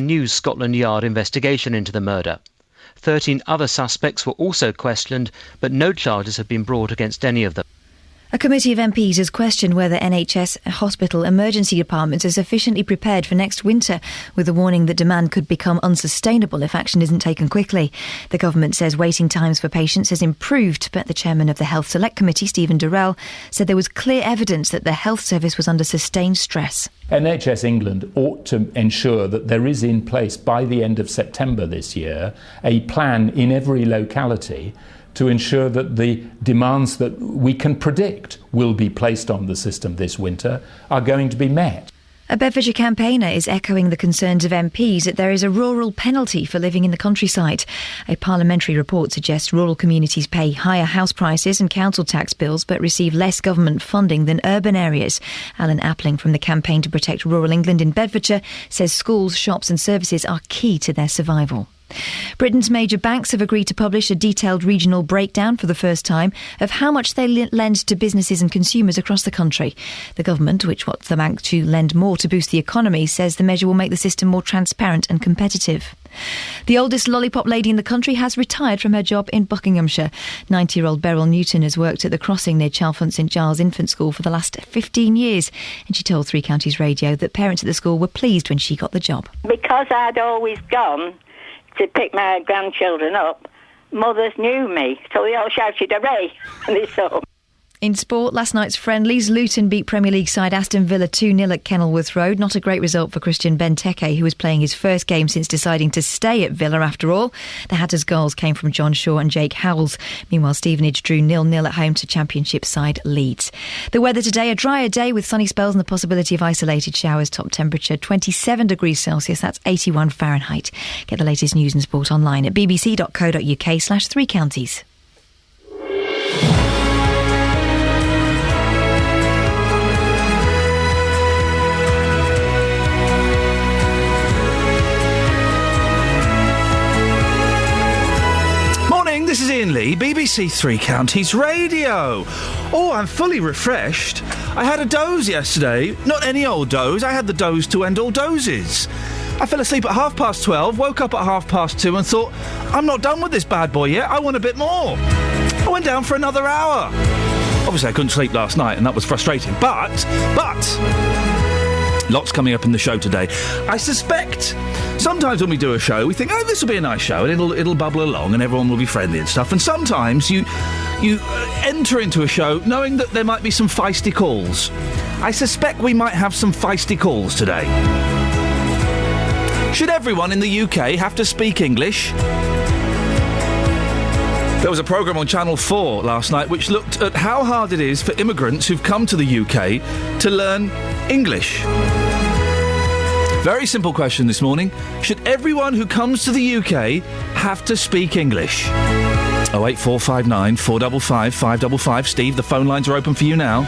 New Scotland Yard investigation into the murder. 13 other suspects were also questioned, but no charges have been brought against any of them. A committee of MPs has questioned whether NHS hospital emergency departments are sufficiently prepared for next winter, with a warning that demand could become unsustainable if action isn't taken quickly. The government says waiting times for patients has improved, but the chairman of the Health Select Committee, Stephen Durrell, said there was clear evidence that the health service was under sustained stress. NHS England ought to ensure that there is in place by the end of September this year a plan in every locality to ensure that the demands that we can predict will be placed on the system this winter are going to be met. A Bedfordshire campaigner is echoing the concerns of MPs that there is a rural penalty for living in the countryside. A parliamentary report suggests rural communities pay higher house prices and council tax bills but receive less government funding than urban areas. Alan Appling from the Campaign to Protect Rural England in Bedfordshire says schools, shops and services are key to their survival. Britain's major banks have agreed to publish a detailed regional breakdown for the first time of how much they lend to businesses and consumers across the country. The government, which wants the bank to lend more to boost the economy, says the measure will make the system more transparent and competitive. The oldest lollipop lady in the country has retired from her job in Buckinghamshire. 90-year-old Beryl Newton has worked at the crossing near Chalfont St Giles Infant School for the last 15 years, and she told Three Counties Radio that parents at the school were pleased when she got the job. Because I'd always gone to pick my grandchildren up, mothers knew me, so they all shouted hooray when they saw me. In sport, last night's friendlies, Luton beat Premier League side Aston Villa 2-0 at Kenilworth Road. Not a great result for Christian Benteke, who was playing his first game since deciding to stay at Villa after all. The Hatters' goals came from John Shaw and Jake Howells. Meanwhile, Stevenage drew 0-0 at home to Championship side Leeds. The weather today, a drier day with sunny spells and the possibility of isolated showers. Top temperature 27 degrees Celsius, that's 81 Fahrenheit. Get the latest news and sport online at bbc.co.uk/Three Counties. This is Iain Lee, BBC Three Counties Radio. Oh, I'm fully refreshed. I had a doze yesterday. Not any old doze. I had the doze to end all dozes. I fell asleep at 12:30, woke up at 2:30 and thought, I'm not done with this bad boy yet. I want a bit more. I went down for another hour. Obviously, I couldn't sleep last night and that was frustrating. But... lots coming up in the show today. I suspect sometimes when we do a show, we think, oh, this will be a nice show, and it'll bubble along, and everyone will be friendly and stuff. And sometimes you enter into a show knowing that there might be some feisty calls. I suspect we might have some feisty calls today. Should everyone in the UK have to speak English? There was a programme on Channel 4 last night which looked at how hard it is for immigrants who've come to the UK to learn English. Very simple question this morning. Should everyone who comes to the UK have to speak English? 08459 455 555. Steve, the phone lines are open for you now.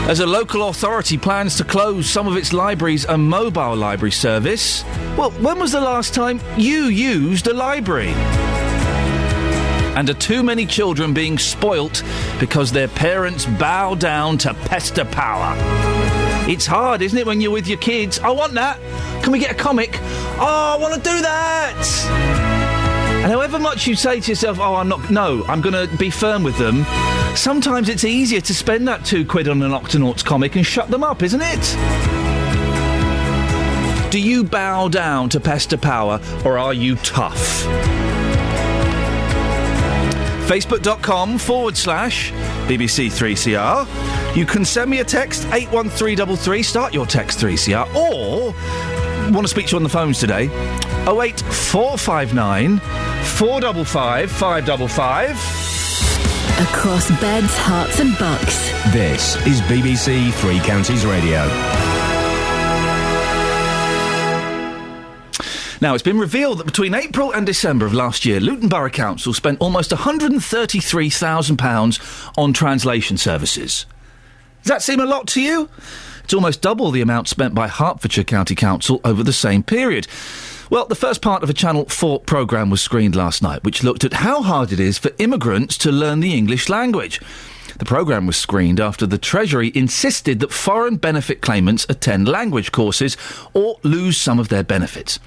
As a local authority plans to close some of its libraries and mobile library service, well, when was the last time you used a library? And are too many children being spoilt because their parents bow down to pester power? It's hard, isn't it, when you're with your kids? I want that. Can we get a comic? Oh, I want to do that. And however much you say to yourself, I'm going to be firm with them, sometimes it's easier to spend that £2 on an Octonauts comic and shut them up, isn't it? Do you bow down to pester power, or are you tough? Facebook.com/BBC3CR. You can send me a text, 81333, start your text 3CR, or want to speak to you on the phones today, 08459 455 555. Across beds, hearts and bucks. This is BBC Three Counties Radio. Now, it's been revealed that between April and December of last year, Luton Borough Council spent almost £133,000 on translation services. Does that seem a lot to you? It's almost double the amount spent by Hertfordshire County Council over the same period. Well, the first part of a Channel 4 programme was screened last night, which looked at how hard it is for immigrants to learn the English language. The programme was screened after the Treasury insisted that foreign benefit claimants attend language courses or lose some of their benefits.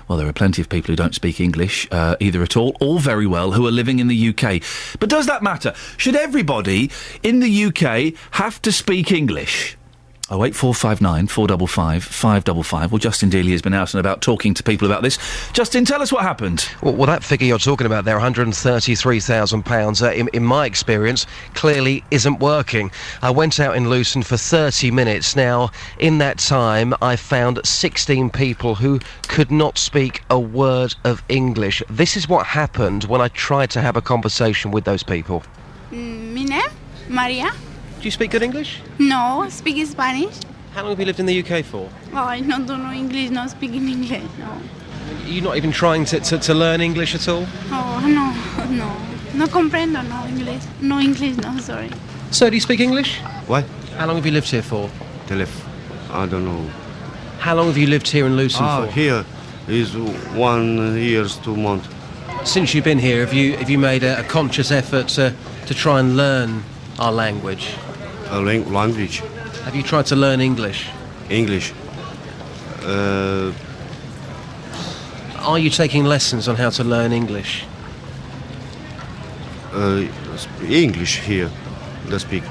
Well, there are plenty of people who don't speak English either at all or very well who are living in the UK. But does that matter? Should everybody in the UK have to speak English? 08459 455 555. Well, Justin Dealey has been out and about talking to people about this. Justin, tell us what happened. Well, that figure you're talking about there, £133,000, in my experience, clearly isn't working. I went out in Luton for 30 minutes. Now, in that time, I found 16 people who could not speak a word of English. This is what happened when I tried to have a conversation with those people. Mi name? Maria. Do you speak good English? No, speak Spanish. How long have you lived in the UK for? Oh, I don't know English, not speaking English, no. Are you not even trying to learn English at all? Oh, no. No comprendo, no English. No English, no, sorry. So, do you speak English? What? How long have you lived here for? I don't know. How long have you lived here in Luton for? Here is 1 year, 2 months. Since you've been here, have you made a conscious effort to try and learn our language? Language. Have you tried to learn English? English. Are you taking lessons on how to learn English? English here. They speak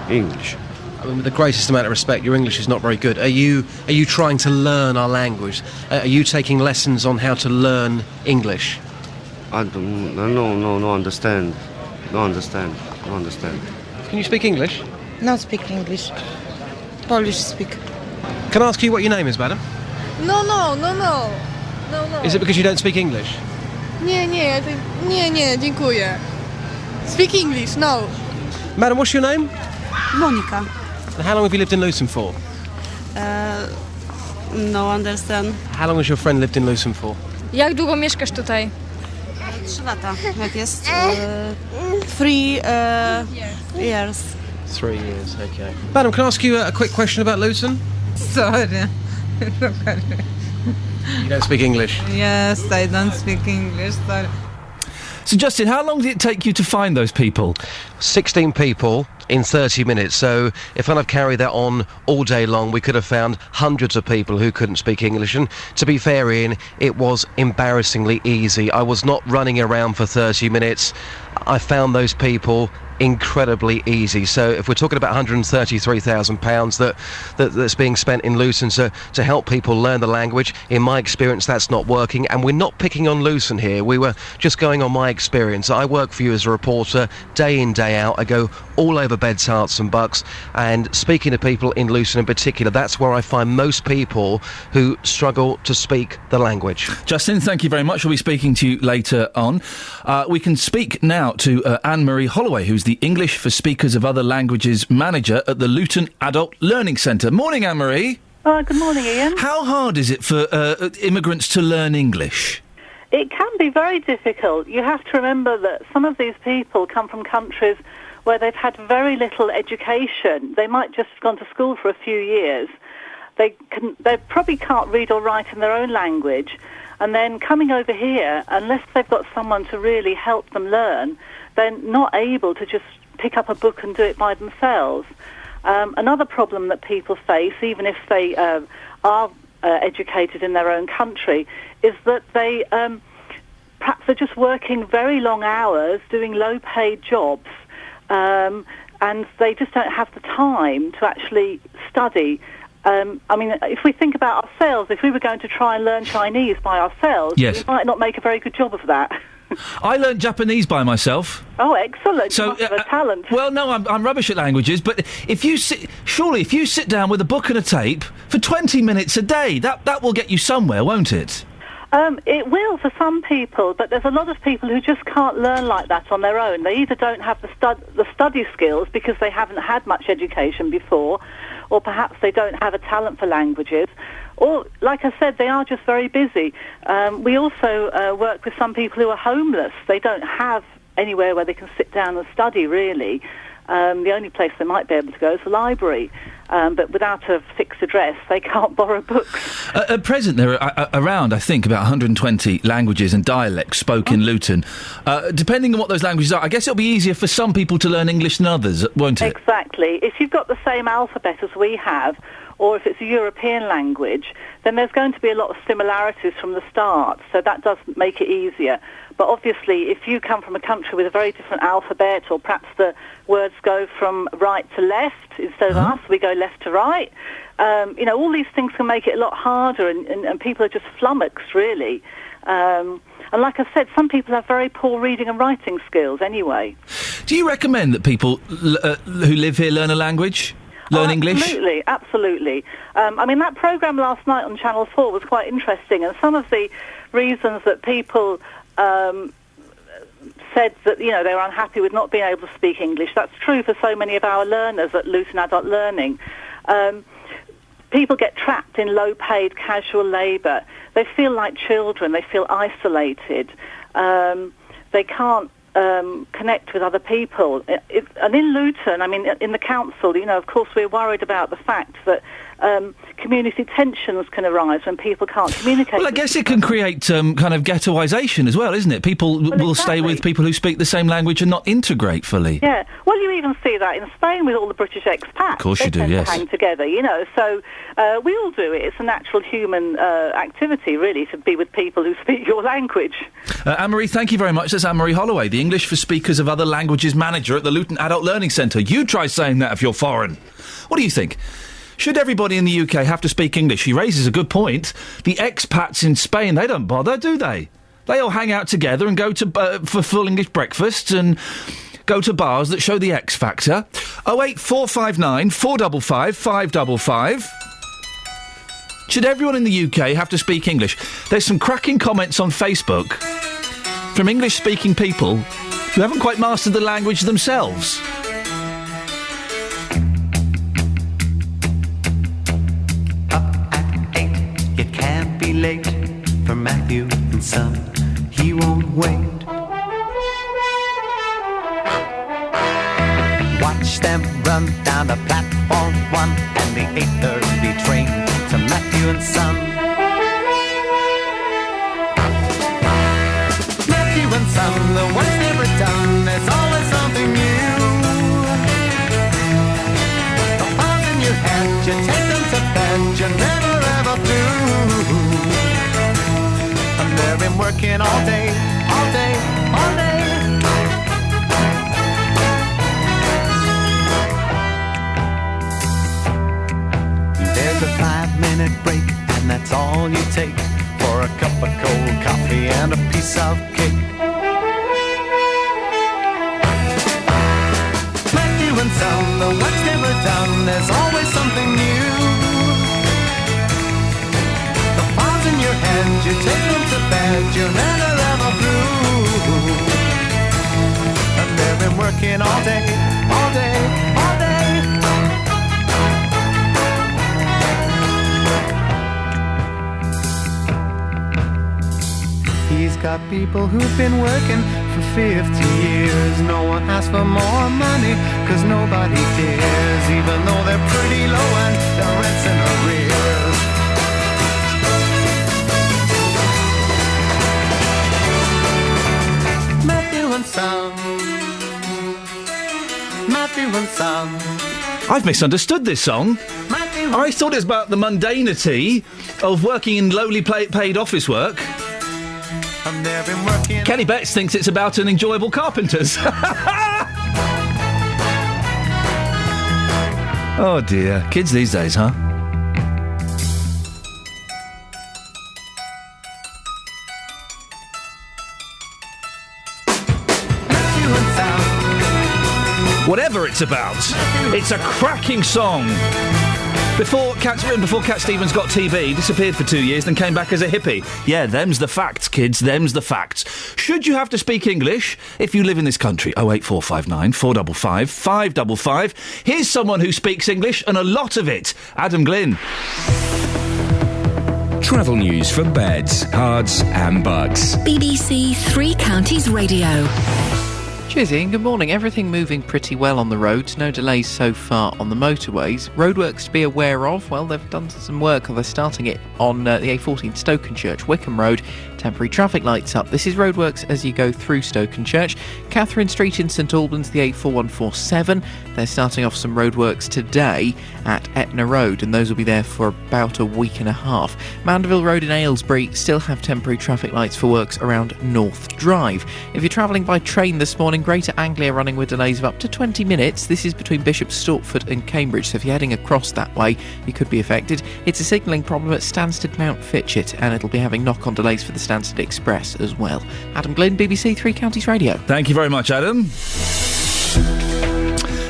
English. I mean, with the greatest amount of respect, your English is not very good. Are you trying to learn our language? Are you taking lessons on how to learn English? I don't. No. Understand. No understand. Can you speak English? Not speak English. Polish speak. Can I ask you what your name is, madam? No. Is it because you don't speak English? Nie, dziękuję. Speak English, no. Madam, what's your name? Monica. And how long have you lived in Luton for? No understand. How long has your friend lived in Luton for? Jak długo mieszkasz tutaj? 3 lata, jak jest. 3 years. 3 years, okay. Madam, can I ask you a quick question about Luton? Sorry. You don't speak English? Yes, I don't speak English, sorry. So, Justin, how long did it take you to find those people? 16 people in 30 minutes. So if I'd have carried that on all day long, we could have found hundreds of people who couldn't speak English. And to be fair, Ian, it was embarrassingly easy. I was not running around for 30 minutes. I found those people incredibly easy. So if we're talking about £133,000 that's being spent in Luton to help people learn the language, in my experience that's not working. And we're not picking on Luton here. We were just going on my experience. I work for you as a reporter day in, day out. I go all over beds, hearts and bucks, and speaking to people in Luton in particular, that's where I find most people who struggle to speak the language. Justin, thank you very much. We'll be speaking to you later on. We can speak now to Anne-Marie Holloway, who's the English for Speakers of Other Languages manager at the Luton Adult Learning Centre. Morning, Anne-Marie. Good morning, Ian. How hard is it for immigrants to learn English? It can be very difficult. You have to remember that some of these people come from countries where they've had very little education. They might just have gone to school for a few years. They probably can't read or write in their own language. And then coming over here, unless they've got someone to really help them learn, they're not able to just pick up a book and do it by themselves. Another problem that people face, even if they are educated in their own country, is that they perhaps they're just working very long hours, doing low-paid jobs, and they just don't have the time to actually study. I mean, if we think about ourselves, if we were going to try and learn Chinese by ourselves, yes, we might not make a very good job of that. I learned Japanese by myself. Oh, excellent. So, you must have a talent. Well, no, I'm rubbish at languages, but if you sit down with a book and a tape for 20 minutes a day, that will get you somewhere, won't it? It will for some people, but there's a lot of people who just can't learn like that on their own. They either don't have the study skills because they haven't had much education before, or perhaps they don't have a talent for languages, or, like I said, they are just very busy. We also work with some people who are homeless. They don't have anywhere where they can sit down and study, really. The only place they might be able to go is the library. But without a fixed address, they can't borrow books. At present, there are around, I think, about 120 languages and dialects spoken in Luton. Depending on what those languages are, I guess it'll be easier for some people to learn English than others, won't it? Exactly. If you've got the same alphabet as we have, or if it's a European language, then there's going to be a lot of similarities from the start, so that does make it easier. But obviously, if you come from a country with a very different alphabet, or perhaps the words go from right to left, instead of us, we go left to right, all these things can make it a lot harder, and people are just flummoxed, really. And like I said, some people have very poor reading and writing skills anyway. Do you recommend that people who live here learn a language? Learn English? Absolutely. That programme last night on Channel 4 was quite interesting, and some of the reasons that people said that, they were unhappy with not being able to speak English, that's true for so many of our learners at Luton Adult Learning. People get trapped in low-paid casual labour. They feel like children. They feel isolated. They can't connect with other people. And in Luton, in the council, of course, we're worried about the fact that community tensions can arise when people can't communicate. Well, I guess it can create kind of ghettoisation as well, isn't it? People will stay with people who speak the same language and not integrate fully. Yeah. Well, you even see that in Spain with all the British expats. Of course you do, yes. They hang together, So we all do it. It's a natural human activity, really, to be with people who speak your language. Anne-Marie, thank you very much. That's Anne-Marie Holloway, the English for Speakers of Other Languages manager at the Luton Adult Learning Centre. You try saying that if you're foreign. What do you think? Should everybody in the UK have to speak English? He raises a good point. The expats in Spain, they don't bother, do they? They all hang out together and go to for full English breakfasts and go to bars that show the X Factor. 08459 455 555. Should everyone in the UK have to speak English? There's some cracking comments on Facebook from English-speaking people who haven't quite mastered the language themselves. It can't be late for Matthew and Son. He won't wait. Watch them run down the platform 1 and the 8:30 train to Matthew and Son. Matthew and Son, the work's never done. There's always something new. The balls in your head, you take them to bed. You're never ever through. And they've been working all day, all day, all day. There's a 5-minute break, and that's all you take for a cup of cold coffee and a piece of cake. Matthew and Son, the work's never done. There's always something new. In your hand, you take them to bed, you're never ever through. And they've been working all day, all day, all day. He's got people who've been working for 50 years. No one asks for more money, cause nobody cares. Even though they're pretty low and their rent's in arrears. Matthew and Son. I've misunderstood this song. I thought it was about the mundanity of working in lowly paid office work. Kenny Betts thinks it's about an enjoyable carpenters. Oh dear, kids these days, huh? Whatever it's about, it's a cracking song. Before Cat Stevens got TB, disappeared for 2 years, then came back as a hippie. Yeah, them's the facts, kids, them's the facts. Should you have to speak English if you live in this country? 08459 455 555. Here's someone who speaks English, and a lot of it. Adam Glynn. Travel news for beds, cards and bugs. BBC Three Counties Radio. Cheers, Ian. Good morning. Everything moving pretty well on the roads. No delays so far on the motorways. Roadworks to be aware of. Well, they've done some work. They're starting it on the A14 Stokenchurch, Wickham Road. Temporary traffic lights up. This is roadworks as you go through Stokenchurch. Catherine Street in St Albans, the A4147. They're starting off some roadworks today at Etna Road, and those will be there for about a week and a half. Mandeville Road in Aylesbury still have temporary traffic lights for works around North Drive. If you're travelling by train this morning, Greater Anglia running with delays of up to 20 minutes. This is between Bishop Stortford and Cambridge, so if you're heading across that way, you could be affected. It's a signalling problem at Stansted Mount Fitchett, and it'll be having knock-on delays for the Stansted Express as well. Adam Glynn, BBC Three Counties Radio. Thank you very much, Adam.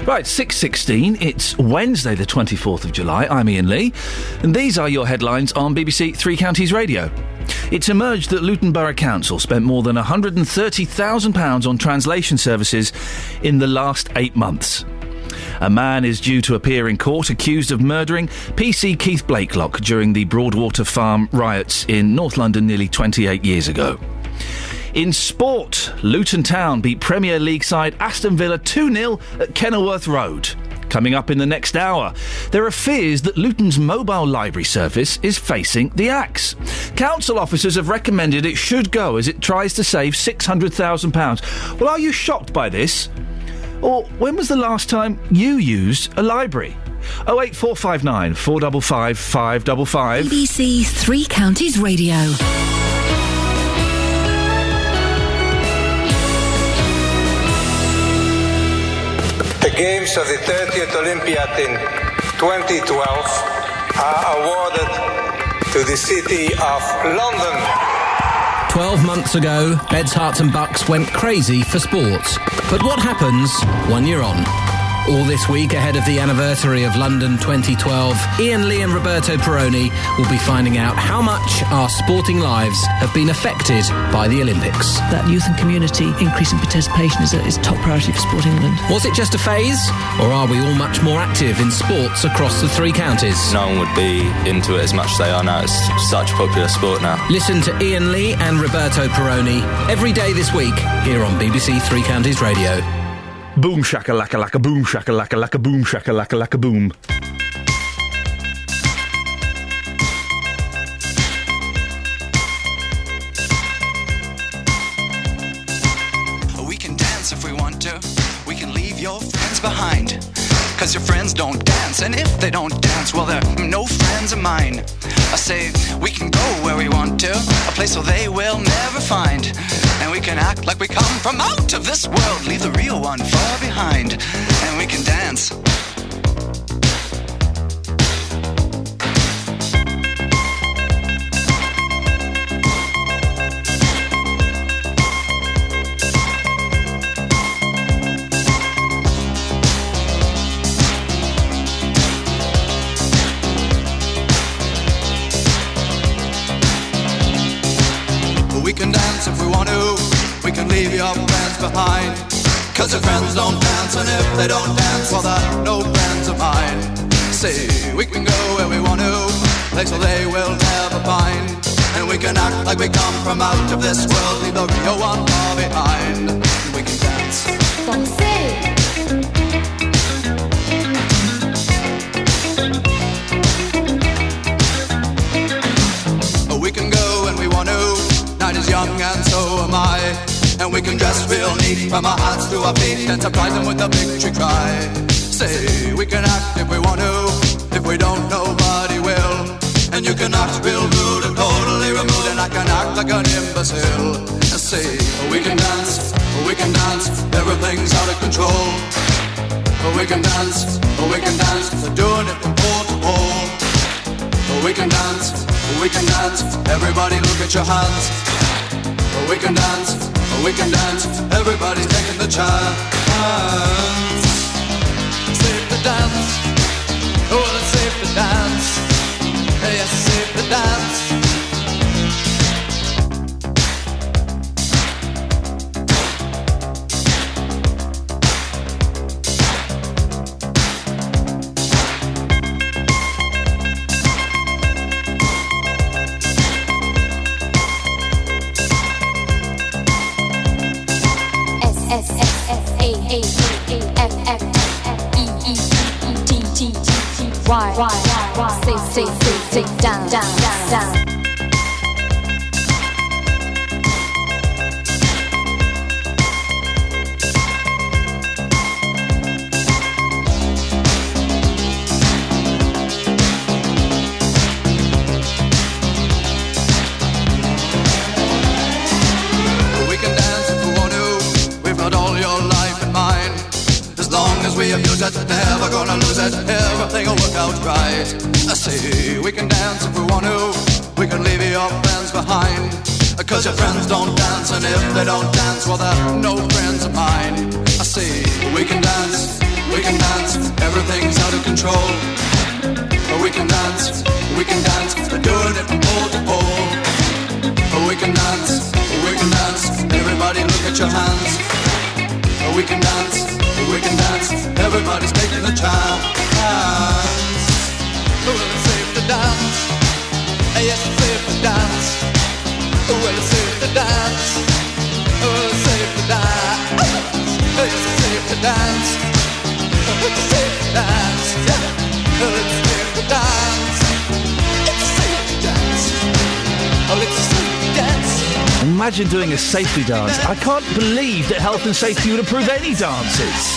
Right, 6:16, it's Wednesday the 24th of July. I'm Iain Lee, and these are your headlines on BBC Three Counties Radio. It's emerged that Luton Borough Council spent more than £130,000 on translation services in the last 8 months. A man is due to appear in court accused of murdering PC Keith Blakelock during the Broadwater Farm riots in North London nearly 28 years ago. In sport, Luton Town beat Premier League side Aston Villa 2-0 at Kenilworth Road. Coming up in the next hour, there are fears that Luton's mobile library service is facing the axe. Council officers have recommended it should go as it tries to save £600,000. Well, are you shocked by this? Or when was the last time you used a library? 08459 455 555. BBC Three Counties Radio. The Games of the 30th Olympiad in 2012 are awarded to the City of London. 12 months ago, Beds, Hearts and Bucks went crazy for sports. But what happens 1 year on? All this week, ahead of the anniversary of London 2012, Iain Lee and Roberto Perrone will be finding out how much our sporting lives have been affected by the Olympics. That youth and community increase in participation is top priority for Sport England. Was it just a phase, or are we all much more active in sports across the three counties? No one would be into it as much as they are now. It's such a popular sport now. Listen to Iain Lee and Roberto Perrone every day this week here on BBC Three Counties Radio. Boom shaka laka laka boom shaka laka laka boom shaka laka laka boom. We can dance if we want to. We can leave your friends behind. 'Cause your friends don't dance, and if they don't dance, well, they're no friends of mine. I say we can go where we want to, a place where they will never find. And we can act like we come from out of this world, leave the real one far behind. And we can dance. We can dance if we want to. We can leave your friends behind. 'Cause your friends don't dance, and if they don't dance, well, they're no friends of mine. See, we can go where we want to, place where they will never find. And we can act like we come from out of this world, leave the real one far behind. And we can dance. We can go when we want to. Night is young and so am I. And we can dress real neat from our hats to our feet and surprise them with a victory cry. Say, we can act if we want to. If we don't, nobody will. And you can act real rude and totally removed, and I can act like an imbecile. And say, we can dance, everything's out of control. We can dance, they're doing it from pole to pole. We can dance, everybody look at your hands. We can dance, everybody's taking the chance. Safe to dance, oh, it's safe to dance. Yes, safe to dance. Sit down. We abuse it, never gonna lose it, everything will work out right. I say we can dance if we want to, we can leave your friends behind, cause your friends don't dance, and if they don't dance, well they're no friends of mine. I say we can dance, everything's out of control. We can dance, we're doing it from pole to pole. We can dance, everybody look at your hands. We can dance, everybody's taking a chance. Well, it's safe to dance. Yes, it's safe to dance. Well, it's safe to dance. Well, it's safe to dance. Yes, it's safe to dance. It's safe to dance. Well, it's safe to dance. It's safe to dance. Oh, it's safe to dance. Imagine doing a safety dance. I can't believe that health and safety would approve any dances.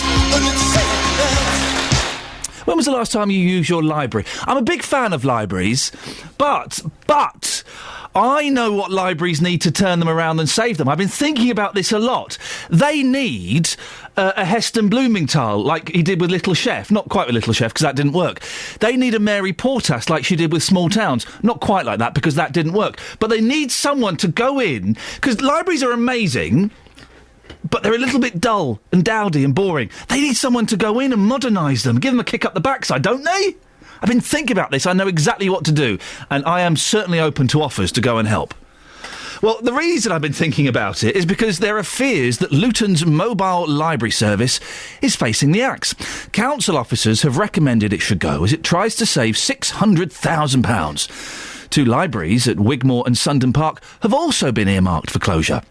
When was the last time you used your library? I'm a big fan of libraries, but I know what libraries need to turn them around and save them. I've been thinking about this a lot. They need a Heston Blumenthal, like he did with Little Chef. Not quite with Little Chef, because that didn't work. They need a Mary Portas, like she did with Small Towns. Not quite like that, because that didn't work. But they need someone to go in, because libraries are amazing, but they're a little bit dull and dowdy and boring. They need someone to go in and modernise them, give them a kick up the backside, don't they? I've been thinking about this. I know exactly what to do, and I am certainly open to offers to go and help. Well, the reason I've been thinking about it is because there are fears that Luton's mobile library service is facing the axe. Council officers have recommended it should go as it tries to save £600,000. Two libraries at Wigmore and Sundon Park have also been earmarked for closure.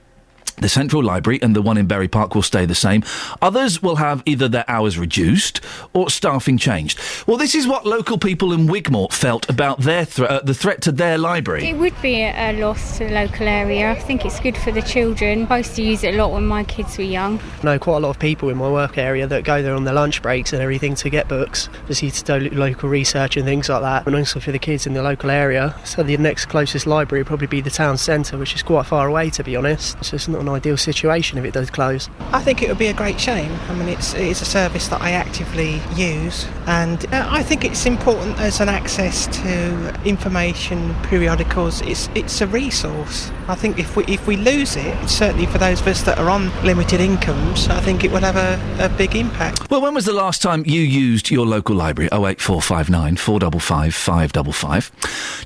The Central Library and the one in Bury Park will stay the same. Others will have either their hours reduced or staffing changed. Well, this is what local people in Wigmore felt about their the threat to their library. It would be a loss to the local area. I think it's good for the children. I used to use it a lot when my kids were young. I know quite a lot of people in my work area that go there on their lunch breaks and everything to get books, just to do local research and things like that, and also for the kids in the local area. So the next closest library would probably be the town centre, which is quite far away, to be honest. So it's not an ideal situation if it does close. I think it would be a great shame. I mean, it's a service that I actively use, and I think it's important as an access to information, periodicals. It's a resource. I think if we lose it, certainly for those of us that are on limited incomes, I think it would have a big impact. Well, when was the last time you used your local library? 08459 455 555.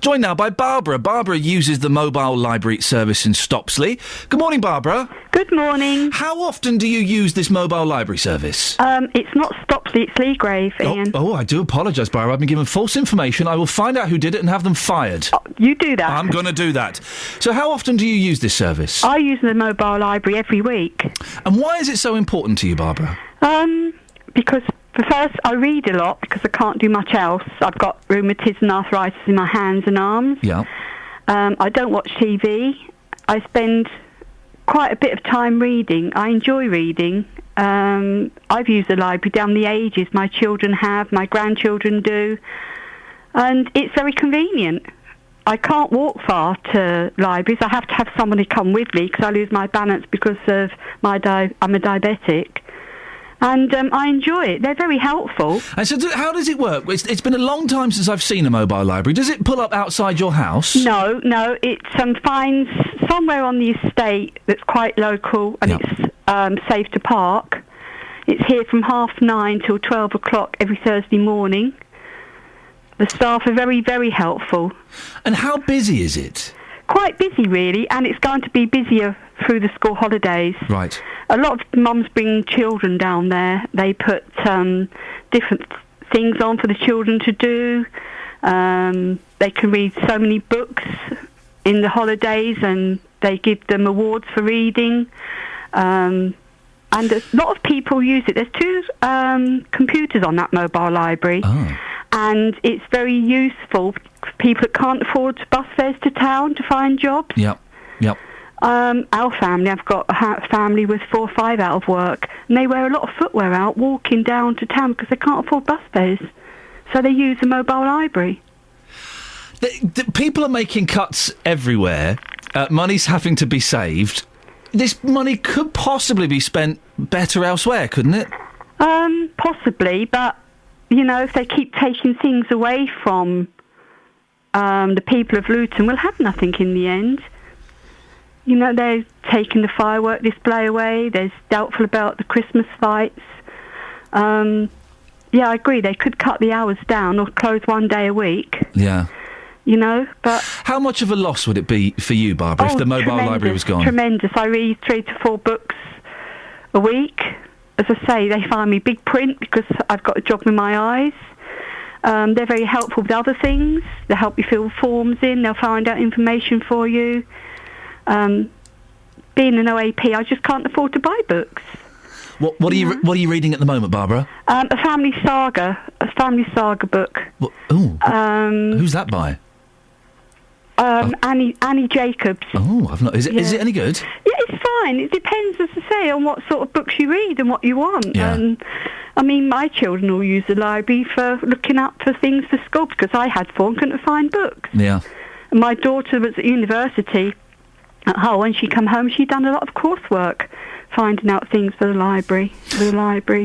Joined now by Barbara. Barbara uses the mobile library service in Stopsley. Good morning, Barbara. Good morning. How often do you use this mobile library service? It's not Stopsley, it's Leagrave, Ian. Oh, I do apologise, Barbara. I've been given false information. I will find out who did it and have them fired. Oh, you do that. I'm going to do that. So how often do you use this service? I use the mobile library every week. And why is it so important to you, Barbara? Because first, I read a lot because I can't do much else. I've got rheumatism and arthritis in my hands and arms. Yeah. I don't watch TV. I spend quite a bit of time reading. I enjoy reading. I've used the library down the ages. My children have, my grandchildren do. And it's very convenient. I can't walk far to libraries. I have to have somebody come with me because I lose my balance because of I'm a diabetic. And I enjoy it. They're very helpful. And so how does it work? It's been a long time since I've seen a mobile library. Does it pull up outside your house? No. It finds somewhere on the estate that's quite local and it's safe to park. It's here from 9:30 till 12 o'clock every Thursday morning. The staff are very, very helpful. And how busy is it? Quite busy, really, and it's going to be busier through the school holidays. Right. A lot of mums bring children down there. They put different things on for the children to do. They can read so many books in the holidays, and they give them awards for reading. And a lot of people use it. There's two computers on that mobile library. Oh. and it's very useful for people that can't afford bus fares to town to find jobs. Yep. Our family, I've got a family with 4 or 5 out of work, and they wear a lot of footwear out walking down to town because they can't afford bus fares. So they use the mobile library. The people are making cuts everywhere. Money's having to be saved. This money could possibly be spent better elsewhere, couldn't it? Possibly, but, you know, if they keep taking things away from the people of Luton, we'll have nothing in the end. You know, they're taking the firework display away. There's doubtful about the Christmas lights. Yeah, I agree. They could cut the hours down or close one day a week. Yeah. You know, but... How much of a loss would it be for you, Barbara, if the mobile library was gone? Tremendous. I read 3 to 4 books a week. As I say, they find me big print because I've got a job with my eyes. They're very helpful with other things. They'll help you fill forms in. They'll find out information for you. Being an OAP, I just can't afford to buy books. What are you reading at the moment, Barbara? A family saga book. Who's that by? Annie Jacobs. Oh, I've not. Is it any good? Yeah, it's fine. It depends, as I say, on what sort of books you read and what you want. Yeah. And I mean, my children all use the library for looking up for things for school because I had 4 and couldn't find books. Yeah. And my daughter was at university at Hull, and she come home. She'd done a lot of coursework, finding out things for the library.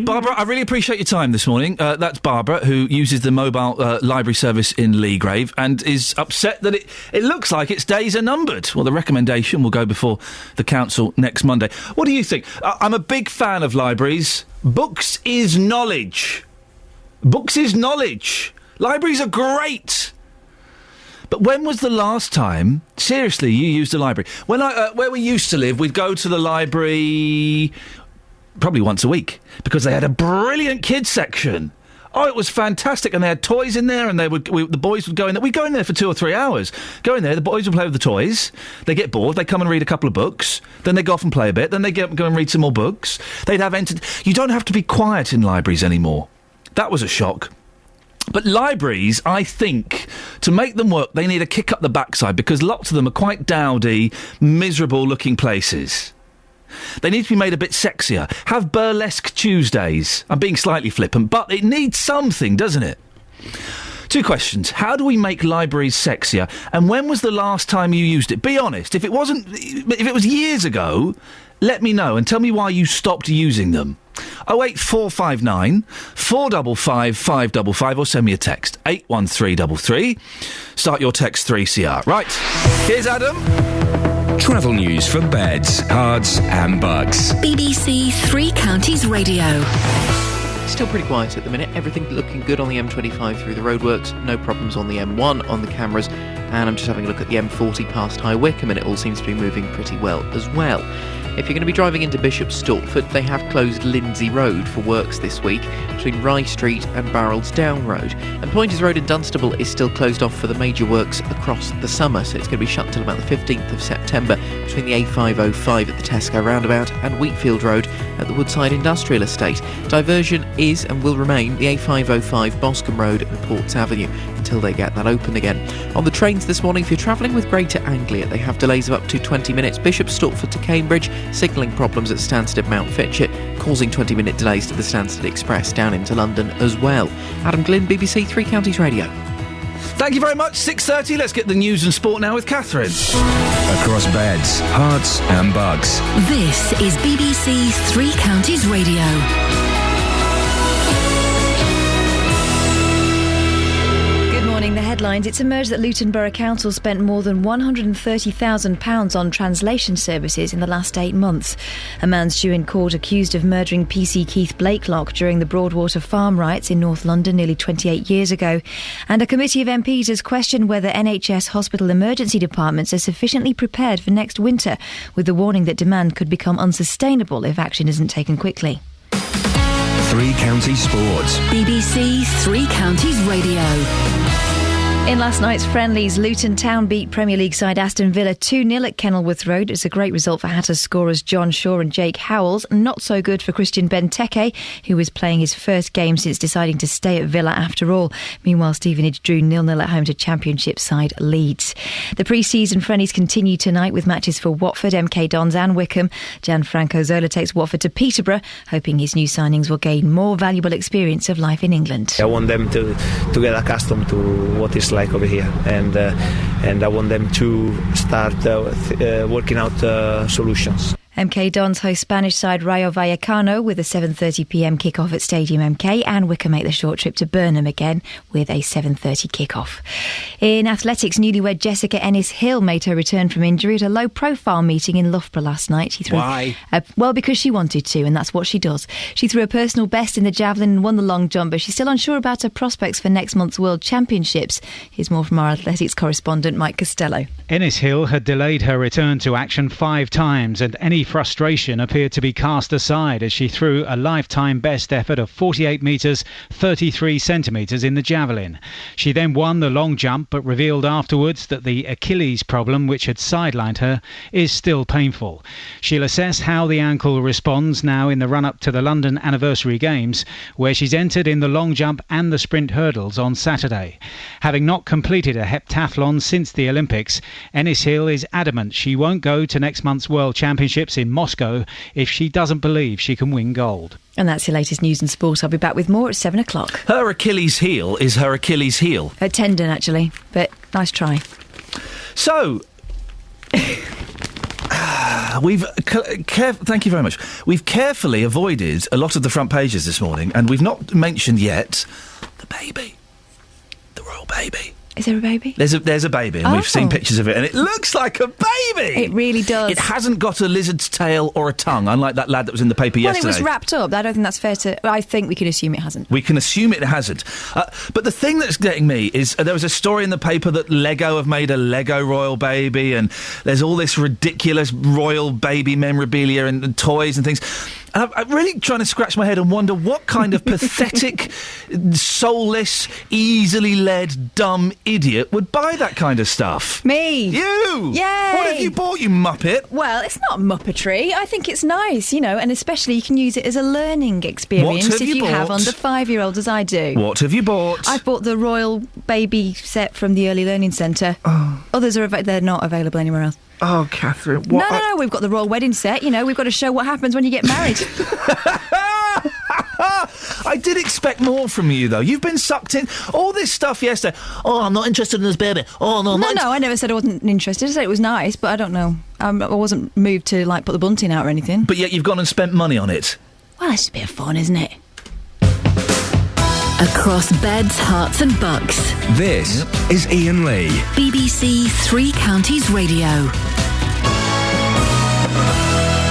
Barbara, I really appreciate your time this morning. That's Barbara, who uses the mobile library service in Leagrave and is upset that it looks like its days are numbered. Well, the recommendation will go before the council next Monday. What do you think? I'm a big fan of libraries. Books is knowledge. Books is knowledge. Libraries are great. But when was the last time, seriously, you used a library? Where we used to live, we'd go to the library probably once a week because they had a brilliant kids section. Oh, it was fantastic, and they had toys in there, and the boys would go in there. We'd go in there for 2 or 3 hours. Go in there, the boys would play with the toys. They get bored, they come and read a couple of books. Then they go off and play a bit. Then they go and read some more books. They'd have You don't have to be quiet in libraries anymore. That was a shock. But libraries, I think, to make them work, they need a kick up the backside because lots of them are quite dowdy, miserable-looking places. They need to be made a bit sexier. Have burlesque Tuesdays. I'm being slightly flippant, but it needs something, doesn't it? 2 questions. How do we make libraries sexier? And when was the last time you used it? Be honest. If it was years ago, let me know and tell me why you stopped using them. 08459 455 555 or send me a text 81333. Start your text 3CR. Right, here's Adam. Travel news for beds, cards and bugs. BBC Three Counties Radio. Still pretty quiet at the minute. Everything looking good on the M25 through the roadworks. No problems on the M1 on the cameras. And I'm just having a look at the M40 past High Wycombe, and it all seems to be moving pretty well as well. If you're going to be driving into Bishop Stortford, they have closed Lindsay Road for works this week between Rye Street and Barrels Down Road. And Pointers Road in Dunstable is still closed off for the major works across the summer, so it's going to be shut until about the 15th of September between the A505 at the Tesco roundabout and Wheatfield Road at the Woodside Industrial Estate. Diversion is and will remain the A505 Boscombe Road and Ports Avenue until they get that open again. On the trains this morning, if you're travelling with Greater Anglia, they have delays of up to 20 minutes. Bishop Stortford to Cambridge, signalling problems at Stansted Mount Fitchett, causing 20-minute delays to the Stansted Express down into London as well. Adam Glynn, BBC Three Counties Radio. Thank you very much. 6:30. Let's get the news and sport now with Catherine. Across beds, hearts and bugs. This is BBC Three Counties Radio. The headlines. It's emerged that Luton Borough Council spent more than £130,000 on translation services in the last 8 months. A man's due in court accused of murdering PC Keith Blakelock during the Broadwater farm riots in North London nearly 28 years ago. And a committee of MPs has questioned whether NHS hospital emergency departments are sufficiently prepared for next winter, with the warning that demand could become unsustainable if action isn't taken quickly. Three Counties Sports. BBC Three Counties Radio. In last night's friendlies, Luton Town beat Premier League side Aston Villa 2-0 at Kenilworth Road. It's a great result for Hatters scorers John Shaw and Jake Howells. Not so good for Christian Benteke, who was playing his first game since deciding to stay at Villa after all. Meanwhile, Stevenage drew 0-0 at home to Championship side Leeds. The pre-season friendlies continue tonight with matches for Watford, MK Dons and Wickham. Gianfranco Zola takes Watford to Peterborough, hoping his new signings will gain more valuable experience of life in England. I want them to get accustomed to what it's like over here, and I want them to start working out solutions. MK Dons host Spanish side Rayo Vallecano with a 7:30pm kick-off at Stadium MK, and Wickham make the short trip to Burnham again with a 7:30 kick-off. In athletics, newlywed Jessica Ennis-Hill made her return from injury at a low-profile meeting in Loughborough last night. She threw, Why? Well, because she wanted to, and that's what she does. She threw a personal best in the javelin and won the long jump, but she's still unsure about her prospects for next month's World Championships. Here's more from our athletics correspondent Mike Costello. Ennis-Hill had delayed her return to action 5 times, and any frustration appeared to be cast aside as she threw a lifetime best effort of 48 metres 33 centimetres in the javelin. She then won the long jump, but revealed afterwards that the Achilles problem, which had sidelined her, is still painful. She'll assess how the ankle responds now in the run-up to the London Anniversary Games, where she's entered in the long jump and the sprint hurdles on Saturday. Having not completed a heptathlon since the Olympics, Ennis-Hill is adamant she won't go to next month's World Championships in Moscow if she doesn't believe she can win gold. And that's your latest news and sport. I'll be back with more at 7 o'clock. Her Achilles heel is her Achilles heel. A tendon, actually, but nice try. So, thank you very much. We've carefully avoided a lot of the front pages this morning, and we've not mentioned yet the baby. The royal baby. Is there a baby? There's a baby, and we've seen pictures of it, and it looks like a baby! It really does. It hasn't got a lizard's tail or a tongue, unlike that lad that was in the paper yesterday. Well, it was wrapped up. I don't think that's fair to... I think we can assume it hasn't. We can assume it hasn't. But the thing that's getting me is there was a story in the paper that Lego have made a Lego royal baby, and there's all this ridiculous royal baby memorabilia and toys and things. And I'm really trying to scratch my head and wonder what kind of pathetic, soulless, easily led, dumb idiot would buy that kind of stuff. Me. You! Yay! What have you bought, you muppet? Well, it's not muppetry. I think it's nice, you know, and especially you can use it as a learning experience What have if you you have bought? under 5-year-olds, as I do. What have you bought? I've bought the Royal Baby set from the Early Learning Centre. Oh. Others are they're not available anywhere else. Oh, Catherine, what? No, we've got the Royal Wedding set, you know, we've got to show what happens when you get married. I did expect more from you, though. You've been sucked in. All this stuff yesterday. Oh, I'm not interested in this baby. Oh, no, No, I never said I wasn't interested. I said it was nice, but I don't know. I wasn't moved to, like, put the bunting out or anything. But yet you've gone and spent money on it. Well, it's just a bit of fun, isn't it? Across beds, hearts and bucks. This is Iain Lee. BBC Three Counties Radio.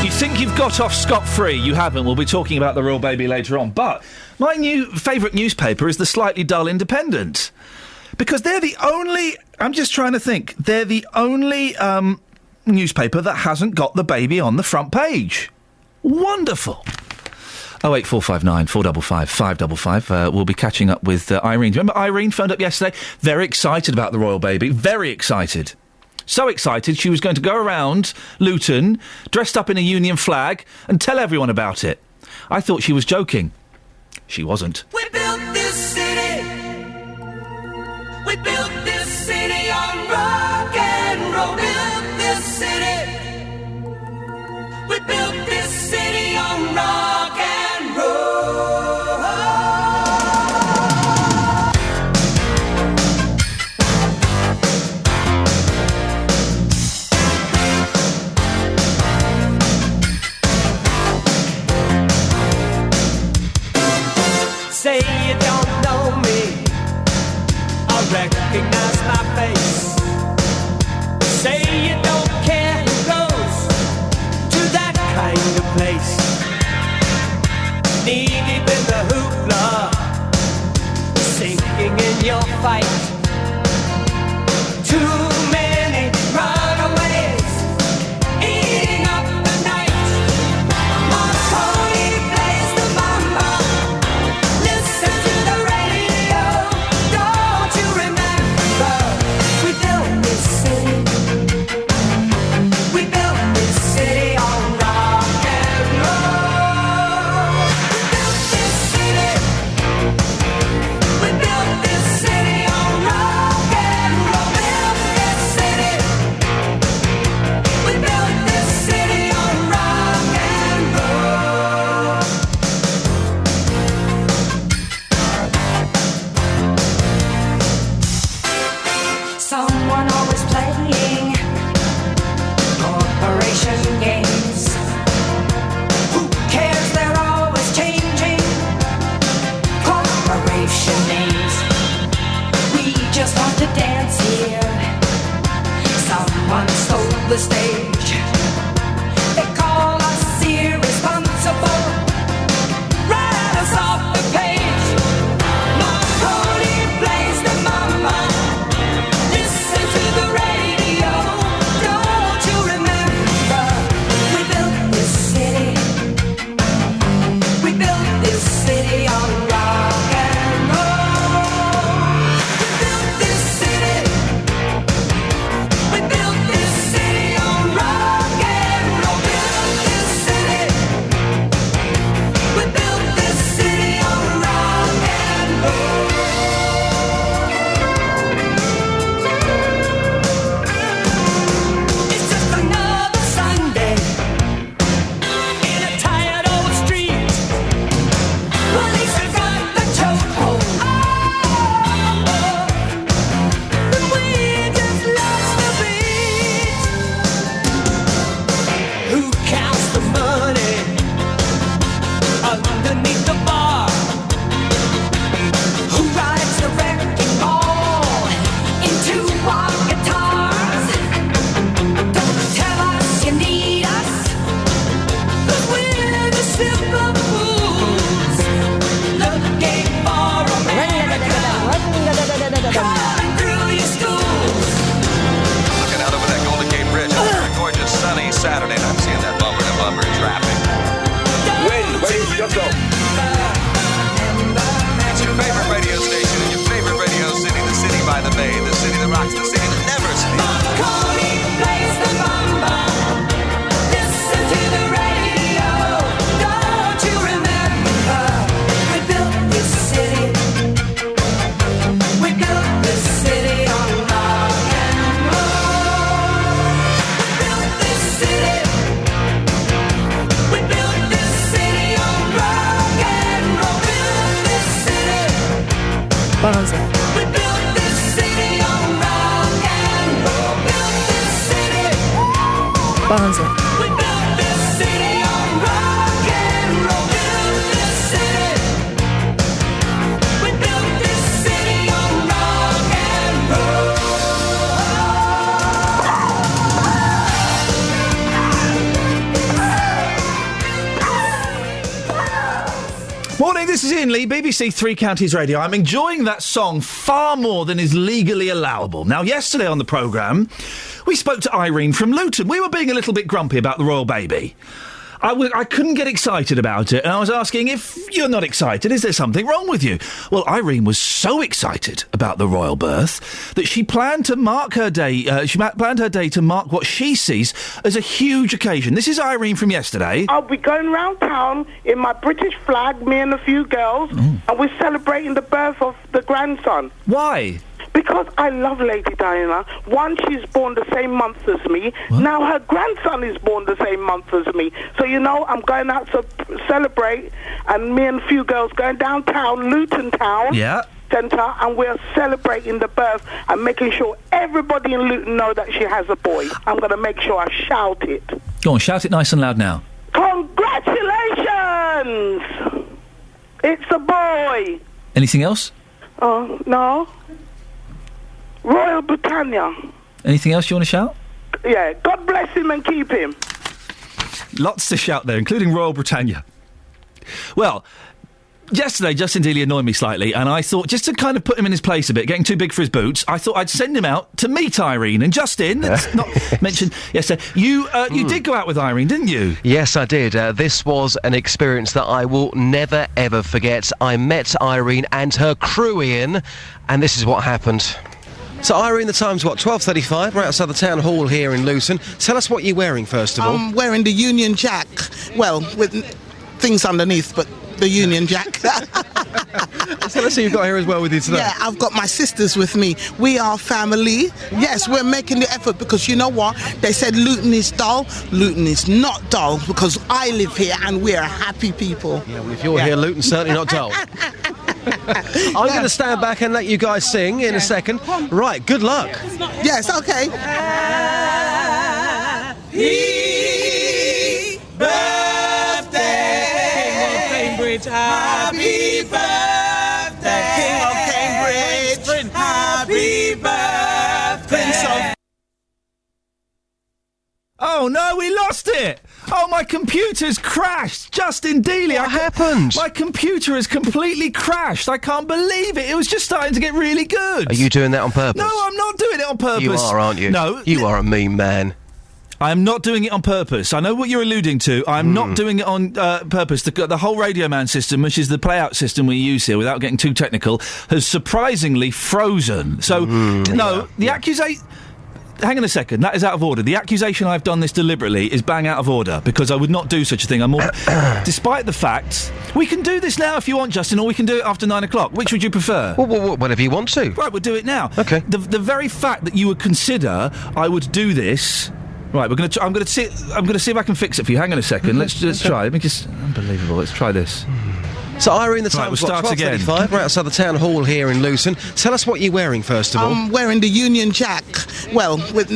You think you've got off scot-free. You haven't. We'll be talking about the royal baby later on. But my new favourite newspaper is the Slightly Dull Independent. Because they're the only... I'm just trying to think. They're the only newspaper that hasn't got the baby on the front page. Wonderful. 08459 455 555. We'll be catching up with Irene. Remember Irene phoned up yesterday? Very excited about the royal baby. Very excited. So excited she was going to go around Luton, dressed up in a Union flag, and tell everyone about it. I thought she was joking. She wasn't. We built this city. We built this city on rock and roll. Built this city. We built this city on rock and roll. Say you don't know me, I recognize my face. Say you don't care who goes to that kind of place. Knee deep in the hoopla, sinking in your fight. Too many runaways, eating up the night. Marconi plays the mambo. Listen to the radio, don't you remember? the stage. They call us irresponsible, write us off the page. Marconi plays the mama, listen to the radio. Don't you remember, we built this city. We built this city on rock and roll. We built this city. We built this city on rock and roll. Built this city. We built this city on rock and roll. It's just another Sunday in a tired old street. Police have got the chokehold. And we just lost the beat. Who counts the money underneath the bar? Who rides the wrecking ball into our guitars? Don't tell us you need us, 'cause we're the simple fools looking for America, crawling through your schools. Looking out over that Golden Gate Bridge, a gorgeous sunny Saturday, and I'm seeing that bumper to bumper traffic. Wind, where is your go? It's your favorite radio station in your favorite radio city, the city by the bay, the city that rocks, the city that never sleeps. Marconi plays the mama. Listen to the radio. Don't you remember? We built this city. We built this city on rock and roll. We built this city. We built this city on rock and roll. Built this city. Barnsley. We built this city on rock and roll. Built this city. Barnsley. We built this city on rock and roll. Built this city. We built this city on rock and roll. Morning, this is Iain Lee, BBC Three Counties Radio. I'm enjoying that song far more than is legally allowable. Now, yesterday on the programme, we spoke to Irene from Luton. We were being a little bit grumpy about the royal baby. I couldn't get excited about it, and I was asking, if you're not excited, is there something wrong with you? Well, Irene was so excited about the royal birth that she planned to mark her day. Planned her day to mark what she sees as a huge occasion. This is Irene from yesterday. I'll be going around town in my British flag, me and a few girls, and we're celebrating the birth of the grandson. Why? Because I love Lady Diana. One, she's born the same month as me. What? Now her grandson is born the same month as me. So, you know, I'm going out to celebrate, and me and a few girls going downtown, Luton Town. Yeah. Centre, and we're celebrating the birth and making sure everybody in Luton know that she has a boy. I'm going to make sure I shout it. Go on, shout it nice and loud now. Congratulations! It's a boy. Anything else? Oh, no. Royal Britannia. Anything else you want to shout? Yeah, God bless him and keep him. Lots to shout there, including Royal Britannia. Well, yesterday, Justin Dealey annoyed me slightly, and I thought, just to kind of put him in his place a bit, getting too big for his boots, I thought I'd send him out to meet Irene. And Justin, it's not mentioned yesterday, you did go out with Irene, didn't you? Yes, I did. This was an experience that I will never, ever forget. I met Irene and her crew, Iain, and this is what happened. So, Irene, the time's what, 12:35? We're outside the town hall here in Luton. Tell us what you're wearing, first of all. I'm wearing the Union Jack. Well, with things underneath, but the Union Jack. So let's see you've got here as well with you today. Yeah, I've got my sisters with me. We are family. Yes, we're making the effort because you know what? They said Luton is dull. Luton is not dull because I live here and we're happy people. Yeah, well, if you're here, Luton's certainly not dull. I'm going to stand back and let you guys sing in a second. Right, good luck. Yes, okay. Happy birthday, King of Cambridge. Happy birthday, King of Cambridge. Happy birthday, Prince of Oh no, we lost it! Oh, my computer's crashed! Justin Dealey! What happened? My computer has completely crashed. I can't believe it. It was just starting to get really good. Are you doing that on purpose? No, I'm not doing it on purpose. You are, aren't you? No. You are a mean man. I am not doing it on purpose. I know what you're alluding to. I'm not doing it on purpose. The whole Radio Man system, which is the play-out system we use here, without getting too technical, has surprisingly frozen. So, the accusation... Hang on a second, that is out of order. The accusation I've done this deliberately is bang out of order, because I would not do such a thing. I'm more... Despite the fact... We can do this now if you want, Justin, or we can do it after 9 o'clock. Which would you prefer? Well, whatever you want to. Right, we'll do it now. Okay. The very fact that you would consider I would do this... Right, I'm going to see if I can fix it for you. Hang on a second. Let's try. Let me just... Unbelievable. Let's try this. So, Irene, the Right, time's we'll start again. 12:35. We're outside the town hall here in Luton. Tell us what you're wearing, first of all. I'm wearing the Union Jack. Well, with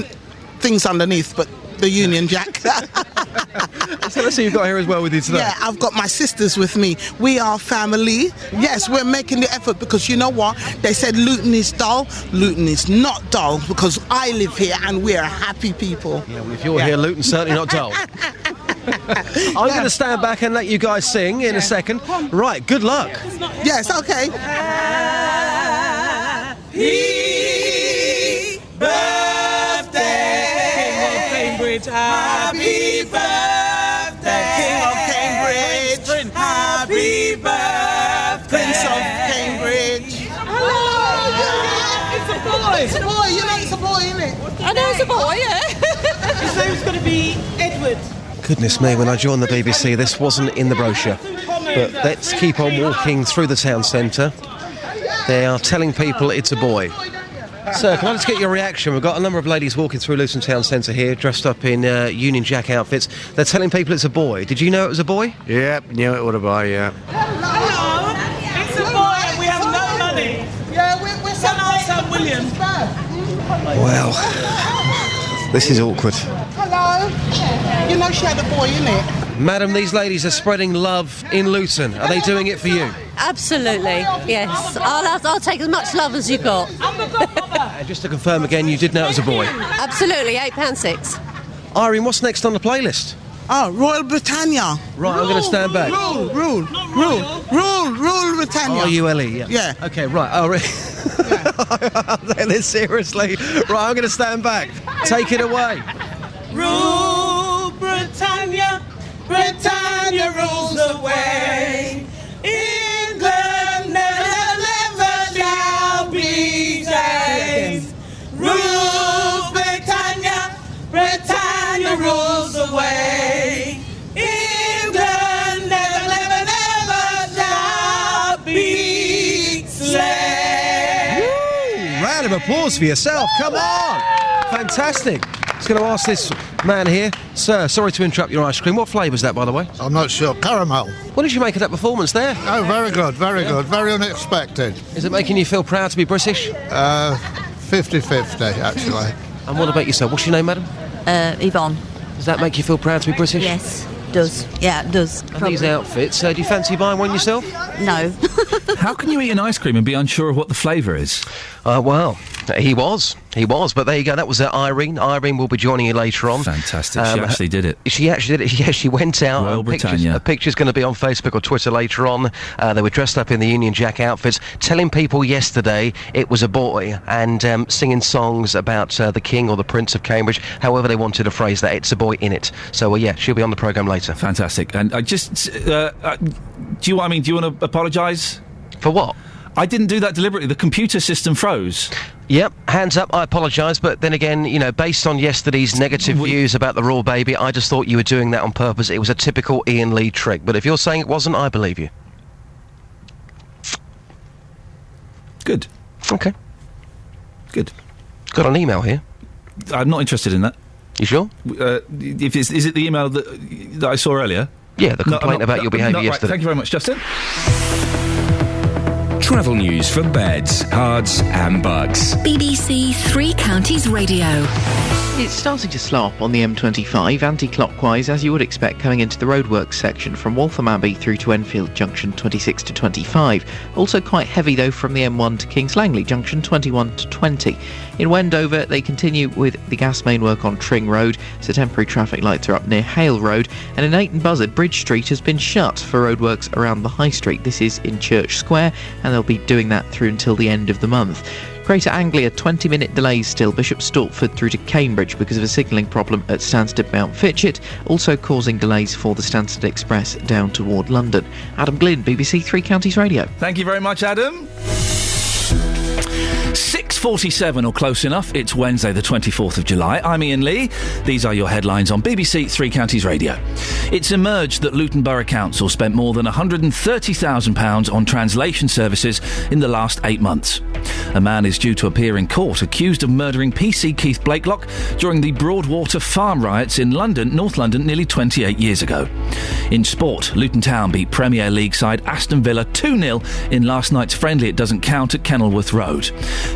things underneath, but the Union Jack. Tell us who you've got here as well with you today. Yeah, I've got my sisters with me. We are family. Yes, we're making the effort because you know what? They said Luton is dull. Luton is not dull because I live here and we're happy people. Yeah, well, if you're here, Luton's certainly not dull. I'm going to stand back and let you guys sing in a second. Right, good luck. Yes, okay. Happy birthday, King of Cambridge. Happy birthday, King of Cambridge. Happy birthday, Prince of Cambridge. Hello. It's a boy. It's a boy. You know it's a boy, isn't it? I know it's a boy, yeah. His name's going to be Edward. Goodness me, when I joined the BBC, this wasn't in the brochure. But let's keep on walking through the town centre. They are telling people it's a boy. Sir, can I just get your reaction? We've got a number of ladies walking through Luton Town Centre here, dressed up in Union Jack outfits. They're telling people it's a boy. Did you know it was a boy? Yep, knew it was a boy, yeah. Hello, it's a boy and we have no money. Yeah, we're St. William. Well, this is awkward. Hello. You know she had a boy, innit? Madam, these ladies are spreading love in Luton. Are they doing it for you? Absolutely, yes. I'll take as much love as you've got. And just to confirm again, you did know it was a boy? Absolutely, £8.6. Irene, what's next on the playlist? Oh, Royal Britannia. Right, I'm going to stand back. Rule Britannia. R-U-L-E, yeah. Yeah. Okay, right. Oh, really? Seriously. Right, I'm going to stand back. Take it away. Rule Britannia, Britannia rules the way. England never shall be changed. Rule Britannia, Britannia rules the way. England never shall be slain. Round of applause for yourself. Come on. Fantastic. I was going to ask this man here, sir, sorry to interrupt your ice cream. What flavour's that, by the way? I'm not sure. Caramel. What did you make of that performance there? Oh, very good, very good. Very unexpected. Is it making you feel proud to be British? 50-50, actually. And what about yourself? What's your name, madam? Yvonne. Does that make you feel proud to be British? Yes, does. Yeah, it does. And these outfits, do you fancy buying one yourself? No. How can you eat an ice cream and be unsure of what the flavour is? Well, he was, but there you go. That was Irene. Irene will be joining you later on. Fantastic. She actually did it. She actually did it. Yeah, she went out. Royal Britannia. A picture's going to be on Facebook or Twitter later on. They were dressed up in the Union Jack outfits, telling people yesterday it was a boy and singing songs about the King or the Prince of Cambridge, however they wanted to phrase that. It's a boy in it. So, yeah, she'll be on the programme later. Fantastic. And I just... do you want to apologise? For what? I didn't do that deliberately. The computer system froze. Yep, hands up, I apologise, but then again, you know, based on yesterday's negative views about the Royal Baby, I just thought you were doing that on purpose. It was a typical Iain Lee trick, but if you're saying it wasn't, I believe you. Good. Okay. Good. Got an email here. I'm not interested in that. You sure? Is it the email that I saw earlier? Yeah, the complaint about your behaviour yesterday. Right. Thank you very much, Justin. Travel news for beds, cards and bucks. BBC Three Counties Radio. It's starting to slow up on the M25 anti-clockwise, as you would expect coming into the roadworks section from Waltham Abbey through to Enfield Junction 26 to 25. Also quite heavy though from the M1 to Kings Langley Junction 21 to 20. In Wendover they continue with the gas main work on Tring Road, so temporary traffic lights are up near Hale Road, and in Ayton Buzzard Bridge Street has been shut for roadworks around the High Street. This is in Church Square and they'll be doing that through until the end of the month. Greater Anglia, 20-minute delays still, Bishop Stortford through to Cambridge because of a signalling problem at Stansted Mount Fitchett, also causing delays for the Stansted Express down toward London. Adam Glynn, BBC Three Counties Radio. Thank you very much, Adam. 6:47 or close enough. It's Wednesday the 24th of July. I'm Iain Lee. These are your headlines on BBC Three Counties Radio. It's emerged that Luton Borough Council spent more than £130,000 on translation services in the last 8 months. A man is due to appear in court accused of murdering PC Keith Blakelock during the Broadwater farm riots in London, North London, nearly 28 years ago. In sport, Luton Town beat Premier League side Aston Villa 2-0 in last night's friendly It Doesn't Count at Kenilworth Road.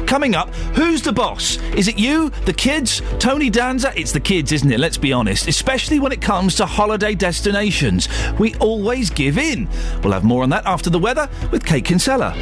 Coming up, who's the boss? Is it you, the kids, Tony Danza? It's the kids, isn't it? Let's be honest. Especially when it comes to holiday destinations. We always give in. We'll have more on that after the weather with Kate Kinsella.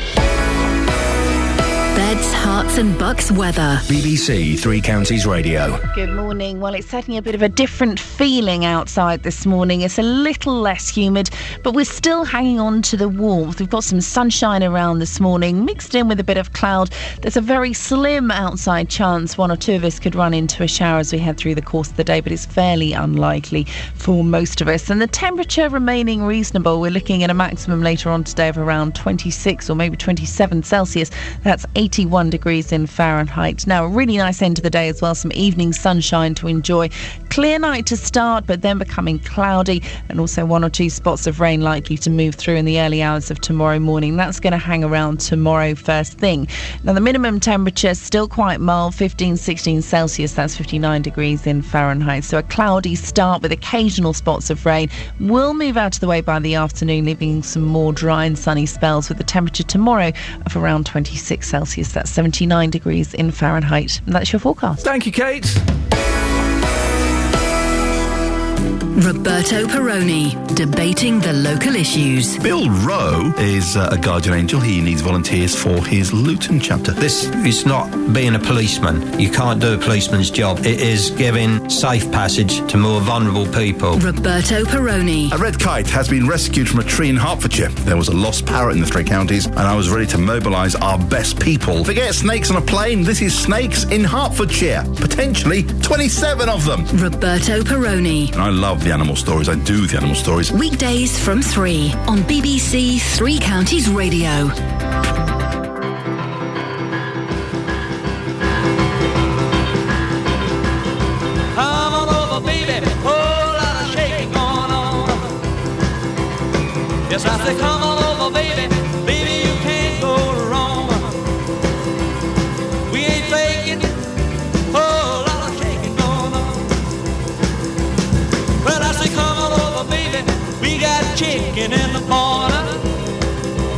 Beds, Herts and Bucks weather. BBC Three Counties Radio. Good morning. Well, it's certainly a bit of a different feeling outside this morning. It's a little less humid, but we're still hanging on to the warmth. We've got some sunshine around this morning, mixed in with a bit of cloud. There's a very slim outside chance one or two of us could run into a shower as we head through the course of the day, but it's fairly unlikely for most of us. And the temperature remaining reasonable. We're looking at a maximum later on today of around 26 or maybe 27 Celsius. That's 81 degrees in Fahrenheit. Now, a really nice end to the day as well. Some evening sunshine to enjoy. Clear night to start, but then becoming cloudy, and also one or two spots of rain likely to move through in the early hours of tomorrow morning. That's going to hang around tomorrow first thing. Now, the minimum temperature is still quite mild, 15, 16 Celsius. That's 59 degrees in Fahrenheit. So a cloudy start with occasional spots of rain. Will move out of the way by the afternoon, leaving some more dry and sunny spells with the temperature tomorrow of around 26 Celsius. That's 79 degrees in Fahrenheit. And that's your forecast. Thank you, Kate. Roberto Perrone, debating the local issues. Bill Rowe is a guardian angel. He needs volunteers for his Luton chapter. This is not being a policeman. You can't do a policeman's job. It is giving safe passage to more vulnerable people. Roberto Perrone. A red kite has been rescued from a tree in Hertfordshire. There was a lost parrot in the Three Counties, and I was ready to mobilise our best people. Forget snakes on a plane. This is snakes in Hertfordshire. Potentially 27 of them. Roberto Perrone. And I love the animal stories. I do the animal stories. Weekdays from 3 on BBC Three Counties Radio. Come on over, baby. Whole lot of shaking going on. Yes, I say come on over, baby. Baby, you can't go wrong. We ain't faking. Whole lot of shaking going on. Well, I say come on over, baby. We got chicken in the corner.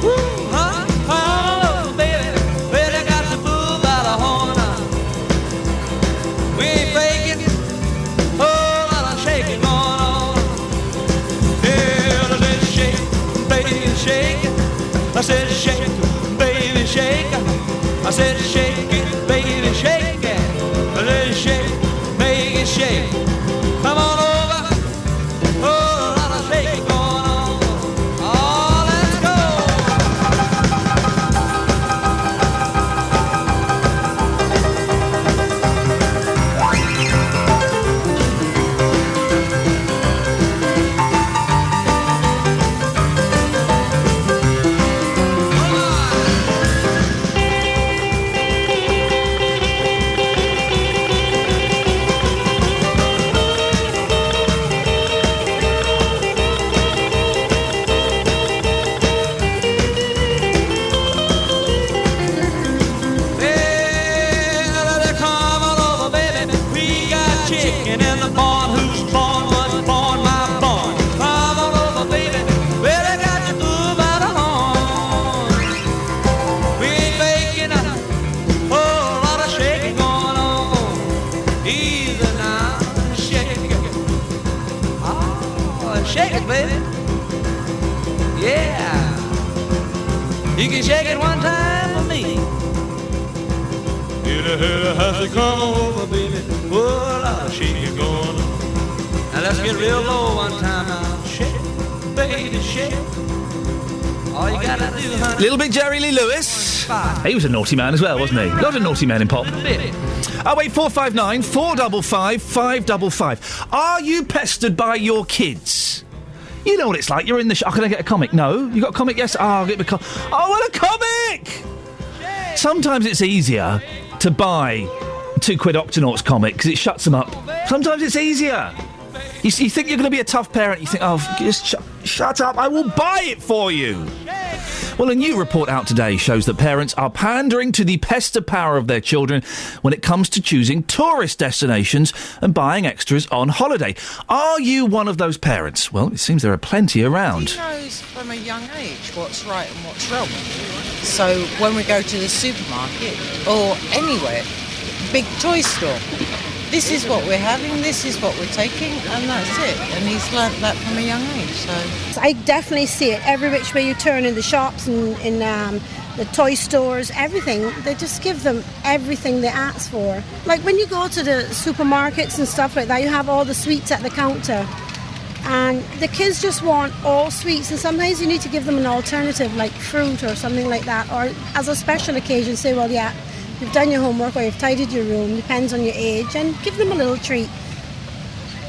Woo, huh? Come on over, baby. Well, they got the bull by the horn. We ain't faking. Whole lot of shaking going on. Yeah, let's shake, baby, shake. I said shake, baby, shake. I said shake it, baby, shake it. Let's shake, make it shake. Come on over. Whole lot of shaking going on. Oh, let's go. Well, come on over, baby. We got chicken in the barn. Who's born? Was born? My born. Come on over, baby. Well, I got the bull by the horn. We ain't faking a whole lot of shaking going on. Easy baby. Yeah. You can shake it one time for me. You know how to come over, baby. Oh, I'll shake it going on. Now let's get real low one time now. Shake, baby, shake. All you gotta do, honey. Little bit Jerry Lee Lewis. He was a naughty man as well, wasn't he? Not a naughty man in pop. 08459 455 555. Are you pestered by your kids? You know what it's like. You're in the shop. Can I get a comic? No. You got a comic? Yes. I'll get the comic. I want a comic! Sometimes it's easier to buy £2 Octonauts comic because it shuts them up. Sometimes it's easier. You think you're going to be a tough parent. You think, oh, just shut up. I will buy it for you. Well, a new report out today shows that parents are pandering to the pester power of their children when it comes to choosing tourist destinations and buying extras on holiday. Are you one of those parents? Well, it seems there are plenty around. He knows from a young age what's right and what's wrong. So when we go to the supermarket or anywhere, big toy store, this is what we're having, this is what we're taking, and that's it. And he's learnt that from a young age, so... I definitely see it every which way you turn in the shops and in the toy stores, everything. They just give them everything they ask for. Like when you go to the supermarkets and stuff like that, you have all the sweets at the counter. And the kids just want all sweets, and sometimes you need to give them an alternative, like fruit or something like that, or as a special occasion, say, well, yeah, you've done your homework or you've tidied your room, depends on your age, and give them a little treat.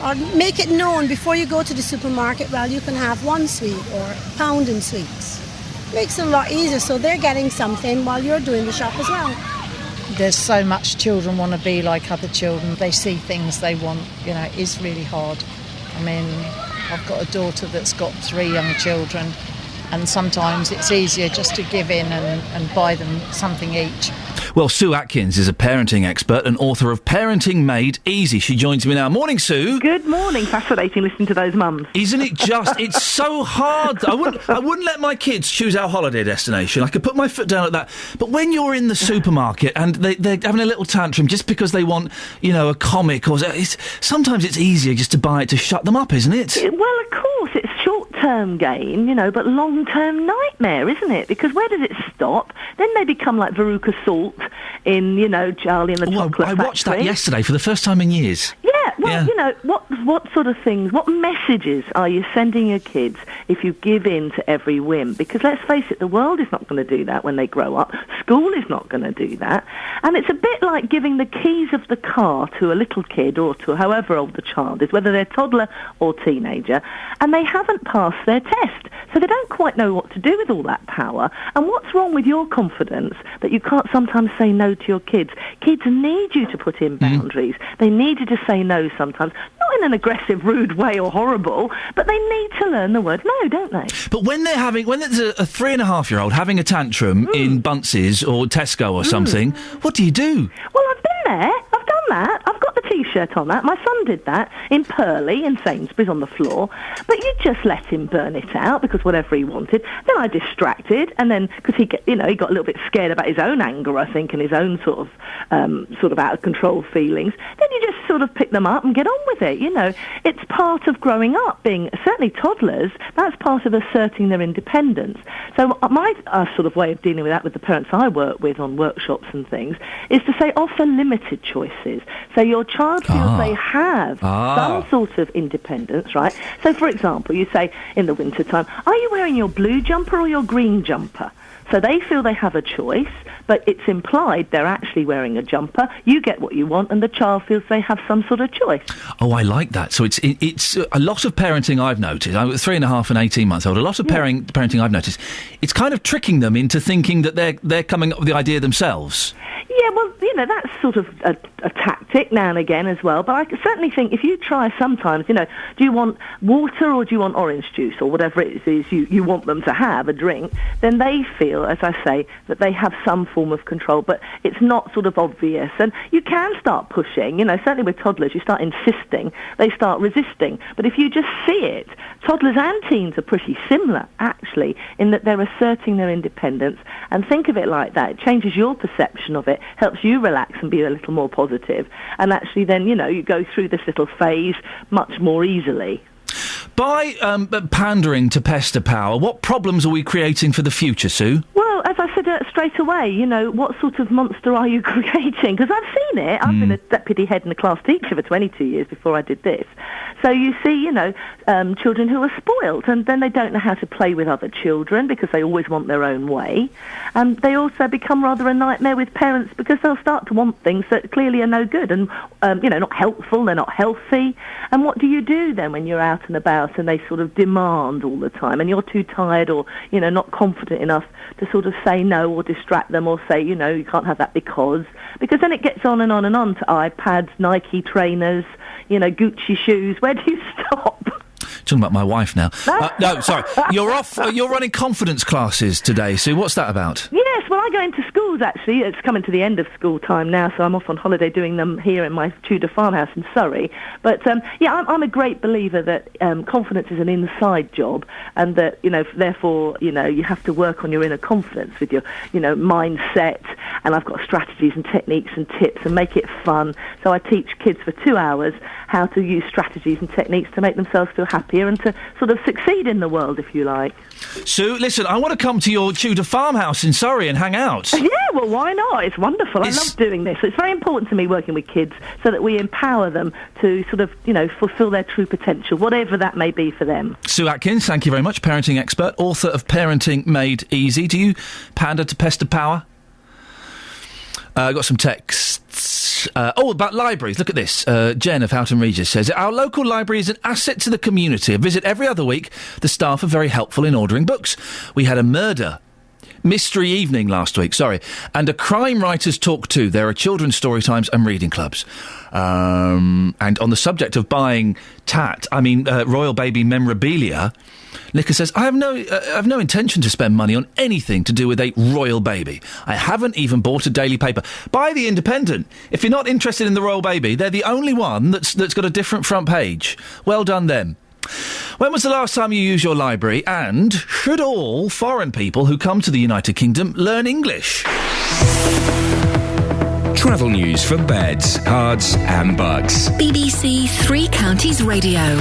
Or make it known before you go to the supermarket, well, you can have one sweet or pound in sweets. Makes it a lot easier, so they're getting something while you're doing the shop as well. There's so much children want to be like other children. They see things they want, you know, it's really hard. I mean, I've got a daughter that's got 3 young children, and sometimes it's easier just to give in and buy them something each. Well, Sue Atkins is a parenting expert and author of Parenting Made Easy. She joins me now. Morning, Sue. Good morning. Fascinating listening to those mums. Isn't it just? It's so hard. I wouldn't let my kids choose our holiday destination. I could put my foot down at that. But when you're in the supermarket and they're having a little tantrum just because they want, you know, a comic or sometimes it's easier just to buy it to shut them up, isn't it? Well, of course, it's short-term gain, you know, but long-term nightmare, isn't it? Because where does it stop? Then they become like Veruca Salt in, you know, Charlie and the Chocolate Factory. I watched that yesterday for the first time in years. Yeah, well, you know, what sort of things, what messages are you sending your kids if you give in to every whim? Because let's face it, the world is not going to do that when they grow up. School is not going to do that. And it's a bit like giving the keys of the car to a little kid or to however old the child is, whether they're toddler or teenager, and they haven't passed their test. So they don't quite know what to do with all that power. And what's wrong with your confidence that you can't sometimes say no to your kids? Kids need you to put in boundaries. They need you to say no sometimes. Not in an aggressive, rude way or horrible, but they need to learn the word no, don't they? But when there's a 3.5-year-old having a tantrum in Bunce's or Tesco or something, what do you do? Well, I've been there. I've done that. I've got the T-shirt on that. My son did that in Purley in Sainsbury's on the floor. But you just let him burn it out because whatever he wanted. Then I distracted, and then because he got a little bit scared about his own anger, I think, and his own sort of out of control feelings. Then you just sort of pick them up and get on with it. You know, it's part of growing up. Being certainly toddlers, that's part of asserting their independence. So my sort of way of dealing with that with the parents I work with on workshops and things is to say offer limited choices. So your child feels they have some sort of independence, right? So, for example, you say in the wintertime, are you wearing your blue jumper or your green jumper? So they feel they have a choice, but it's implied they're actually wearing a jumper. You get what you want, and the child feels they have some sort of choice. Oh, I like that. So it's a lot of parenting I've noticed. I'm 3.5 and 18 months old. A lot of parenting I've noticed. It's kind of tricking them into thinking that they're coming up with the idea themselves. Yeah, well, you know, that's sort of a tactic now and again as well. But I certainly think if you try sometimes, you know, do you want water or do you want orange juice or whatever it is you want them to have, a drink, then they feel, as I say, that they have some form of control, but it's not sort of obvious. And you can start pushing, you know, certainly with toddlers, you start insisting, they start resisting. But if you just see it, toddlers and teens are pretty similar, actually, in that they're asserting their independence. And think of it like that. It changes your perception of it, helps you relax and be a little more positive. And actually then, you know, you go through this little phase much more easily. By pandering to pester power, what problems are we creating for the future, Sue? Well, as I said straight away, what sort of monster are you creating? Because I've seen it. I've been a deputy head and a class teacher for 22 years before I did this. So you see, children who are spoilt, and then they don't know how to play with other children because they always want their own way. And they also become rather a nightmare with parents because they'll start to want things that clearly are no good and, not helpful, they're not healthy. And what do you do then when you're out and about and they sort of demand all the time and you're too tired or, not confident enough to sort of say no or distract them or say, you can't have that because then it gets on and on and on to iPads, Nike trainers, Gucci shoes. Where do you stop? Talking about my wife now. No, sorry. You're off. You're running confidence classes today, Sue. What's that about? Yes, well, I go into schools, actually. It's coming to the end of school time now, so I'm off on holiday doing them here in my Tudor farmhouse in Surrey. But, I'm a great believer that confidence is an inside job and that, therefore, you have to work on your inner confidence with your, mindset. And I've got strategies and techniques and tips and make it fun. So I teach kids for 2 hours how to use strategies and techniques to make themselves feel happier and to sort of succeed in the world, if you like. Sue, listen, I want to come to your Tudor farmhouse in Surrey and hang out. Yeah, well, why not? It's wonderful. I love doing this. It's very important to me working with kids so that we empower them to sort of, fulfil their true potential, whatever that may be for them. Sue Atkins, thank you very much, parenting expert, author of Parenting Made Easy. Do you pander to pester power? I got some texts. About libraries. Look at this. Jen of Houghton Regis says, our local library is an asset to the community. I visit every other week. The staff are very helpful in ordering books. We had a mystery evening last week, and a crime writers talk too. There are children's story times and reading clubs. And on the subject of buying royal baby memorabilia, Nicola says, I have no intention to spend money on anything to do with a royal baby. I haven't even bought a daily paper. Buy The Independent. If you're not interested in the royal baby, they're the only one that's got a different front page. Well done, them. When was the last time you used your library? And should all foreign people who come to the United Kingdom learn English? Travel news for beds, cards and bugs. BBC Three Counties Radio.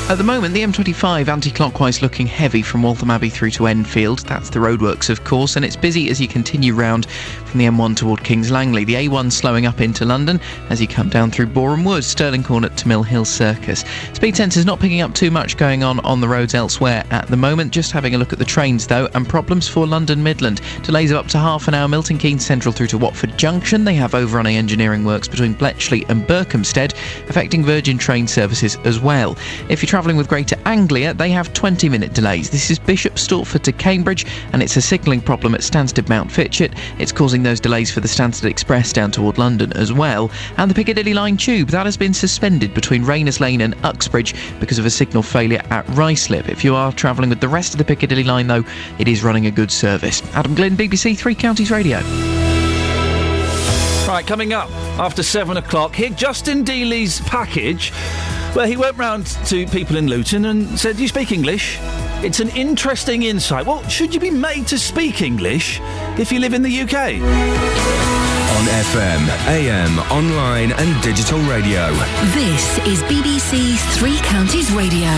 At the moment, the M25 anti-clockwise looking heavy from Waltham Abbey through to Enfield. That's the roadworks, of course, and it's busy as you continue round from the M1 toward Kings Langley. The A1 slowing up into London as you come down through Boreham Wood, Stirling Corner to Mill Hill Circus. Speed sensors not picking up too much going on the roads elsewhere at the moment. Just having a look at the trains, though, and problems for London Midland. Delays of up to half an hour. Milton Keynes Central through to Watford Junction. They have overrunning engineering works between Bletchley and Berkhamsted, affecting Virgin train services as well. If you're travelling with Greater Anglia, they have 20-minute delays. This is Bishop Stortford to Cambridge, and it's a signalling problem at Stansted Mount Fitchett. It's causing those delays for the Stansted Express down toward London as well. And the Piccadilly Line tube, that has been suspended between Rayners Lane and Uxbridge because of a signal failure at Ruislip. If you are travelling with the rest of the Piccadilly Line, though, it is running a good service. Adam Glynn, BBC Three Counties Radio. Right, coming up after 7 o'clock, here Justin Dealey's package, where he went round to people in Luton and said, do you speak English? It's an interesting insight. Well, should you be made to speak English if you live in the UK? On FM, AM, online and digital radio. This is BBC Three Counties Radio.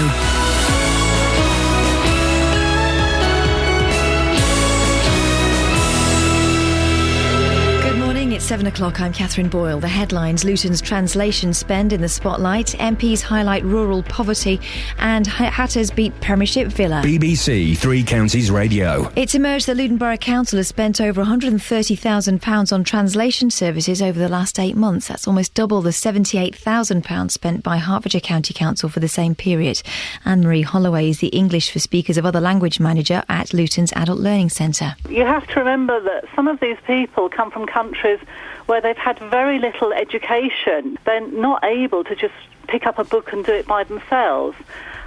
It's 7 o'clock. I'm Catherine Boyle. The headlines: Luton's translation spend in the spotlight, MPs highlight rural poverty, and Hatters beat Premiership Villa. BBC Three Counties Radio. It's emerged that Luton Borough Council has spent over £130,000 on translation services over the last 8 months. That's almost double the £78,000 spent by Hertfordshire County Council for the same period. Anne-Marie Holloway is the English for Speakers of Other Language manager at Luton's Adult Learning Centre. You have to remember that some of these people come from countries where they've had very little education. They're not able to just pick up a book and do it by themselves.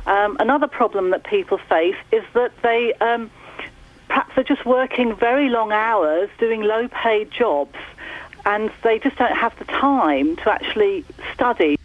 Another problem that people face is that they perhaps are just working very long hours doing low-paid jobs, and they just don't have the time to actually study.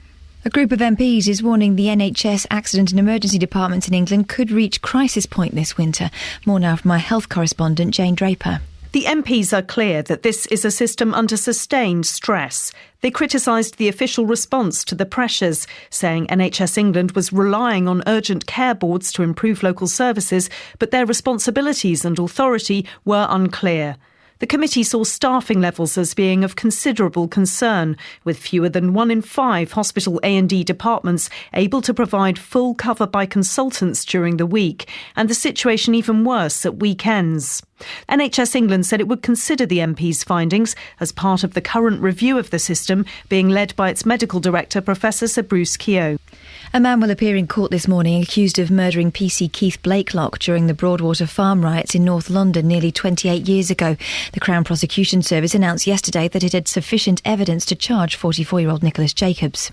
A group of MPs is warning the NHS accident and emergency departments in England could reach crisis point this winter. More now from my health correspondent Jane Draper. The MPs are clear that this is a system under sustained stress. They criticised the official response to the pressures, saying NHS England was relying on urgent care boards to improve local services, but their responsibilities and authority were unclear. The committee saw staffing levels as being of considerable concern, with fewer than 1 in 5 hospital A&E departments able to provide full cover by consultants during the week, and the situation even worse at weekends. NHS England said it would consider the MP's findings as part of the current review of the system, being led by its medical director, Professor Sir Bruce Keogh. A man will appear in court this morning accused of murdering PC Keith Blakelock during the Broadwater farm riots in North London nearly 28 years ago. The Crown Prosecution Service announced yesterday that it had sufficient evidence to charge 44-year-old Nicholas Jacobs.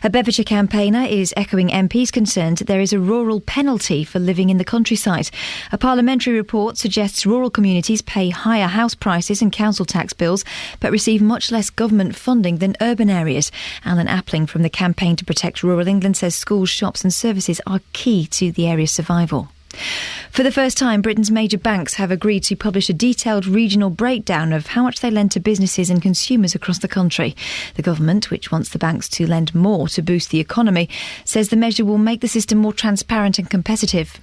A Bedfordshire campaigner is echoing MPs' concerns that there is a rural penalty for living in the countryside. A parliamentary report suggests rural communities pay higher house prices and council tax bills but receive much less government funding than urban areas. Alan Appling from the Campaign to Protect Rural England says schools, shops and services are key to the area's survival. For the first time, Britain's major banks have agreed to publish a detailed regional breakdown of how much they lend to businesses and consumers across the country. The government, which wants the banks to lend more to boost the economy, says the measure will make the system more transparent and competitive.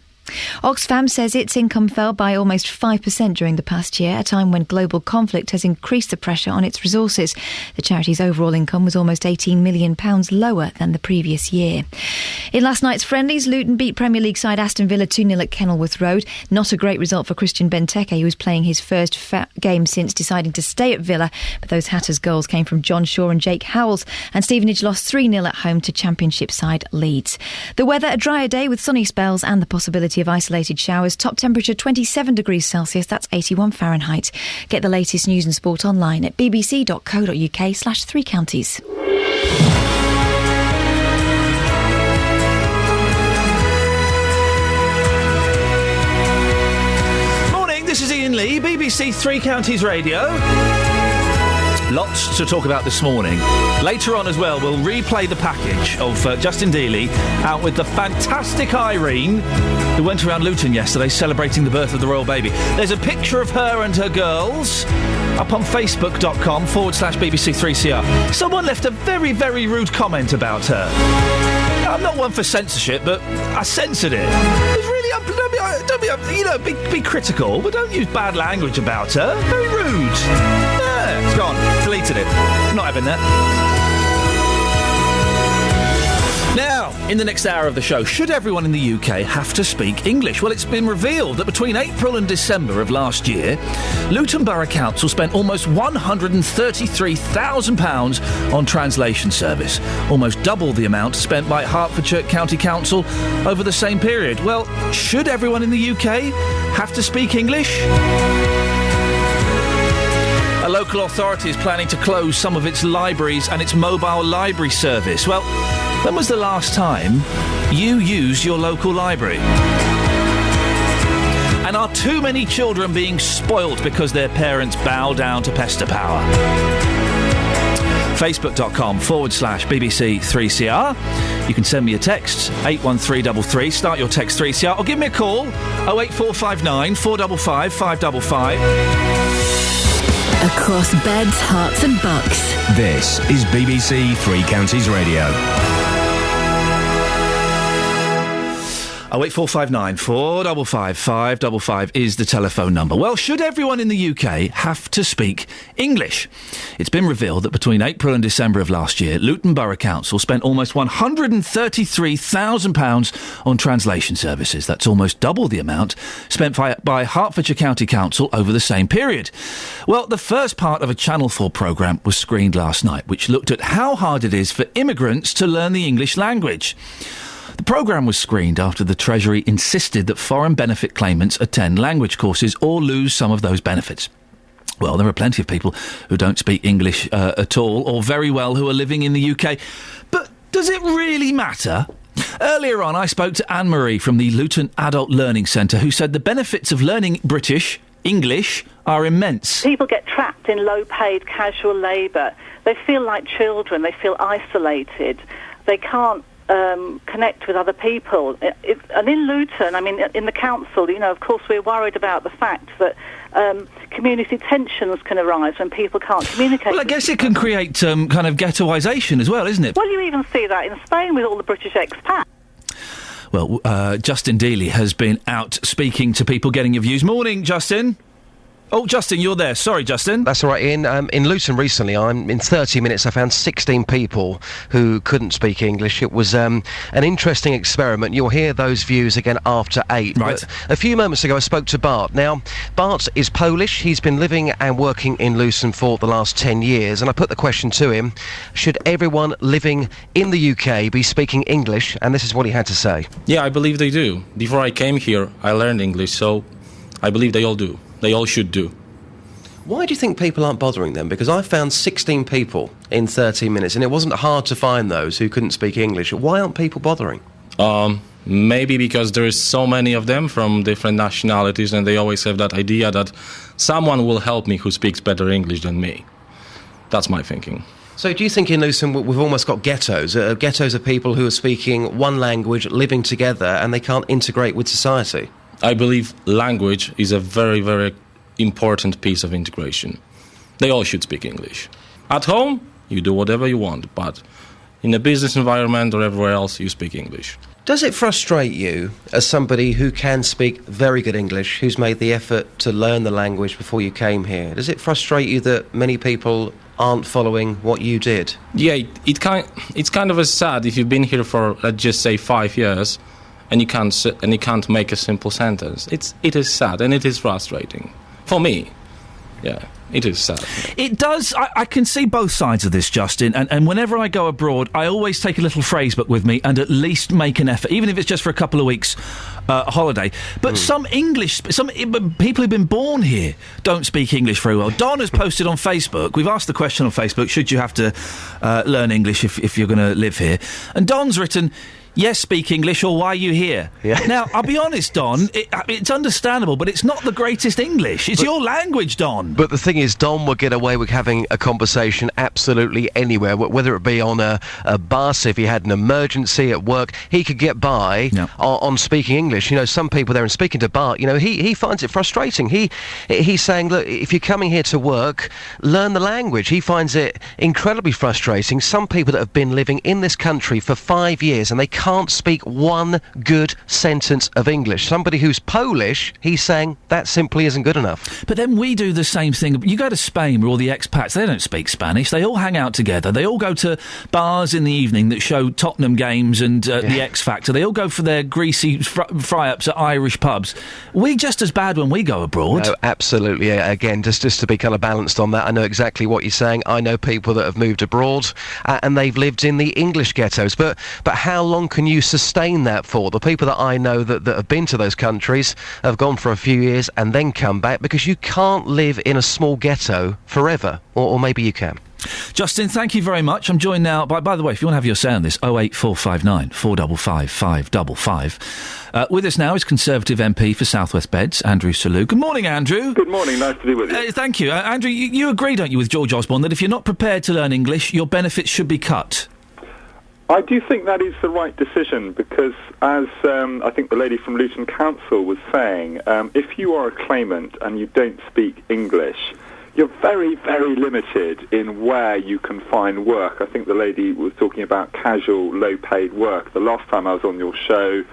Oxfam says its income fell by almost 5% during the past year, a time when global conflict has increased the pressure on its resources. The charity's overall income was almost £18 million lower than the previous year. In last night's friendlies, Luton beat Premier League side Aston Villa 2-0 at Kenilworth Road. Not a great result for Christian Benteke, who was playing his first game since deciding to stay at Villa, but those Hatters goals came from John Shaw and Jake Howells, and Stevenage lost 3-0 at home to Championship side Leeds. The weather, a drier day with sunny spells and the possibility of isolated showers. Top temperature 27 degrees Celsius, that's 81 Fahrenheit. Get the latest news and sport online at bbc.co.uk/3 counties. Morning, this is Iain Lee, BBC Three Counties Radio. Lots to talk about this morning. Later on as well, we'll replay the package of Justin Dealey out with the fantastic Irene, who went around Luton yesterday celebrating the birth of the royal baby. There's a picture of her and her girls up on facebook.com/BBC3CR. Someone left a very, very rude comment about her. I'm not one for censorship, but I censored it. It was really be critical, but don't use bad language about her. Very rude. Yeah, it's gone. Deleted it. Not having that. Now, in the next hour of the show, should everyone in the UK have to speak English? Well, it's been revealed that between April and December of last year, Luton Borough Council spent almost £133,000 on translation service, almost double the amount spent by Hertfordshire County Council over the same period. Well, should everyone in the UK have to speak English? A local authority is planning to close some of its libraries and its mobile library service. Well, when was the last time you used your local library? And are too many children being spoilt because their parents bow down to pester power? Facebook.com/BBC3CR. You can send me a text, 81333, start your text 3CR, or give me a call, 08459 455 555. Across beds, hearts and bucks. This is BBC Three Counties Radio. 08459 455 555 is the telephone number. Well, should everyone in the UK have to speak English? It's been revealed that between April and December of last year, Luton Borough Council spent almost £133,000 on translation services. That's almost double the amount spent by Hertfordshire County Council over the same period. Well, the first part of a Channel 4 programme was screened last night, which looked at how hard it is for immigrants to learn the English language. The programme was screened after the Treasury insisted that foreign benefit claimants attend language courses or lose some of those benefits. Well, there are plenty of people who don't speak English at all or very well who are living in the UK. But does it really matter? Earlier on, I spoke to Anne-Marie from the Luton Adult Learning Centre, who said the benefits of learning English are immense. People get trapped in low-paid casual labour. They feel like children. They feel isolated. They can't connect with other people. And in Luton, I mean, in the council, of course, we're worried about the fact that community tensions can arise when people can't communicate. Well, I guess it can create kind of ghettoisation as well, isn't it? Well, you even see that in Spain with all the British expats. Well, Justin Dealey has been out speaking to people, getting your views. Morning, Justin. Oh, Justin, you're there. Sorry, Justin. That's all right, Ian. In Luton recently, in 30 minutes, I found 16 people who couldn't speak English. It was an interesting experiment. You'll hear those views again after 8. Right. But a few moments ago, I spoke to Bart. Now, Bart is Polish. He's been living and working in Luton for the last 10 years. And I put the question to him, should everyone living in the UK be speaking English? And this is what he had to say. Yeah, I believe they do. Before I came here, I learned English, so I believe they all do. They all should do. Why do you think people aren't bothering them? Because I found 16 people in 30 minutes, and it wasn't hard to find those who couldn't speak English. Why aren't people bothering? Maybe because there is so many of them from different nationalities, and they always have that idea that someone will help me who speaks better English than me. That's my thinking. So do you think in Luton we've almost got ghettos? Ghettos are people who are speaking one language, living together, and they can't integrate with society? I believe language is a very, very important piece of integration. They all should speak English. At home, you do whatever you want, but in a business environment or everywhere else, you speak English. Does it frustrate you, as somebody who can speak very good English, who's made the effort to learn the language before you came here, does it frustrate you that many people aren't following what you did? Yeah, it's kind of sad if you've been here for, let's just say, 5 years, and you can't make a simple sentence. It is sad and it is frustrating. For me, yeah, it is sad. It does. I can see both sides of this, Justin, and whenever I go abroad, I always take a little phrase book with me and at least make an effort, even if it's just for a couple of weeks holiday. But some people who've been born here don't speak English very well. Don has posted on Facebook, we've asked the question on Facebook, should you have to learn English if you're going to live here? And Don's written, yes, speak English, or why are you here? Yeah. Now, I'll be honest, Don, it's understandable, but it's not the greatest English. It's your language, Don. But the thing is, Don would get away with having a conversation absolutely anywhere, whether it be on a bus, if he had an emergency at work, he could get by on speaking English. Some people there, and speaking to Bart, he finds it frustrating. He's saying, look, if you're coming here to work, learn the language. He finds it incredibly frustrating. Some people that have been living in this country for 5 years and they can't speak one good sentence of English. Somebody who's Polish, he's saying that simply isn't good enough. But then we do the same thing. You go to Spain where all the expats, they don't speak Spanish. They all hang out together. They all go to bars in the evening that show Tottenham games and the X Factor. They all go for their greasy fry-ups at Irish pubs. We're just as bad when we go abroad. No, absolutely. Yeah, again, just to be kind of balanced on that, I know exactly what you're saying. I know people that have moved abroad and they've lived in the English ghettos. But how long can you sustain that for? The people that I know that have been to those countries have gone for a few years and then come back, because you can't live in a small ghetto forever, or maybe you can. Justin, thank you very much. I'm joined now by the way, if you want to have your say on this, 08459 455 555. With us now is Conservative MP for South West Beds, Andrew Selous. Good morning, Andrew. Good morning, nice to be with you. Thank you. Andrew, you agree, don't you, with George Osborne, that if you're not prepared to learn English, your benefits should be cut? I do think that is the right decision, because as I think the lady from Luton Council was saying, if you are a claimant and you don't speak English, you're very, very limited in where you can find work. I think the lady was talking about casual, low-paid work. The last time I was on your show,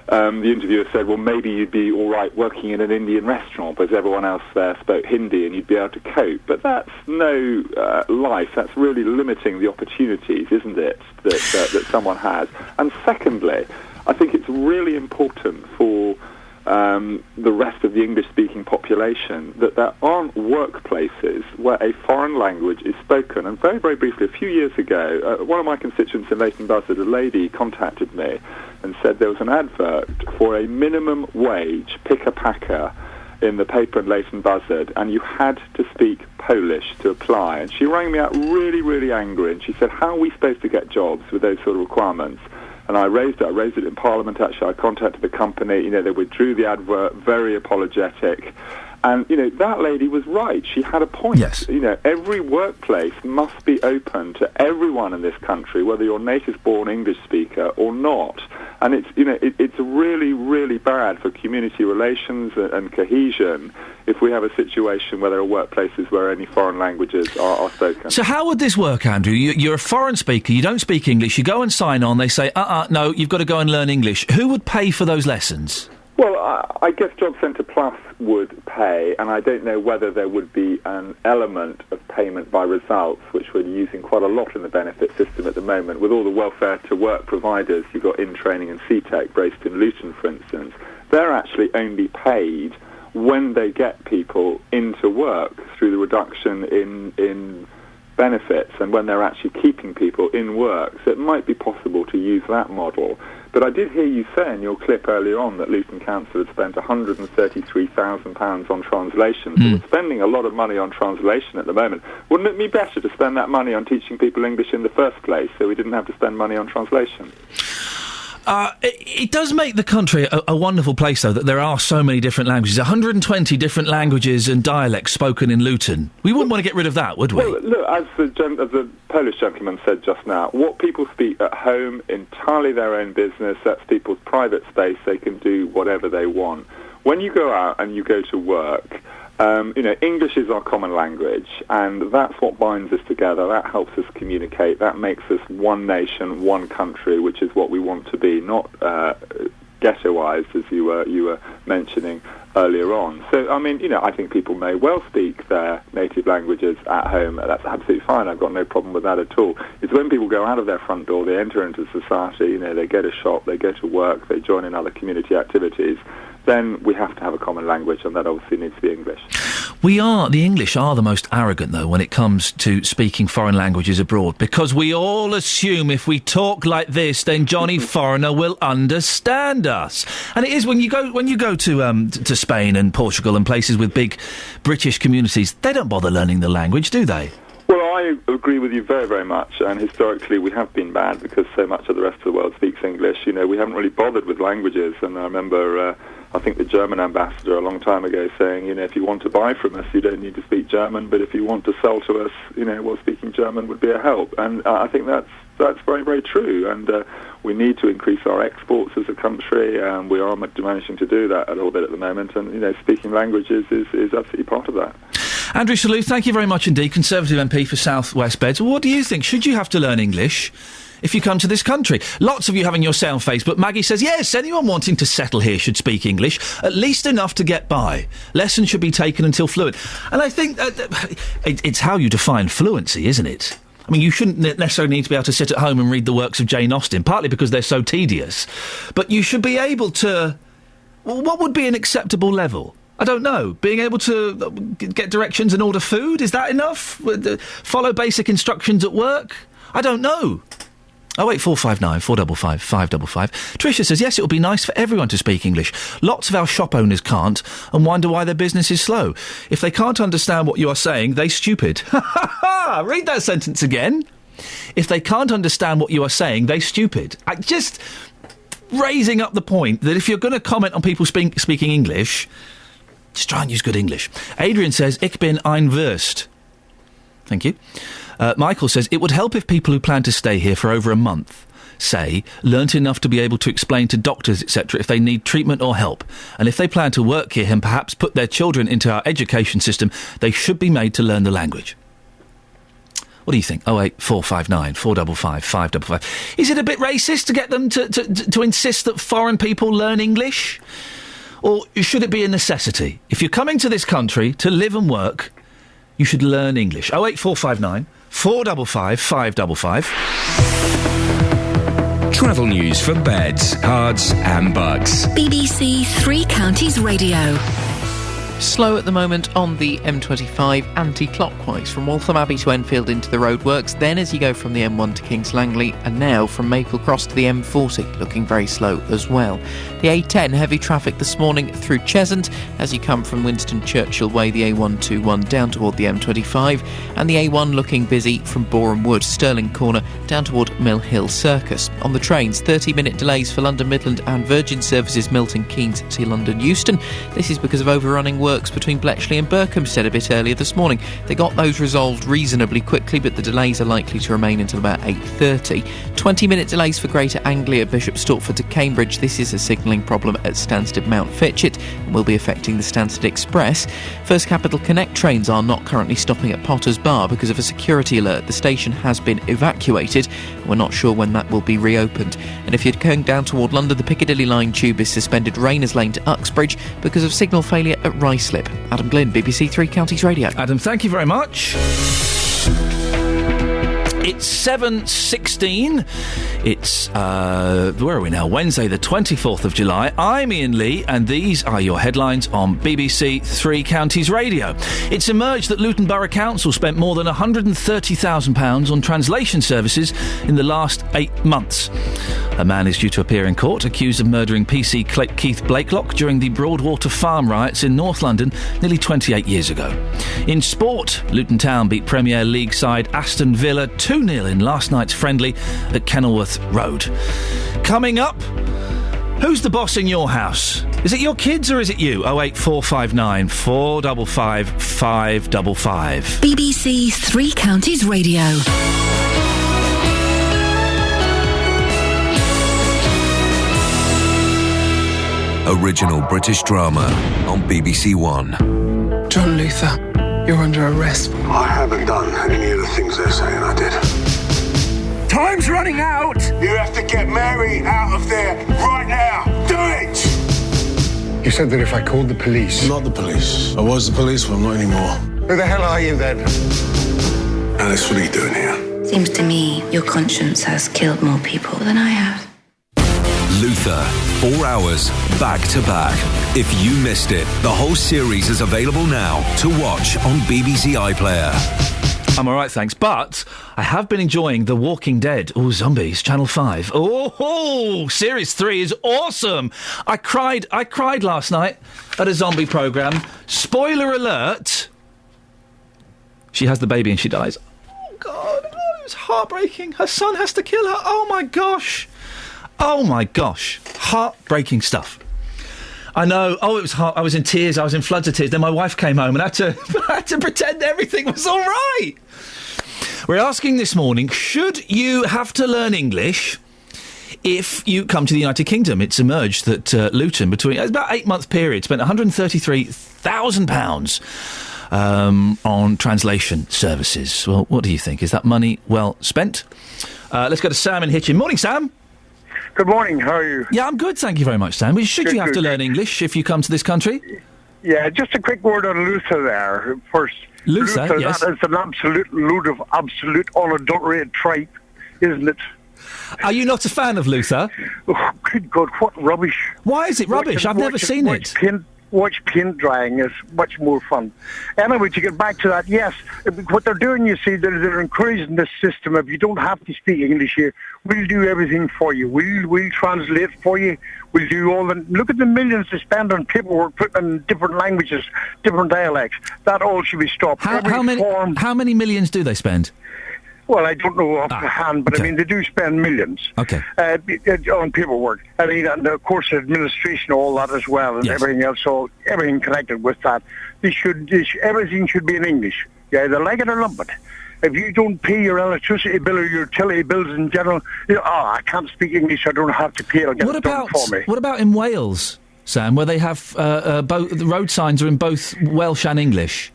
the interviewer said, well, maybe you'd be all right working in an Indian restaurant because everyone else there spoke Hindi and you'd be able to cope. But that's no life. That's really limiting the opportunities, isn't it, that someone has. And secondly, I think it's really important for the rest of the English-speaking population that there aren't workplaces where a foreign language is spoken. And very, very briefly, a few years ago, one of my constituents in Leighton Buzzard, a lady, contacted me and said there was an advert for a minimum wage picker-packer in the paper in Leighton Buzzard, and you had to speak Polish to apply. And she rang me out really, really angry, and she said, how are we supposed to get jobs with those sort of requirements? And I raised it in Parliament, actually. I contacted the company. They withdrew the advert, very apologetic. And, that lady was right. She had a point. Yes. Every workplace must be open to everyone in this country, whether you're a native-born English speaker or not. And it's really, really bad for community relations and cohesion if we have a situation where there are workplaces where only foreign languages are spoken. So how would this work, Andrew? You're a foreign speaker, you don't speak English, you go and sign on, they say, no, you've got to go and learn English. Who would pay for those lessons? Well, I guess Job Centre Plus would pay, and I don't know whether there would be an element of payment by results, which we're using quite a lot in the benefit system at the moment. With all the welfare to work providers, you've got In-Training and CTEC based in Luton, for instance, they're actually only paid when they get people into work through the reduction in benefits and when they're actually keeping people in work. So it might be possible to use that model. But I did hear you say in your clip earlier on that Luton Council had spent £133,000 on translation. So we're spending a lot of money on translation at the moment. Wouldn't it be better to spend that money on teaching people English in the first place so we didn't have to spend money on translation? It does make the country a wonderful place, though, that there are so many different languages. 120 different languages and dialects spoken in Luton. We wouldn't want to get rid of that, would we? Well, look, as the Polish gentleman said just now, what people speak at home, entirely their own business, that's people's private space, they can do whatever they want. When you go out and you go to work, English is our common language, and that's what binds us together. That helps us communicate. That makes us one nation, one country, which is what we want to be, not ghettoized, as you were mentioning earlier on. So, I think people may well speak their native languages at home. That's absolutely fine. I've got no problem with that at all. It's when people go out of their front door, they enter into society, they get a shop, they go to work, they join in other community activities, then we have to have a common language, and that obviously needs to be English. The English are the most arrogant, though, when it comes to speaking foreign languages abroad, because we all assume if we talk like this, then Johnny Foreigner will understand us. And it is when you go to Spain and Portugal and places with big British communities, they don't bother learning the language, do they? Well, I agree with you very, very much, and historically we have been bad because so much of the rest of the world speaks English. We haven't really bothered with languages, and I remember I think the German ambassador a long time ago saying, if you want to buy from us, you don't need to speak German, but if you want to sell to us, speaking German would be a help. And I think that's very, very true, and we need to increase our exports as a country, and we are managing to do that a little bit at the moment, and speaking languages is absolutely part of that. Andrew Selous, thank you very much indeed, Conservative MP for South West Beds. What do you think? Should you have to learn English if you come to this country? Lots of you having your say on Facebook. Maggie says, yes, anyone wanting to settle here should speak English, at least enough to get by. Lessons should be taken until fluent. And I think it's how you define fluency, isn't it? You shouldn't necessarily need to be able to sit at home and read the works of Jane Austen, partly because they're so tedious. But you should be able to... Well, what would be an acceptable level? I don't know. Being able to get directions and order food, is that enough? Follow basic instructions at work? I don't know. 08459 455 555. Tricia says, yes, it would be nice for everyone to speak English. Lots of our shop owners can't and wonder why their business is slow. If they can't understand what you are saying, they stupid. Read that sentence again. If they can't understand what you are saying, they stupid. Just raising up the point that if you're going to comment on people speaking English, just try and use good English. Adrian says, ich bin ein Wurst. Thank you. Michael says, it would help if people who plan to stay here for over a month, say, learnt enough to be able to explain to doctors, etc., if they need treatment or help. And if they plan to work here and perhaps put their children into our education system, they should be made to learn the language. What do you think? 08459 455 555. Is it a bit racist to get them to insist that foreign people learn English? Or should it be a necessity? If you're coming to this country to live and work, you should learn English. 08459 455 555. Travel news for beds, cards and bugs. BBC Three Counties Radio. Slow at the moment on the M25 anti-clockwise from Waltham Abbey to Enfield into the roadworks, then as you go from the M1 to Kings Langley, and now from Maple Cross to the M40, looking very slow as well. The A10, heavy traffic this morning through Cheshunt as you come from Winston Churchill Way, the A121 down toward the M25, and the A1 looking busy from Boreham Wood, Stirling Corner down toward Mill Hill Circus. On the trains, 30-minute delays for London Midland and Virgin services Milton Keynes to London Euston. This is because of overrunning works between Bletchley and Berkhamsted a bit earlier this morning. They got those resolved reasonably quickly, but the delays are likely to remain until about 8:30. 20-minute delays for Greater Anglia, Bishop Stortford to Cambridge. This is a signalling problem at Stansted Mount Fitchett and will be affecting the Stansted Express. First Capital Connect trains are not currently stopping at Potters Bar because of a security alert. The station has been evacuated. We're not sure when that will be reopened. And if you're going down toward London, the Piccadilly Line tube is suspended Rayners Lane to Uxbridge because of signal failure at Ruislip. Adam Glynn, BBC Three Counties Radio. Adam, thank you very much. It's 7:16. It's, where are we now? Wednesday, the 24th of July. I'm Iain Lee, and these are your headlines on BBC Three Counties Radio. It's emerged that Luton Borough Council spent more than £130,000 on translation services in the last 8 months. A man is due to appear in court accused of murdering PC Keith Blakelock during the Broadwater Farm riots in North London nearly 28 years ago. In sport, Luton Town beat Premier League side Aston Villa 2-0 in last night's friendly at Kenilworth Road. Coming up, who's the boss in your house? Is it your kids or is it you? 08459 455 555. BBC Three Counties Radio. Original British drama on BBC One. John Luther, you're under arrest. I haven't done any of the things they're saying I did. Time's running out! You have to get Mary out of there right now. Do it! You said that if I called the police... I'm not the police. I was the police, but I'm not anymore. Who the hell are you then? Alice, what are you doing here? Seems to me your conscience has killed more people than I have. Luther, 4 hours, back to back. If you missed it, the whole series is available now to watch on BBC iPlayer. I'm all right, thanks. But I have been enjoying The Walking Dead. Oh, zombies, Channel 5. Oh, Series 3 is awesome. I cried last night at a zombie programme. Spoiler alert. She has the baby and she dies. Oh, God. Oh, it's heartbreaking. Her son has to kill her. Oh, my gosh. Heartbreaking stuff. I know. Oh, it was hard. I was in tears. I was in floods of tears. Then my wife came home and I had to pretend everything was all right. We're asking this morning, should you have to learn English if you come to the United Kingdom? It's emerged that Luton, between about 8-month period, spent £133,000 on translation services. Well, what do you think? Is that money well spent? Let's go to Sam in Hitchin. Morning, Sam. Good morning, how are you? Yeah, I'm good, thank you very much, Sam. Should you have to learn English if you come to this country? Yeah, just a quick word on Luther there. First, Luther, yes. That is an absolute load of absolute unadulterated tripe, isn't it? Are you not a fan of Luther? Oh, good God, what rubbish. Why is it rubbish? I've never seen it. Watch paint drying is much more fun. Anyway, to get back to that, yes, what they're doing, you see, they're encouraging this system. If you don't have to speak English here, we'll do everything for you. We'll translate for you. We'll do all the... Look at the millions they spend on paperwork, put in different languages, different dialects. That all should be stopped. How many millions do they spend? Well, I don't know offhand, but okay. I mean, they do spend millions on paperwork. I mean, and of course, administration, all that as well, and everything else, so everything connected with that. Everything should be in English. Yeah, they like it or lump it. If you don't pay your electricity bill or your utility bills in general, I can't speak English, I don't have to pay, I'll get it done for me. What about in Wales, Sam, where they have both the road signs are in both Welsh and English?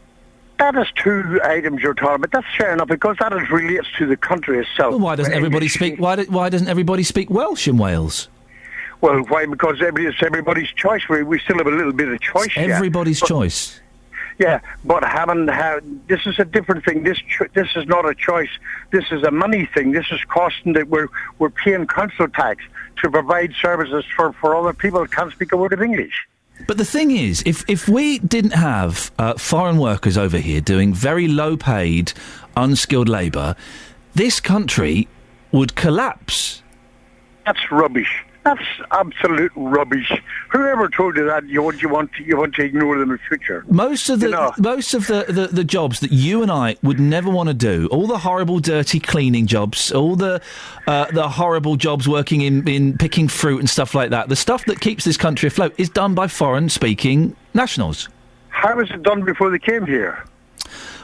That is two items you're talking about. That's fair enough because that relates to the country itself. Well, why doesn't everybody speak? Why doesn't everybody speak Welsh in Wales? Well, why? Because it's everybody's choice. We still have a little bit of choice. Everybody's choice. Yeah, but this is a different thing. This is not a choice. This is a money thing. This is costing that we're paying council tax to provide services for other people that can't speak a word of English. But the thing is, if we didn't have foreign workers over here doing very low-paid, unskilled labour, this country would collapse. That's rubbish. That's absolute rubbish. Whoever told you that you want to ignore them in the future? Most of the jobs that you and I would never want to do, all the horrible, dirty cleaning jobs, all the horrible jobs working in picking fruit and stuff like that, the stuff that keeps this country afloat is done by foreign-speaking nationals. How was it done before they came here?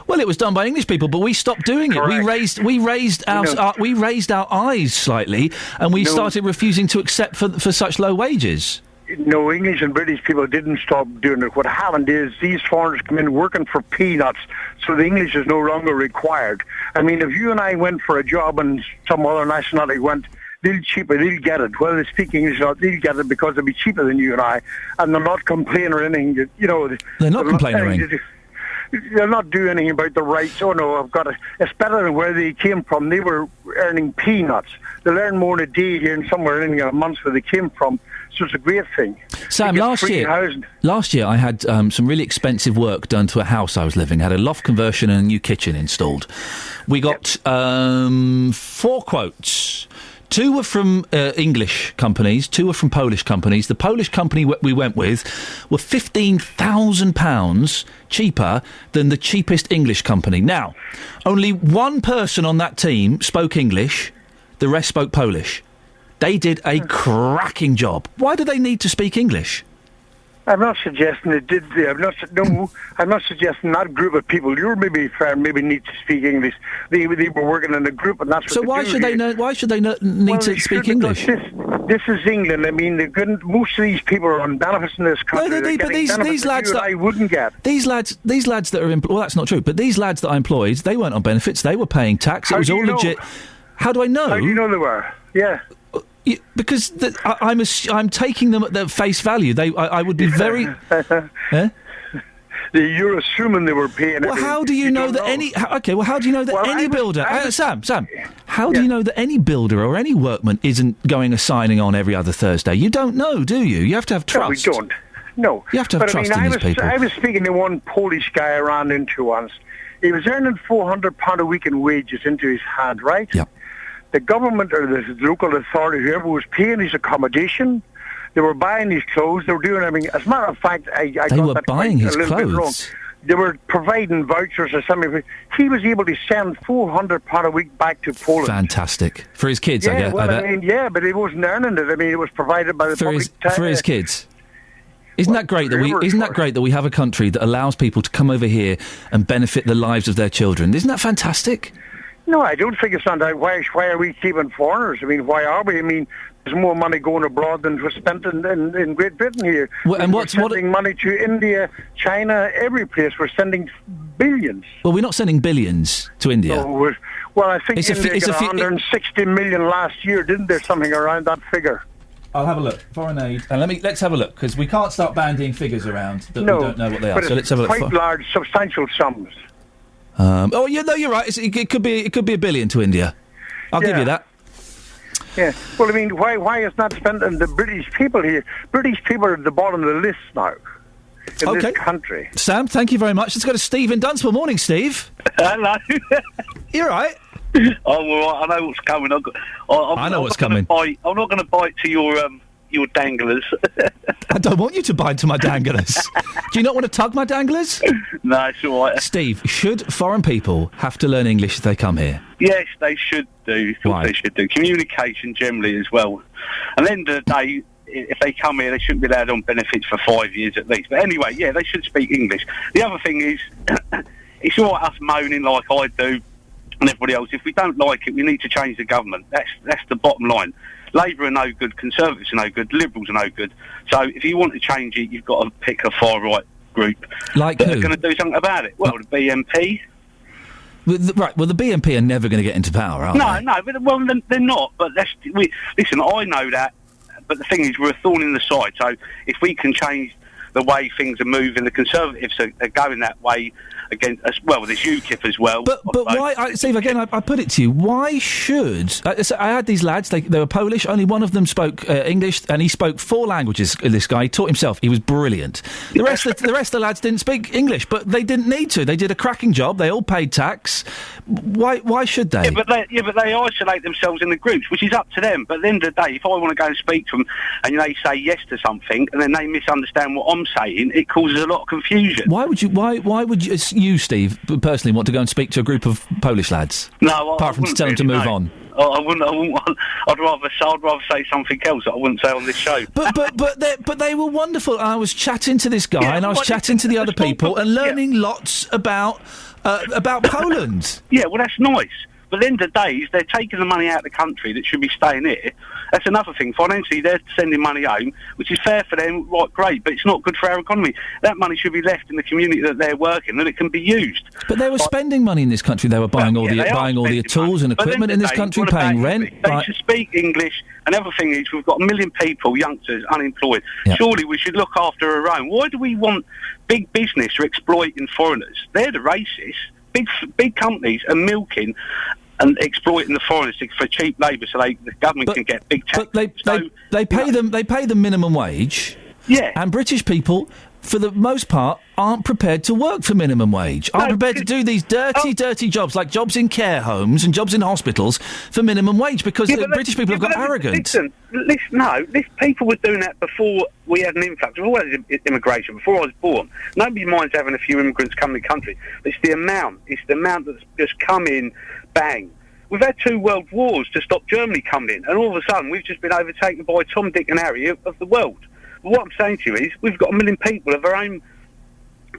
Well, it was done by English people, but we stopped doing it. Correct. We raised our eyes slightly, and we started refusing to accept for such low wages. No, English and British people didn't stop doing it. What happened is these foreigners come in working for peanuts, so the English is no longer required. I mean, if you and I went for a job and some other nationality went, they'll cheaper, they'll get it. Whether they speak English or not, they'll get it because they'll be cheaper than you and I, and they're not complaining or anything. You know, they're not complaining. They'll not do anything about the rights. Oh no, I've got it. It's better than where they came from. They were earning peanuts. They'll earn more in a day here and somewhere in a month where they came from. So it's a great thing. Sam, last year I had some really expensive work done to a house I was living. I had a loft conversion and a new kitchen installed. We got 4 quotes. 2 were from English companies, 2 were from Polish companies. The Polish company we went with were £15,000 cheaper than the cheapest English company. Now, only one person on that team spoke English, the rest spoke Polish. They did a cracking job. Why do they need to speak English? I'm not suggesting it did. I'm not suggesting that group of people. You're maybe fair, maybe need to speak English. They were working in a group, and that's what. So why should they know? Why should they need to speak English? This is England. I mean, they couldn't. Most of these people are on benefits in this country. No, but these lads that I wouldn't get. These lads that are well, that's not true. But these lads that I employed, they weren't on benefits. They were paying tax. It was all legit. How do I know? How do you know they were? Yeah. Because I'm taking them at their face value. I would be very. You're assuming they were paying. Well, how do you know that any? Okay, well, how do you know that any builder? Sam, how do you know that any builder or any workman isn't going and signing on every other Thursday? You don't know, do you? You have to have trust. No, we don't. No, you have to have trust in these people. I was speaking to one Polish guy I ran into once. He was earning £400 a week in wages into his hand, right? Yep. The government or the local authority, whoever was paying his accommodation, they were buying his clothes, they were doing everything. As a matter of fact, they were buying his clothes. They were providing vouchers or something. He was able to send £400 a week back to Poland. Fantastic. For his kids, I bet. I mean, yeah, but he wasn't earning it. I mean, it was provided by the public. For his kids. Isn't that great that we have a country that allows people to come over here and benefit the lives of their children? Isn't that fantastic? No, I don't think it's not that. Why are we keeping foreigners? I mean, why are we? I mean, there's more money going abroad than was spent in Great Britain here. Well, and we're sending money to India, China, every place. We're sending billions. Well, we're not sending billions to India. No, well, I think India got 160 million last year, didn't there? Something around that figure. I'll have a look. Foreign aid. And let's have a look, because we can't start bandying figures around that we don't know what they are. So let's have a look. Quite large, substantial sums. You're right. It could be $1 billion to India. I'll give you that. Yeah. Well, I mean, why is not spent on the British people here? British people are at the bottom of the list now in this country. Sam, thank you very much. Let's go to Steve in Dunstable. Morning, Steve. Hello. You're right. I'm all right. I know what's coming. I know what's coming. I'm not going to bite to your danglers. I don't want you to bite to my danglers. Do you not want to tug my danglers? No, it's all right. Steve, should foreign people have to learn English if they come here? Yes, they should do. Why? They should do. Communication generally as well. And at the end of the day, if they come here, they shouldn't be allowed on benefits for 5 years at least. But anyway, yeah, they should speak English. The other thing is, it's all right us moaning like I do and everybody else. If we don't like it, we need to change the government. That's the bottom line. Labour are no good, Conservatives are no good, Liberals are no good. So if you want to change it, you've got to pick a far-right group that are going to do something about it. Well, the BNP. Right, well, the BNP are never going to get into power, are they? No, but, they're not. But listen, I know that, but the thing is, we're a thorn in the side. So if we can change the way things are moving, the Conservatives are going that way against us. Well, there's UKIP as well. But why, Steve? Again, I put it to you. Why should I had these lads? They were Polish. Only one of them spoke English, and he spoke 4 languages. This guy, he taught himself. He was brilliant. The rest of the lads didn't speak English, but they didn't need to. They did a cracking job. They all paid tax. Why should they? Yeah, but they isolate themselves in the groups, which is up to them. But at the end of the day, if I want to go and speak to them, and they say yes to something, and then they misunderstand what I'm saying, it causes a lot of confusion. Why would you, Steve, personally want to go and speak to a group of Polish lads? No, apart from to tell them to move on. I wouldn't want. I'd rather say something else that I wouldn't say on this show. But they were wonderful. I was chatting to this guy, and I was chatting to the other people, and learning lots about Poland. Yeah, well, that's nice. But at the end of the day, they're taking the money out of the country that should be staying here. That's another thing. Financially, they're sending money home, which is fair for them, right, great, but it's not good for our economy. That money should be left in the community that they're working, and it can be used. But they were spending money in this country. They were buying all the tools and equipment in this country, paying rent. They should speak English. Another thing is, we've got 1 million people, youngsters, unemployed. Yep. Surely we should look after our own. Why do we want big business to exploiting foreigners? They're the racists. Big companies are milking and exploiting the foreigners for cheap labour, so the government can get big tax. But they pay them minimum wage. Yeah. And British people, for the most part, aren't prepared to work for minimum wage. Aren't prepared to do these dirty jobs, like jobs in care homes and jobs in hospitals, for minimum wage, because British people have got arrogant. Listen, people were doing that before we had an influx, before we had immigration, before I was born. Nobody minds having a few immigrants come to the country. It's the amount that's just come in, bang. We've had 2 world wars to stop Germany coming in, and all of a sudden we've just been overtaken by Tom, Dick and Harry of the world. But what I'm saying to you is, we've got 1 million people of our own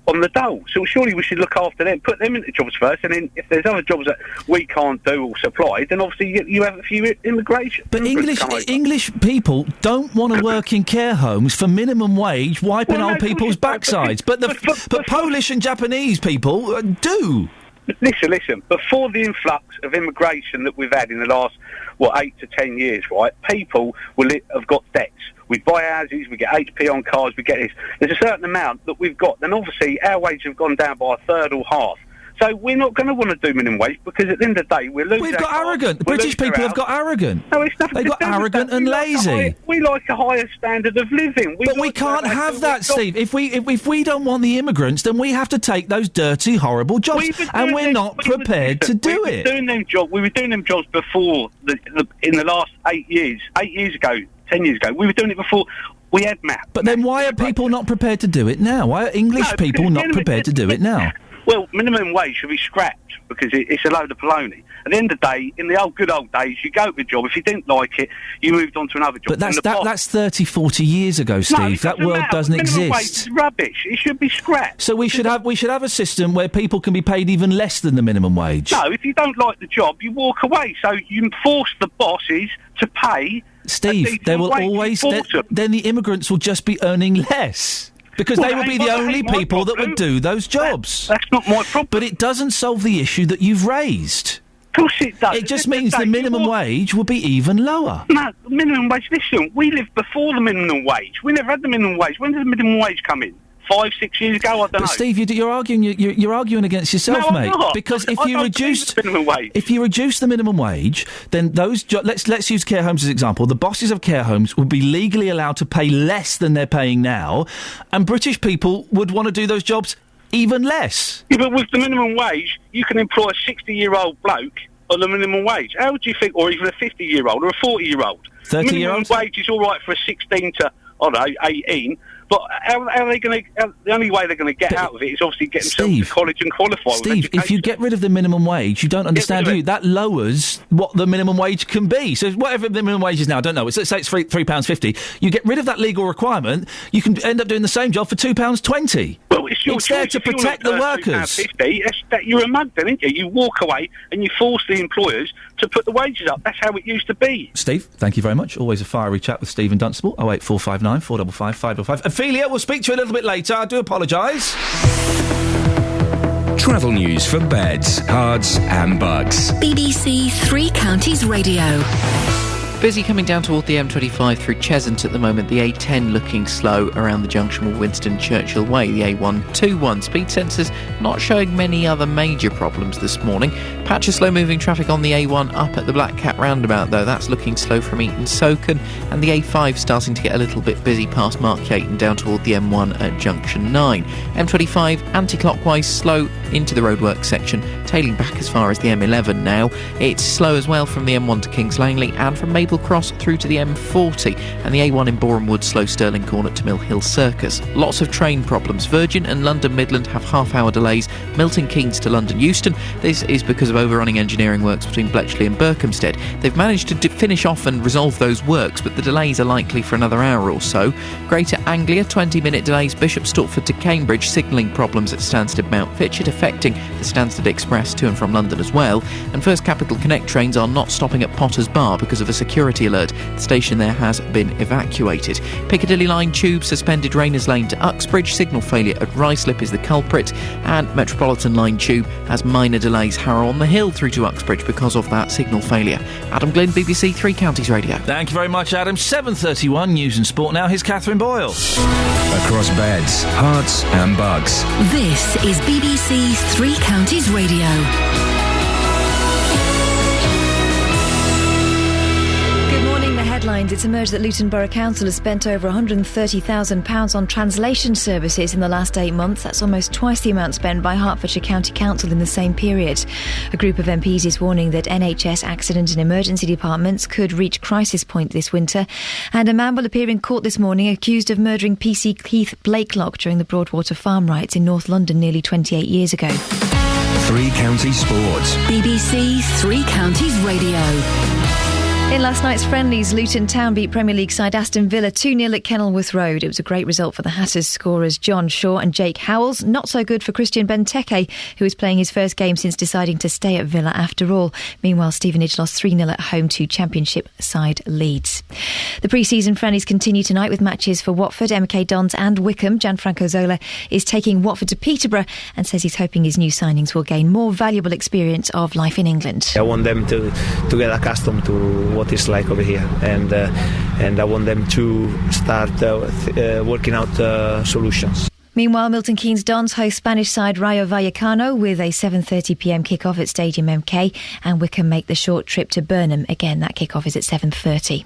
on the dole, so surely we should look after them, put them into jobs first, and then if there's other jobs that we can't do or supply, then obviously you have a few immigration. But English people don't want to work in care homes for minimum wage, wiping old people's backsides. But Polish and Japanese people do. Listen. Before the influx of immigration that we've had in the last 8 to 10 years, right? People have got debts. We buy houses, we get HP on cars, we get this. There's a certain amount that we've got. Then obviously our wages have gone down by a third or half. So we're not going to want to do minimum wage, because at the end of the day we're losing. We've got arrogant. British people have got arrogant. No, it's nothing. They've got arrogant and lazy. We like a higher standard of living. But we can't have that, Steve. If we don't want the immigrants, then we have to take those dirty, horrible jobs, and we're not prepared to do it. We were doing them jobs before in the last 8 years. 8 years ago, 10 years ago, we were doing it before. We had MAP. But then why are people not prepared to do it now? Why are English people not prepared to do it now? Well, minimum wage should be scrapped, because it's a load of baloney. At the end of the day, in the good old days, you go to a job. If you didn't like it, you moved on to another job. But that's 30, 40 years ago, Steve. That world doesn't exist. Wage is rubbish. It should be scrapped. So we should have a system where people can be paid even less than the minimum wage. No, if you don't like the job, you walk away. So you force the bosses to pay. Steve, there will always then the immigrants will just be earning less. Because they will be the only people that would do those jobs. That's not my problem. But it doesn't solve the issue that you've raised. Of course it does. It just means the minimum wage will be even lower. No, minimum wage. Listen, we lived before the minimum wage. We never had the minimum wage. When did the minimum wage come in? 5, 6 years ago, I don't know. But Steve, you're arguing against yourself, no, mate. I'm not. Because if you reduce the minimum wage, then those let's use care homes as an example. The bosses of care homes would be legally allowed to pay less than they're paying now, and British people would want to do those jobs even less. Yeah, but with the minimum wage, you can employ a 60-year-old bloke on the minimum wage. How would you think, or even a 50-year-old or a 40-year-old? 30-year-old? Minimum wage is all right for a 16 to, I don't know, 18. But how are they going to? The only way they're going to get out of it is obviously get themselves to college and qualify. Steve, if you get rid of the minimum wage, you don't understand, do you? That lowers what the minimum wage can be. So whatever the minimum wage is now, I don't know. Let's say it's £3.50. You get rid of that legal requirement, you can end up doing the same job for £2.20. Well, it's there to protect the workers. You're a mug then, aren't you? You walk away and you force the employers to put the wages up. That's how it used to be. Steve, thank you very much. Always a fiery chat with Stephen Dunstable. 08459 455 555. Ophelia, we'll speak to you a little bit later. I do apologise. Travel news for beds, cards and bugs. BBC Three Counties Radio. Busy coming down toward the M25 through Cheshunt at the moment. The A10 looking slow around the junction with Winston Churchill Way. The A121 speed sensors not showing many other major problems this morning. Patch of slow moving traffic on the A1 up at the Black Cat roundabout though. That's looking slow from Eton Soken. And the A5 starting to get a little bit busy past Markyate and down toward the M1 at junction 9. M25 anti-clockwise slow into the roadworks section, tailing back as far as the M11 now. It's slow as well from the M1 to Kings Langley and from Maybell Staple Cross through to the M40, and the A1 in Boreham Wood slow Stirling Corner to Mill Hill Circus. Lots of train problems. Virgin and London Midland have half-hour delays. Milton Keynes to London Euston. This is because of overrunning engineering works between Bletchley and Berkhamsted. They've managed to finish off and resolve those works, but the delays are likely for another hour or so. Greater Anglia, 20-minute delays. Bishop Stortford to Cambridge, signalling problems at Stansted Mount Fitchett, affecting the Stansted Express to and from London as well. And First Capital Connect trains are not stopping at Potters Bar because of a security alert. The station there has been evacuated. Piccadilly Line tube suspended Rayners Lane to Uxbridge. Signal failure at Ruislip is the culprit. And Metropolitan Line tube has minor delays Harrow on the Hill through to Uxbridge because of that signal failure. Adam Glynn, BBC Three Counties Radio. Thank you very much, Adam. 7:31 News and Sport now. Here's Catherine Boyle. Across beds, hearts and bugs. This is BBC Three Counties Radio. Headlines. It's emerged that Luton Borough Council has spent over £130,000 on translation services in the last 8 months. That's almost twice the amount spent by Hertfordshire County Council in the same period. A group of MPs is warning that NHS accident and emergency departments could reach crisis point this winter. And a man will appear in court this morning accused of murdering PC Keith Blakelock during the Broadwater farm riots in North London nearly 28 years ago. Three Counties Sports. BBC Three Counties Radio. In last night's friendlies, Luton Town beat Premier League side Aston Villa 2-0 at Kenilworth Road. It was a great result for the Hatters scorers John Shaw and Jake Howells. Not so good for Christian Benteke, who is playing his first game since deciding to stay at Villa after all. Meanwhile, Stevenage lost 3-0 at home to Championship side Leeds. The pre-season friendlies continue tonight with matches for Watford, MK Dons and Wickham. Gianfranco Zola is taking Watford to Peterborough and says he's hoping his new signings will gain more valuable experience of life in England. I want them to get accustomed to what it's like over here, and I want them to start working out solutions. Meanwhile, Milton Keynes Dons host Spanish side Rayo Vallecano with a 7:30pm kick-off at Stadium MK, and Wickham make the short trip to Burnham. Again, that kick-off is at 7:30.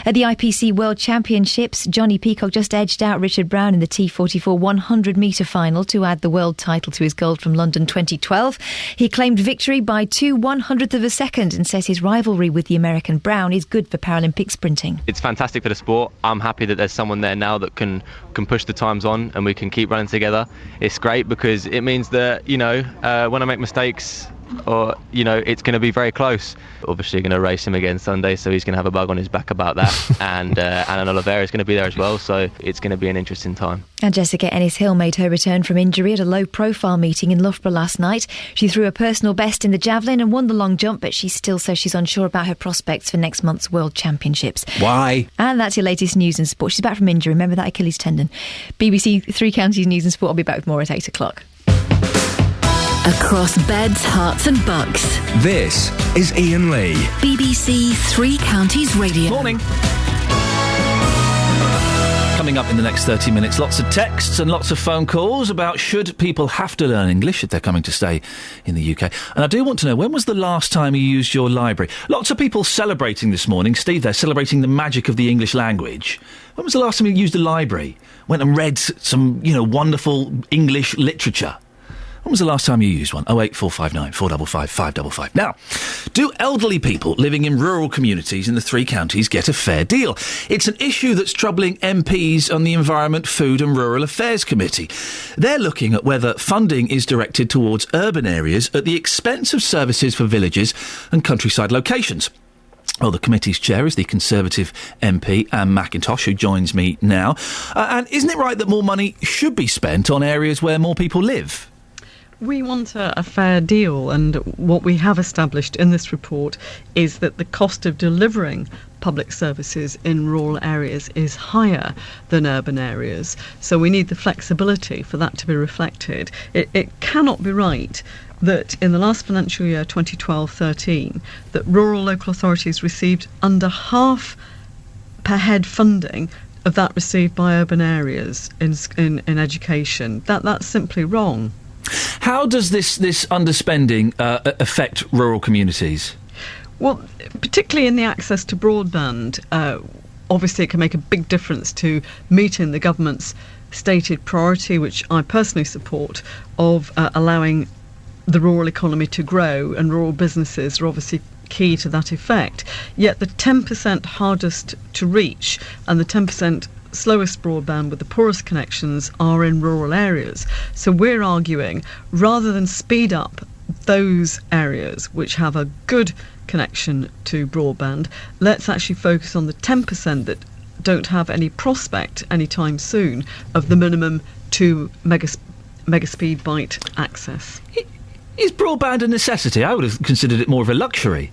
At the IPC World Championships, Johnny Peacock just edged out Richard Brown in the T44 100-metre final to add the world title to his gold from London 2012. He claimed victory by 2/100th of a second and says his rivalry with the American Brown is good for Paralympic sprinting. It's fantastic for the sport. I'm happy that there's someone there now that can push the times on and we can keep running together. It's great because it means that, when I make mistakes, or it's going to be very close. Obviously going to race him again Sunday, so he's going to have a bug on his back about that. And Anna Oliveira is going to be there as well, so it's going to be an interesting time. And Jessica Ennis-Hill made her return from injury at a low-profile meeting in Loughborough last night. She threw a personal best in the javelin and won the long jump, but she still says she's unsure about her prospects for next month's World Championships. Why? And that's your latest news and sport. She's back from injury. Remember that Achilles tendon. BBC Three Counties News and Sport. I'll be back with more at 8 o'clock. Across beds, hearts and bucks. This is Iain Lee. BBC Three Counties Radio. Morning. Coming up in the next 30 minutes, lots of texts and lots of phone calls about should people have to learn English if they're coming to stay in the UK. And I do want to know, when was the last time you used your library? Lots of people celebrating this morning. Steve, they're celebrating the magic of the English language. When was the last time you used a library? Went and read some, wonderful English literature? When was the last time you used one? 08459 455 555. Now, do elderly people living in rural communities in the three counties get a fair deal? It's an issue that's troubling MPs on the Environment, Food and Rural Affairs Committee. They're looking at whether funding is directed towards urban areas at the expense of services for villages and countryside locations. Well, the committee's chair is the Conservative MP, Anne McIntosh, who joins me now. And isn't it right that more money should be spent on areas where more people live? We want a fair deal, and what we have established in this report is that the cost of delivering public services in rural areas is higher than urban areas. So we need the flexibility for that to be reflected. It cannot be right that in the last financial year, 2012-13, that rural local authorities received under half per head funding of that received by urban areas in education. That's simply wrong. How does this underspending affect rural communities? Well, particularly in the access to broadband, obviously it can make a big difference to meeting the government's stated priority, which I personally support, of allowing the rural economy to grow, and rural businesses are obviously key to that effect. Yet the 10% hardest to reach and the 10% slowest broadband with the poorest connections are in rural areas. So we're arguing, rather than speed up those areas which have a good connection to broadband, let's actually focus on the 10% that don't have any prospect anytime soon of the minimum 2 megaspeed byte access. Is broadband a necessity? I would have considered it more of a luxury.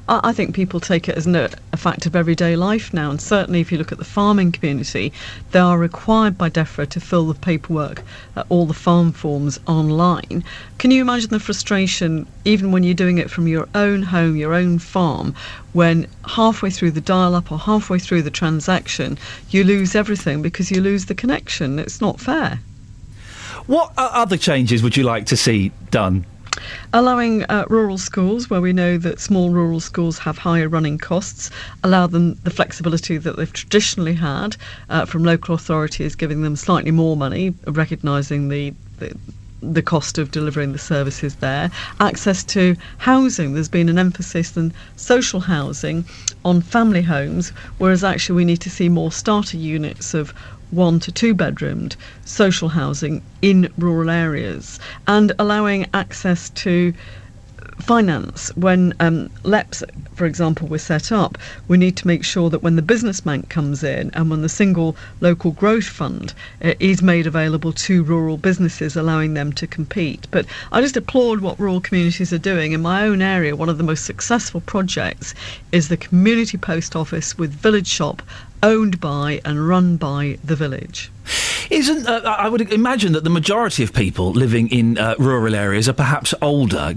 I think people take it as a fact of everyday life now, and certainly if you look at the farming community, they are required by DEFRA to fill the paperwork, all the farm forms online. Can you imagine the frustration, even when you're doing it from your own home, your own farm, when halfway through the dial-up or halfway through the transaction, you lose everything because you lose the connection? It's not fair. What other changes would you like to see done? Allowing rural schools, where we know that small rural schools have higher running costs, allow them the flexibility that they've traditionally had from local authorities, giving them slightly more money, recognising the cost of delivering the services there. Access to housing, there's been an emphasis on social housing, on family homes, whereas actually we need to see more starter units of 1 to 2 bedroomed social housing in rural areas, and allowing access to finance. When LEPs, for example, were set up, we need to make sure that when the business bank comes in and when the single local growth fund is made available to rural businesses, allowing them to compete. But I just applaud what rural communities are doing. In my own area, one of the most successful projects is the community post office with village shop, owned by and run by the village. Isn't I would imagine that the majority of people living in rural areas are perhaps older.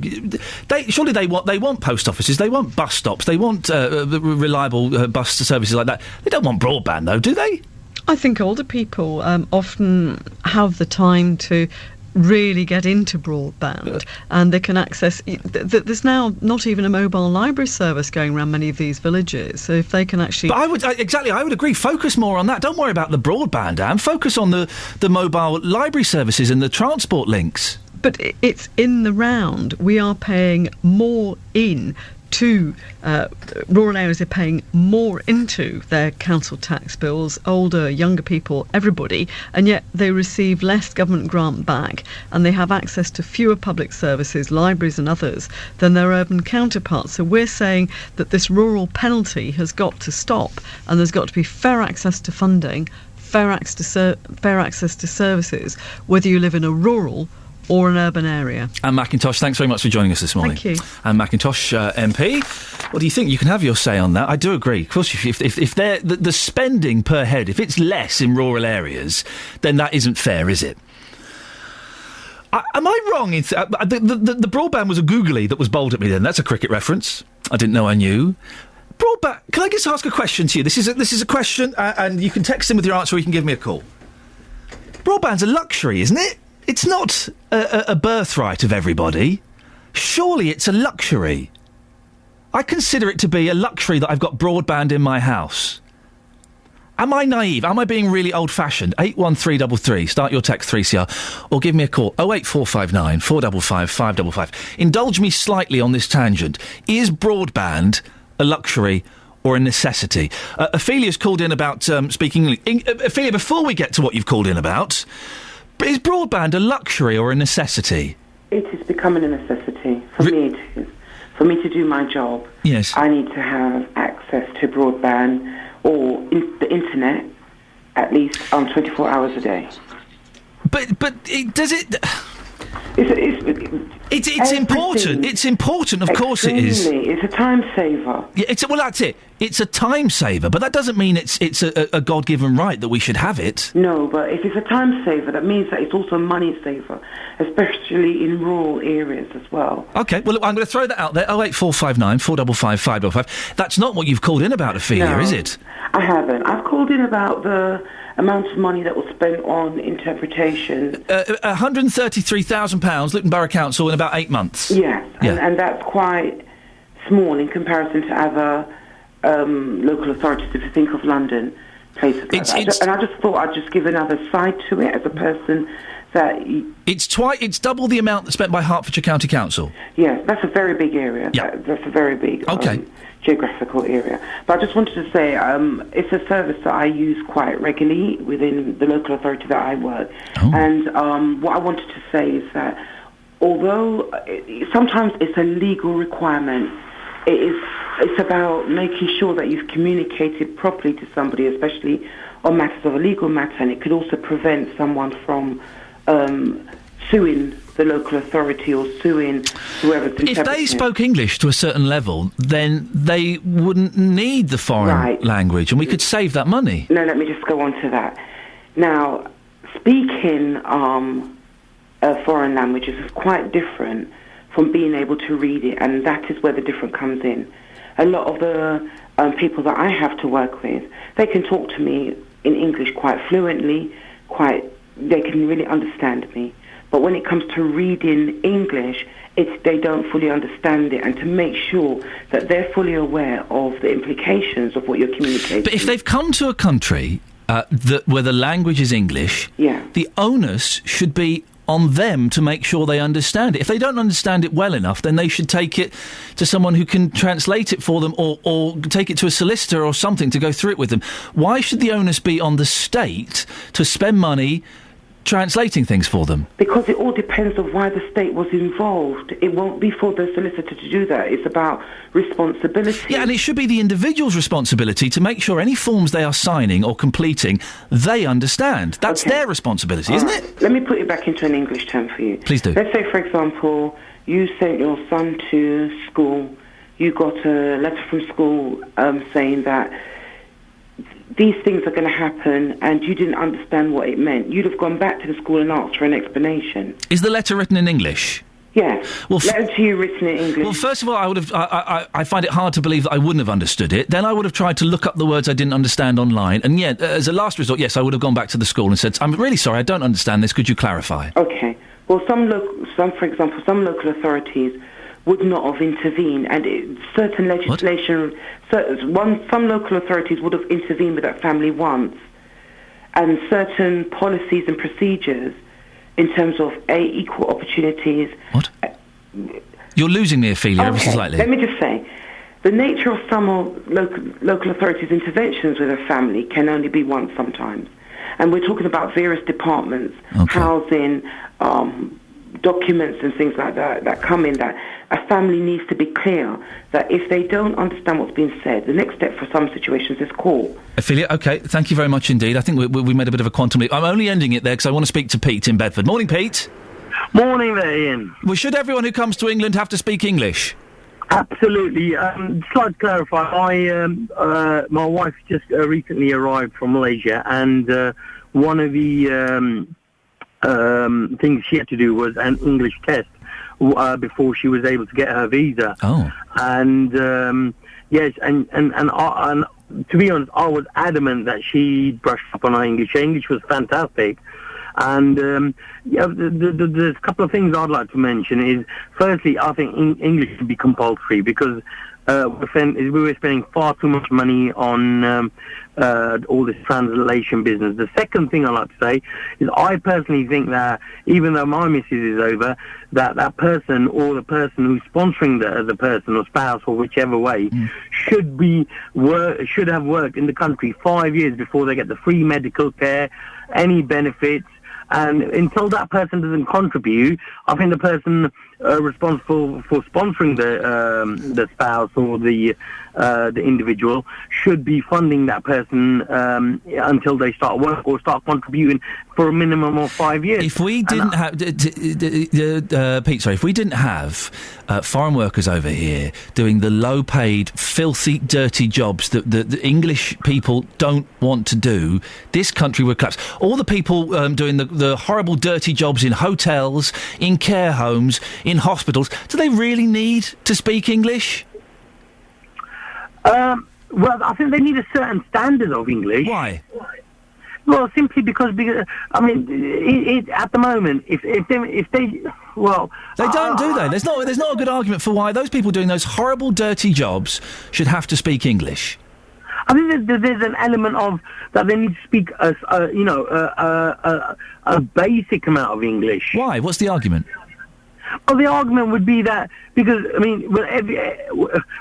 Surely they want post offices, they want bus stops, they want reliable bus services like that. They don't want broadband, though, do they? I think older people often have the time to really get into broadband, and they can access. There's now not even a mobile library service going around many of these villages. So if they can actually, but I would agree. Focus more on that. Don't worry about the broadband, Anne. Focus on the mobile library services and the transport links. But it's in the round. We are paying more in to rural areas, are paying more into their council tax bills, older, younger people, everybody, and yet they receive less government grant back, and they have access to fewer public services, libraries and others, than their urban counterparts. So we're saying that this rural penalty has got to stop, and there's got to be fair access to funding, fair access to services, whether you live in a rural or an urban area. Anne McIntosh, thanks very much for joining us this morning. Thank you. Anne McIntosh, MP. What do you think? You can have your say on that. I do agree. Of course, if they're, the spending per head, if it's less in rural areas, then that isn't fair, is it? Am I wrong? The broadband was a googly that was bowled at me then. That's a cricket reference. I didn't know I knew. Broadband. Can I just ask a question to you? This is a question, and you can text in with your answer or you can give me a call. Broadband's a luxury, isn't it? It's not a birthright of everybody. Surely it's a luxury. I consider it to be a luxury that I've got broadband in my house. Am I naive? Am I being really old-fashioned? 81333, start your text 3CR, or give me a call, 08459 455 555. Indulge me slightly on this tangent. Is broadband a luxury or a necessity? Ophelia's called in about speaking English. Ophelia, before we get to what you've called in about, is broadband a luxury or a necessity? It is becoming a necessity. For me, it is. For me to do my job, yes, I need to have access to broadband or the internet at least on 24 hours a day. But does it? It's important. It's important, of course it is. It's a time saver. Yeah, well, that's it. It's a time saver, but that doesn't mean it's a God-given right that we should have it. No, but if it's a time saver, that means that it's also a money saver, especially in rural areas as well. OK, well, look, I'm going to throw that out there. 08459 455 555. That's not what you've called in about, Ophelia, No, is it? I haven't. I've called in about the amount of money that was spent on interpretation. £133,000, Luton Borough Council, in about 8 months. Yes, Yeah. and that's quite small in comparison to other local authorities, if you think of London, places like that. And I just thought I'd just give another side to it as a person that... It's double the amount spent by Hertfordshire County Council. Yes, that's a very big area. Yeah. That's a very big geographical area. But I just wanted to say it's a service that I use quite regularly within the local authority that I work. And what I wanted to say is that although sometimes it's a legal requirement, it's about making sure that you've communicated properly to somebody, especially on matters of a legal matter, and it could also prevent someone from suing the local authority or suing whoever's interpreting. If they spoke English to a certain level, then they wouldn't need the foreign language, and we could save that money. No, let me just go on to that. Now, speaking a foreign language is quite different from being able to read it, and that is where the difference comes in. A lot of the people that I have to work with, they can talk to me in English quite fluently, they can really understand me. But when it comes to reading English, they don't fully understand it, and to make sure that they're fully aware of the implications of what you're communicating. But if they've come to a country where the language is English, the onus should be on them to make sure they understand it. If they don't understand it well enough, then they should take it to someone who can translate it for them, or take it to a solicitor or something to go through it with them. Why should the onus be on the state to spend money translating things for them? Because it all depends on why the state was involved. It won't be for the solicitor to do that. It's about responsibility. Yeah, and it should be the individual's responsibility to make sure any forms they are signing or completing, they understand. That's their responsibility, isn't it? Let me put it back into an English term for you. Please do. Let's say, for example, you sent your son to school. You got a letter from school saying that these things are going to happen, and you didn't understand what it meant. You'd have gone back to the school and asked for an explanation. Is the letter written in English? Yes. Well, letter to you written in English. Well, first of all, I would have. I find it hard to believe that I wouldn't have understood it. Then I would have tried to look up the words I didn't understand online, and as a last resort, yes, I would have gone back to the school and said, "I'm really sorry, I don't understand this. Could you clarify?" Okay. Well, for example, some local authorities would not have intervened, and certain legislation, some local authorities would have intervened with that family once, and certain policies and procedures in terms of equal opportunities. What? You're losing me, Ophelia, ever so slightly. Let me just say, the nature of some local authorities' interventions with a family can only be once sometimes, and we're talking about various departments, housing, documents and things like that come in, that a family needs to be clear that if they don't understand what's being said, the next step for some situations is court. Ophelia, OK, thank you very much indeed. I think we made a bit of a quantum leap. I'm only ending it there because I want to speak to Pete in Bedford. Morning, Pete. Morning there, Ian. Well, should everyone who comes to England have to speak English? Absolutely. Just like to clarify, my wife just recently arrived from Malaysia, and one of the things she had to do was an English test before she was able to get her visa. Oh. And yes, and to be honest, I was adamant that she brushed up on her English. Her English was fantastic. And there's a couple of things I'd like to mention is, firstly, I think English should be compulsory, because we were spending far too much money on all this translation business. The second thing I'd like to say is, I personally think that even though my missus is over, that person or the person who's sponsoring the person or spouse or whichever way should have worked in the country 5 years before they get the free medical care, any benefits. And until that person doesn't contribute, I think the person responsible for sponsoring the spouse or the individual should be funding that person until they start work or start contributing for a minimum of 5 years. If we didn't have, Pete, sorry, if we didn't have foreign workers over here doing the low-paid, filthy, dirty jobs that the English people don't want to do, this country would collapse. All the people doing the horrible, dirty jobs in hotels, in care homes, in hospitals, do they really need to speak English? Well, I think they need a certain standard of English. Why? Well, simply because I mean, at the moment, if they they don't, do they? There's not a good argument for why those people doing those horrible, dirty jobs should have to speak English. I think there's an element of that they need to speak a basic amount of English. Why? What's the argument? Well, the argument would be that because, I mean,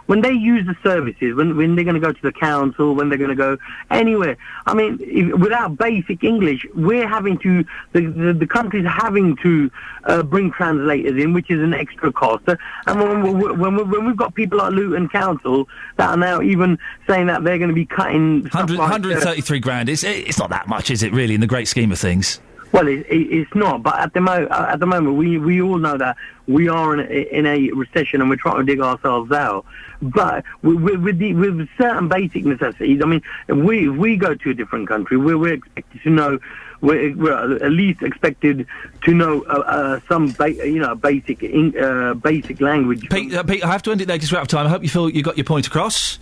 when they use the services, when they're going to go to the council, when they're going to go anywhere, I mean, without basic English, we're having to, the country's having to bring translators in, which is an extra cost. And when we've got people like Luton Council that are now even saying that they're going to be cutting stuff 133 grand. It's not that much, is it, really, in the great scheme of things? Well, it's not, but at the moment, we all know that we are in a recession and we're trying to dig ourselves out. But with certain basic necessities, I mean, if we go to a different country, we're expected to know, we're at least expected to know some basic language. Pete, I have to end it there because we're out of time. I hope you feel you got your point across.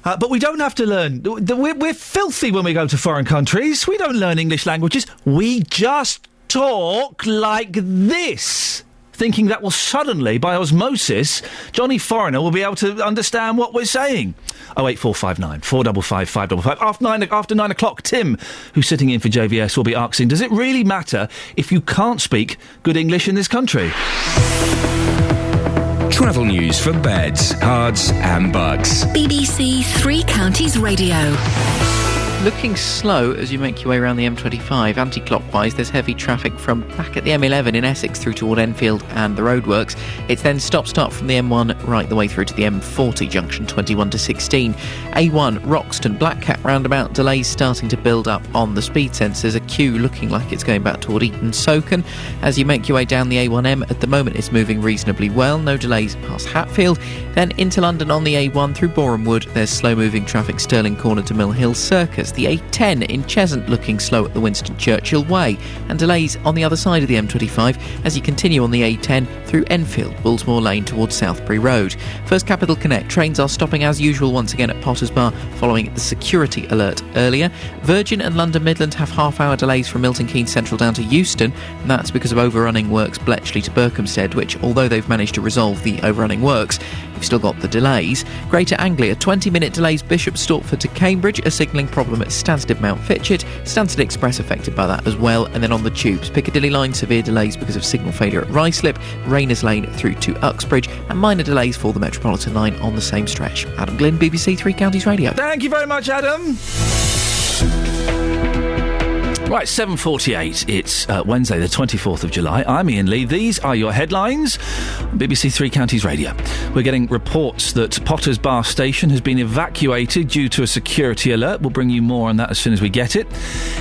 But we don't have to learn. We're filthy when we go to foreign countries. We don't learn English languages. We just talk like this, thinking that will suddenly, by osmosis, Johnny Foreigner will be able to understand what we're saying. 08459 455 555. After 9 o'clock, Tim, who's sitting in for JVS, will be asking, does it really matter if you can't speak good English in this country? Travel news for beds, cards and bugs. BBC Three Counties Radio. Looking slow as you make your way around the M25 anti-clockwise. There's heavy traffic from back at the M11 in Essex through toward Enfield and the roadworks. It's then stop-start from the M1 right the way through to the M40 junction 21 to 16. A1 Roxton Black Cat roundabout, delays starting to build up on the speed sensors. A queue looking like it's going back toward Eton Soken. As you make your way down the A1M, at the moment it's moving reasonably well. No delays past Hatfield. Then into London on the A1 through Boreham Wood. There's slow-moving traffic Stirling Corner to Mill Hill Circus. The A10 in Cheshunt looking slow at the Winston Churchill Way, and delays on the other side of the M25 as you continue on the A10 through Enfield, Bullsmore Lane towards Southbury Road. First Capital Connect trains are stopping as usual once again at Potters Bar following the security alert earlier. Virgin and London Midland have half-hour delays from Milton Keynes Central down to Euston, and that's because of overrunning works Bletchley to Berkhamsted, which, although they've managed to resolve the overrunning works, you've still got the delays. Greater Anglia, 20-minute delays Bishop Stortford to Cambridge, a signalling problem at Stansted Mount Fitchett, Stansted Express affected by that as well. And then on the tubes, Piccadilly line, severe delays because of signal failure at Ruislip, Rayners Lane through to Uxbridge, and minor delays for the Metropolitan line on the same stretch. Adam Glynn, BBC Three Counties Radio. Thank you very much, Adam. Right, 7:48. It's Wednesday, the 24th of July. I'm Iain Lee. These are your headlines on BBC Three Counties Radio. We're getting reports that Potters Bar Station has been evacuated due to a security alert. We'll bring you more on that as soon as we get it.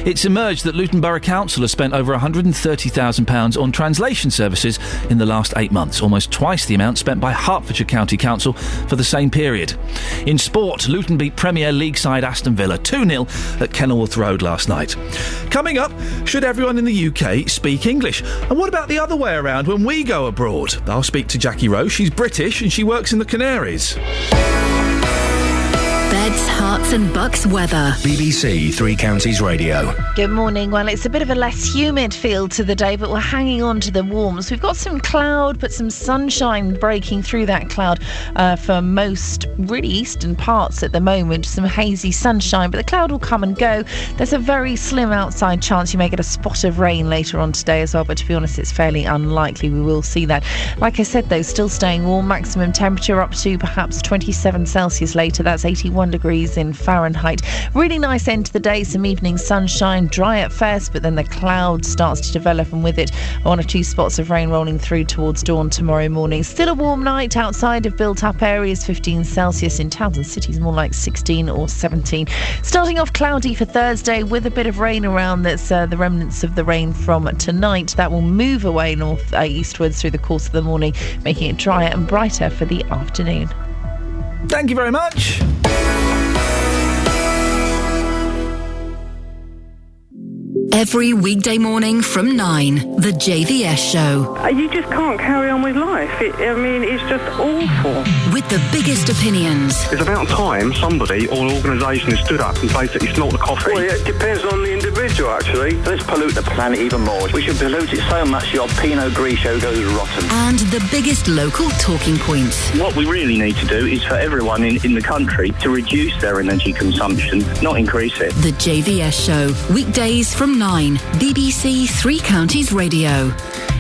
It's emerged that Luton Borough Council has spent over £130,000 on translation services in the last 8 months, almost twice the amount spent by Hertfordshire County Council for the same period. In sport, Luton beat Premier League side Aston Villa 2-0 at Kenilworth Road last night. Coming up, should everyone in the UK speak English? And what about the other way around when we go abroad? I'll speak to Jackie Rose. She's British and she works in the Canaries. Beds, Herts and Bucks weather. BBC Three Counties Radio. Good morning. Well, it's a bit of a less humid feel to the day, but we're hanging on to the warmth. We've got some cloud, but some sunshine breaking through that cloud for most really eastern parts at the moment. Some hazy sunshine, but the cloud will come and go. There's a very slim outside chance you may get a spot of rain later on today as well, but to be honest, it's fairly unlikely we will see that. Like I said, though, still staying warm. Maximum temperature up to perhaps 27 Celsius later. That's 81 degrees in Fahrenheit. Really nice end to the day. Some evening sunshine, dry at first, but then the cloud starts to develop, and with it 1 or 2 spots of rain rolling through towards dawn tomorrow morning. Still a warm night outside of built-up areas, 15 Celsius. In towns and cities, more like 16 or 17. Starting off cloudy for Thursday with a bit of rain around. That's the remnants of the rain from tonight. That will move away eastwards through the course of the morning, making it drier and brighter for the afternoon. Thank you very much. Every weekday morning from 9, The JVS Show. You just can't carry on with life. It's just awful. With the biggest opinions. It's about time somebody or organisation has stood up and basically snort the coffee. Well, it depends on the individual. used to, actually. Let's pollute the planet even more. We should pollute it so much your Pinot Grigio goes rotten. And the biggest local talking points. What we really need to do is for everyone in the country to reduce their energy consumption, not increase it. The JVS Show, weekdays from 9, BBC Three Counties Radio.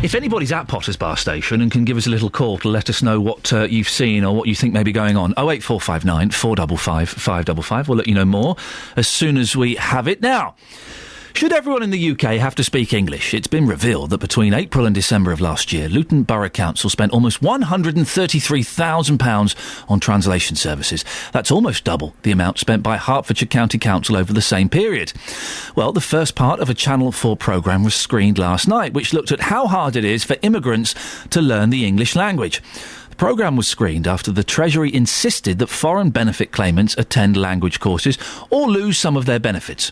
If anybody's at Potters Bar Station and can give us a little call to let us know what you've seen or what you think may be going on, 08459 455 555. We'll let you know more as soon as we have it. Now, should everyone in the UK have to speak English? It's been revealed that between April and December of last year, Luton Borough Council spent almost £133,000 on translation services. That's almost double the amount spent by Hertfordshire County Council over the same period. Well, the first part of a Channel 4 programme was screened last night, which looked at how hard it is for immigrants to learn the English language. The programme was screened after the Treasury insisted that foreign benefit claimants attend language courses or lose some of their benefits.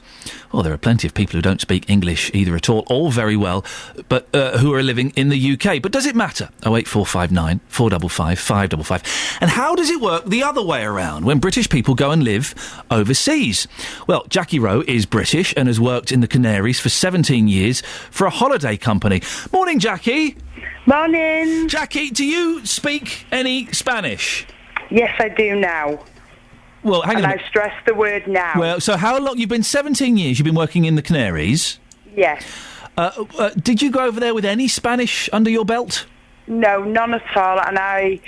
Well, there are plenty of people who don't speak English either at all very well, but who are living in the UK. But does it matter? 08459 455 555. And how does it work the other way around when British people go and live overseas? Well, Jackie Rowe is British and has worked in the Canaries for 17 years for a holiday company. Morning, Jackie. Morning. Jackie, do you speak any Spanish? Yes, I do now. Well, hang on. And I stress the word now. Well, so how long? You've been 17 years, you've been working in the Canaries. Yes. Did you go over there with any Spanish under your belt? No, none at all. And I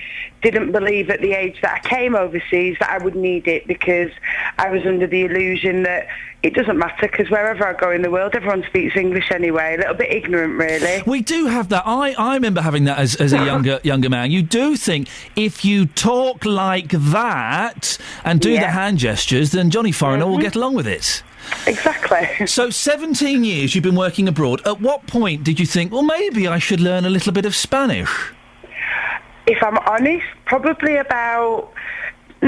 didn't believe at the age that I came overseas that I would need it, because I was under the illusion that it doesn't matter, because wherever I go in the world, everyone speaks English anyway. A little bit ignorant, really. We do have that. I remember having that as a younger man. You do think if you talk like that and do the hand gestures, then Johnny Foreigner will get along with it. Exactly. So 17 years you've been working abroad. At what point did you think, well, maybe I should learn a little bit of Spanish? If I'm honest, probably about 2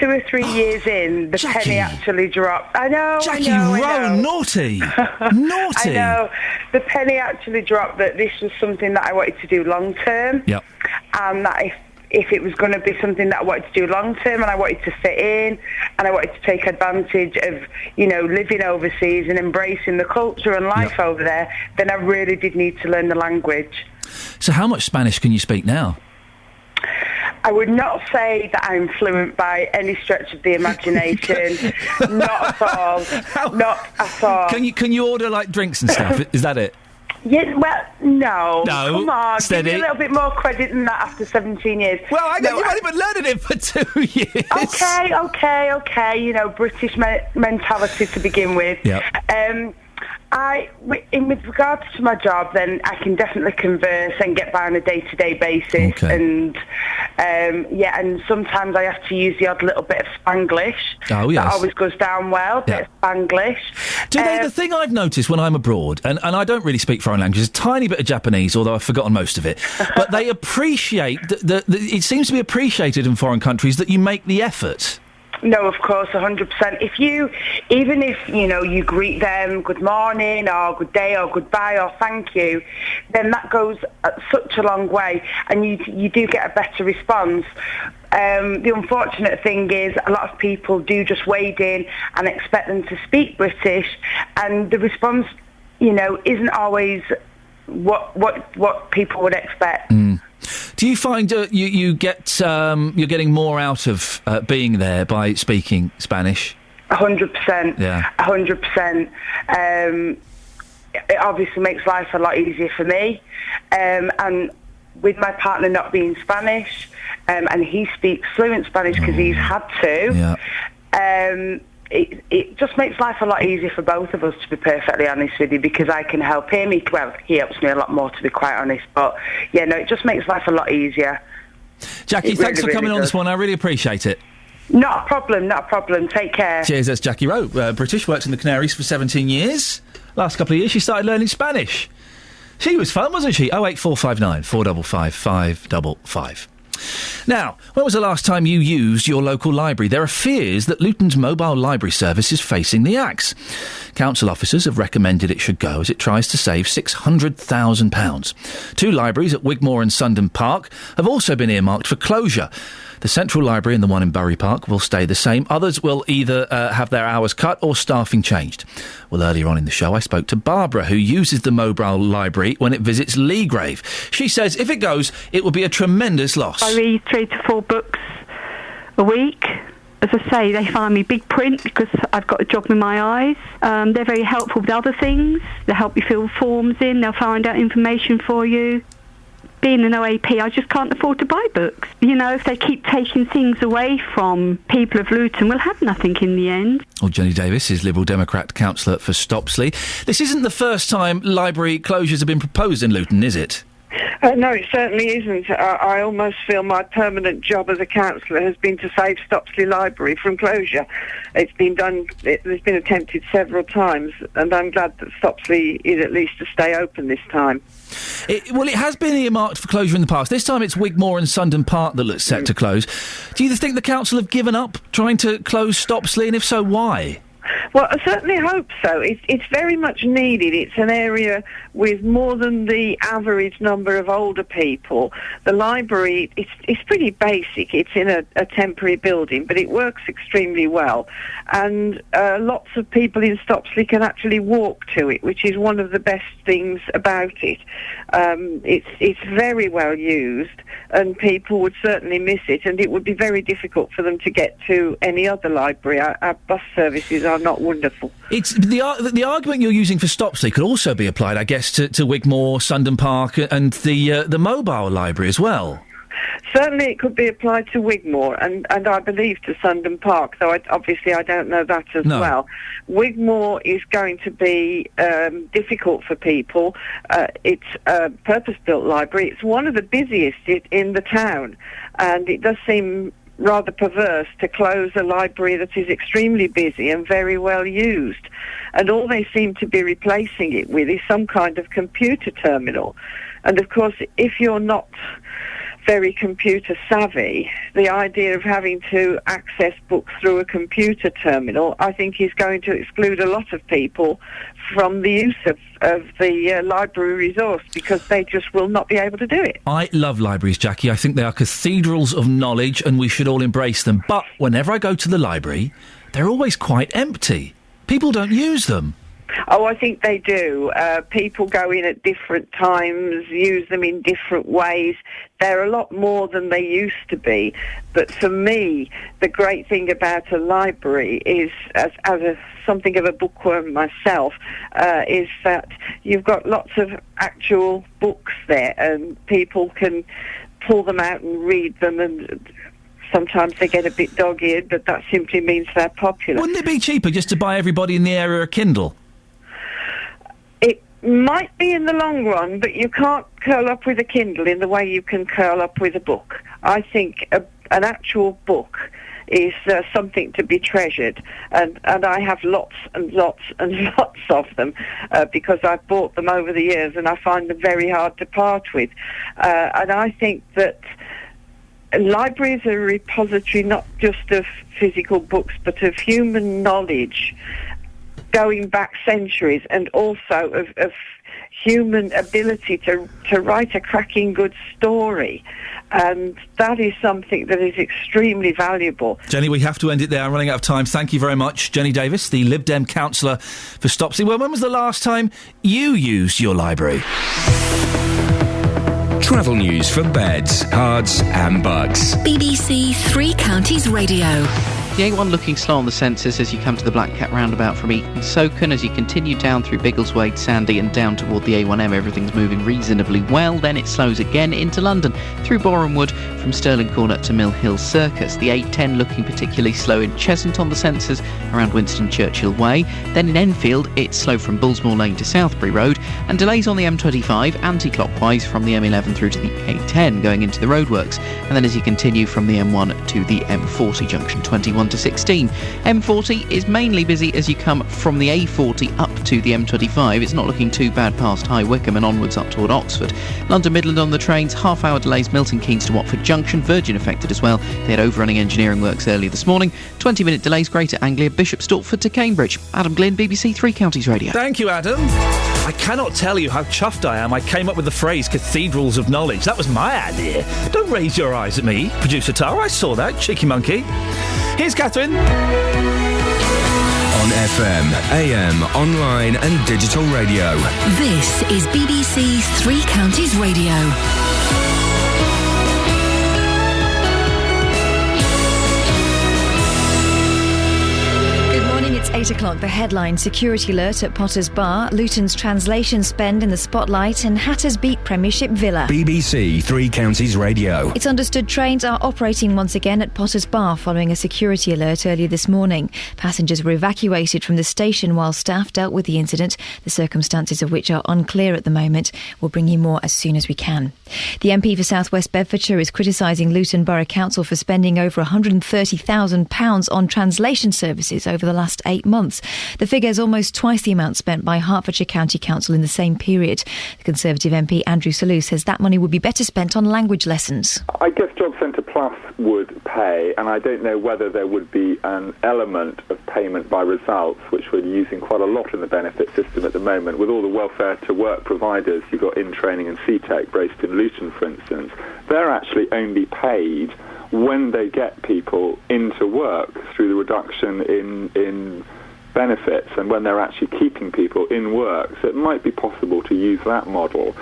or 3 years in, the Jackie. penny actually dropped. I know, Jackie I Rowe, know. naughty. Naughty. I know. The penny actually dropped that this was something that I wanted to do long term. Yep. And that if it was going to be something that I wanted to do long term and I wanted to fit in and I wanted to take advantage of, living overseas and embracing the culture and life over there, then I really did need to learn the language. So how much Spanish can you speak now? I would not say that I'm fluent by any stretch of the imagination. Not at all. Not at all. Can you order, like, drinks and stuff? Is that it? Yeah, well, no. No, come on, steady. give me a little bit more credit than that after 17 years. Well, I know you've only been learning it for 2 years. Okay, British mentality to begin with. Yep. With regards to my job, then I can definitely converse and get by on a day-to-day basis. Okay. And, and sometimes I have to use the odd little bit of Spanglish. Oh, yes. That always goes down well, bit of Spanglish. The thing I've noticed when I'm abroad, and I don't really speak foreign languages, a tiny bit of Japanese, although I've forgotten most of it, but they appreciate, it seems to be appreciated in foreign countries that you make the effort. No, of course, 100%. Even if you greet them good morning or good day or goodbye or thank you, then that goes such a long way, and you do get a better response. The unfortunate thing is a lot of people do just wade in and expect them to speak British, and the response, isn't always what people would expect. Mm. Do you find you get you're getting more out of being there by speaking Spanish? 100%. Yeah. 100%. It obviously makes life a lot easier for me, and with my partner not being Spanish, and he speaks fluent Spanish because he's had to. Yeah. It just makes life a lot easier for both of us, to be perfectly honest with you, because I can help him. He helps me a lot more, to be quite honest. But, it just makes life a lot easier. Jackie, thanks for coming on this one. I really appreciate it. Not a problem. Take care. Cheers, that's Jackie Rowe. British, worked in the Canaries for 17 years. Last couple of years, she started learning Spanish. She was fun, wasn't she? 08459 455 555. Now, when was the last time you used your local library? There are fears that Luton's mobile library service is facing the axe. Council officers have recommended it should go as it tries to save £600,000. 2 libraries at Wigmore and Sundon Park have also been earmarked for closure. The Central Library and the one in Bury Park will stay the same. Others will either have their hours cut or staffing changed. Well, earlier on in the show, I spoke to Barbara, who uses the mobile library when it visits Leagrave. She says if it goes, it will be a tremendous loss. I read 3 to 4 books a week. As I say, they find me big print because I've got a job in my eyes. They're very helpful with other things. They'll help you fill forms in. They'll find out information for you. Being an OAP, I just can't afford to buy books. You know, if they keep taking things away from people of Luton, we'll have nothing in the end. Well, Jenny Davis is Liberal Democrat councillor for Stopsley. This isn't the first time library closures have been proposed in Luton, is it? No, it certainly isn't. I almost feel my permanent job as a councillor has been to save Stopsley Library from closure. It's been done, it's been attempted several times, and I'm glad that Stopsley is at least to stay open this time. It has been earmarked for closure in the past. This time it's Wigmore and Sundon Park that looks set to close. Do you think the council have given up trying to close Stopsley, and if so, why? Well, I certainly hope so. It's very much needed. It's an area with more than the average number of older people. The library, it's pretty basic. It's in a temporary building, but it works extremely well. And lots of people in Stopsley can actually walk to it, which is one of the best things about it. It's very well used, and people would certainly miss it, and it would be very difficult for them to get to any other library. Our bus services are not wonderful. It's the argument you're using for Stopsley could also be applied, I guess, to Wigmore, Sundon Park, and the mobile library as well. Certainly it could be applied to Wigmore and I believe to Sundon Park, though obviously I don't know that as well. Wigmore is going to be difficult for people. It's a purpose-built library. It's one of the busiest in the town, and it does seem rather perverse to close a library that is extremely busy and very well used. And all they seem to be replacing it with is some kind of computer terminal. And of course, if you're not very computer savvy, the idea of having to access books through a computer terminal, I think, is going to exclude a lot of people from the use of the library resource, because they just will not be able to do it. I love libraries, Jackie. I think they are cathedrals of knowledge and we should all embrace them. But whenever I go to the library, they're always quite empty. People don't use them. Oh, I think they do. People go in at different times, use them in different ways. They're a lot more than they used to be. But for me, the great thing about a library is, as something of a bookworm myself, is that you've got lots of actual books there, and people can pull them out and read them, and sometimes they get a bit dog-eared, but that simply means they're popular. Wouldn't it be cheaper just to buy everybody in the area a Kindle? It might be in the long run, but you can't curl up with a Kindle in the way you can curl up with a book. I think an actual book is something to be treasured, and I have lots and lots and lots of them because I've bought them over the years, and I find them very hard to part with. And I think that libraries are a repository not just of physical books, but of human knowledge going back centuries, and also of human ability to write a cracking good story. And that is something that is extremely valuable. Jenny, we have to end it there. I'm running out of time. Thank you very much. Jenny Davis, the Lib Dem councillor for Stopsley. Well, when was the last time you used your library? Travel news for beds, cards and bugs. BBC Three Counties Radio. The A1 looking slow on the sensors as you come to the Black Cat roundabout from Eton Soken. As you continue down through Biggleswade, Sandy and down toward the A1M, everything's moving reasonably well. Then it slows again into London through Borehamwood from Stirling Corner to Mill Hill Circus. The A10 looking particularly slow in Cheshunt on the sensors around Winston Churchill Way. Then in Enfield, it's slow from Bullsmore Lane to Southbury Road, and delays on the M25 anti-clockwise from the M11 through to the A10 going into the roadworks. And then as you continue from the M1 to the M40 junction 21 to 16. M40 is mainly busy as you come from the A40 up to the M25. It's not looking too bad past High Wycombe and onwards up toward Oxford. London Midland on the trains, half-hour delays Milton Keynes to Watford Junction. Virgin affected as well. They had overrunning engineering works earlier this morning. 20-minute delays Greater Anglia, Bishop Stortford to Cambridge. Adam Glynn, BBC Three Counties Radio. Thank you, Adam. I cannot tell you how chuffed I am. I came up with the phrase cathedrals of knowledge. That was my idea. Don't raise your eyes at me, Producer Tara. I saw that, cheeky monkey. Here's Catherine. On on FM, AM, online and digital radio. This is BBC Three Counties Radio. It's 8 o'clock. The headline: security alert at Potter's Bar, Luton's translation spend in the spotlight, and Hatters beat Premiership Villa. BBC Three Counties Radio. It's understood trains are operating once again at Potter's Bar following a security alert earlier this morning. Passengers were evacuated from the station while staff dealt with the incident, the circumstances of which are unclear at the moment. We'll bring you more as soon as we can. The MP for South West Bedfordshire is criticising Luton Borough Council for spending over £130,000 on translation services over the last 8 months. The figure is almost twice the amount spent by Hertfordshire County Council in the same period. The Conservative MP Andrew Selous says that money would be better spent on language lessons. I guess Job Centre Plus would pay, and I don't know whether there would be an element of payment by results, which we're using quite a lot in the benefit system at the moment. With all the welfare to work providers, you've got In Training and CTEC based in Luton, for instance, they're actually only paid when they get people into work through the reduction in benefits and when they're actually keeping people in work. So it might be possible to use that model.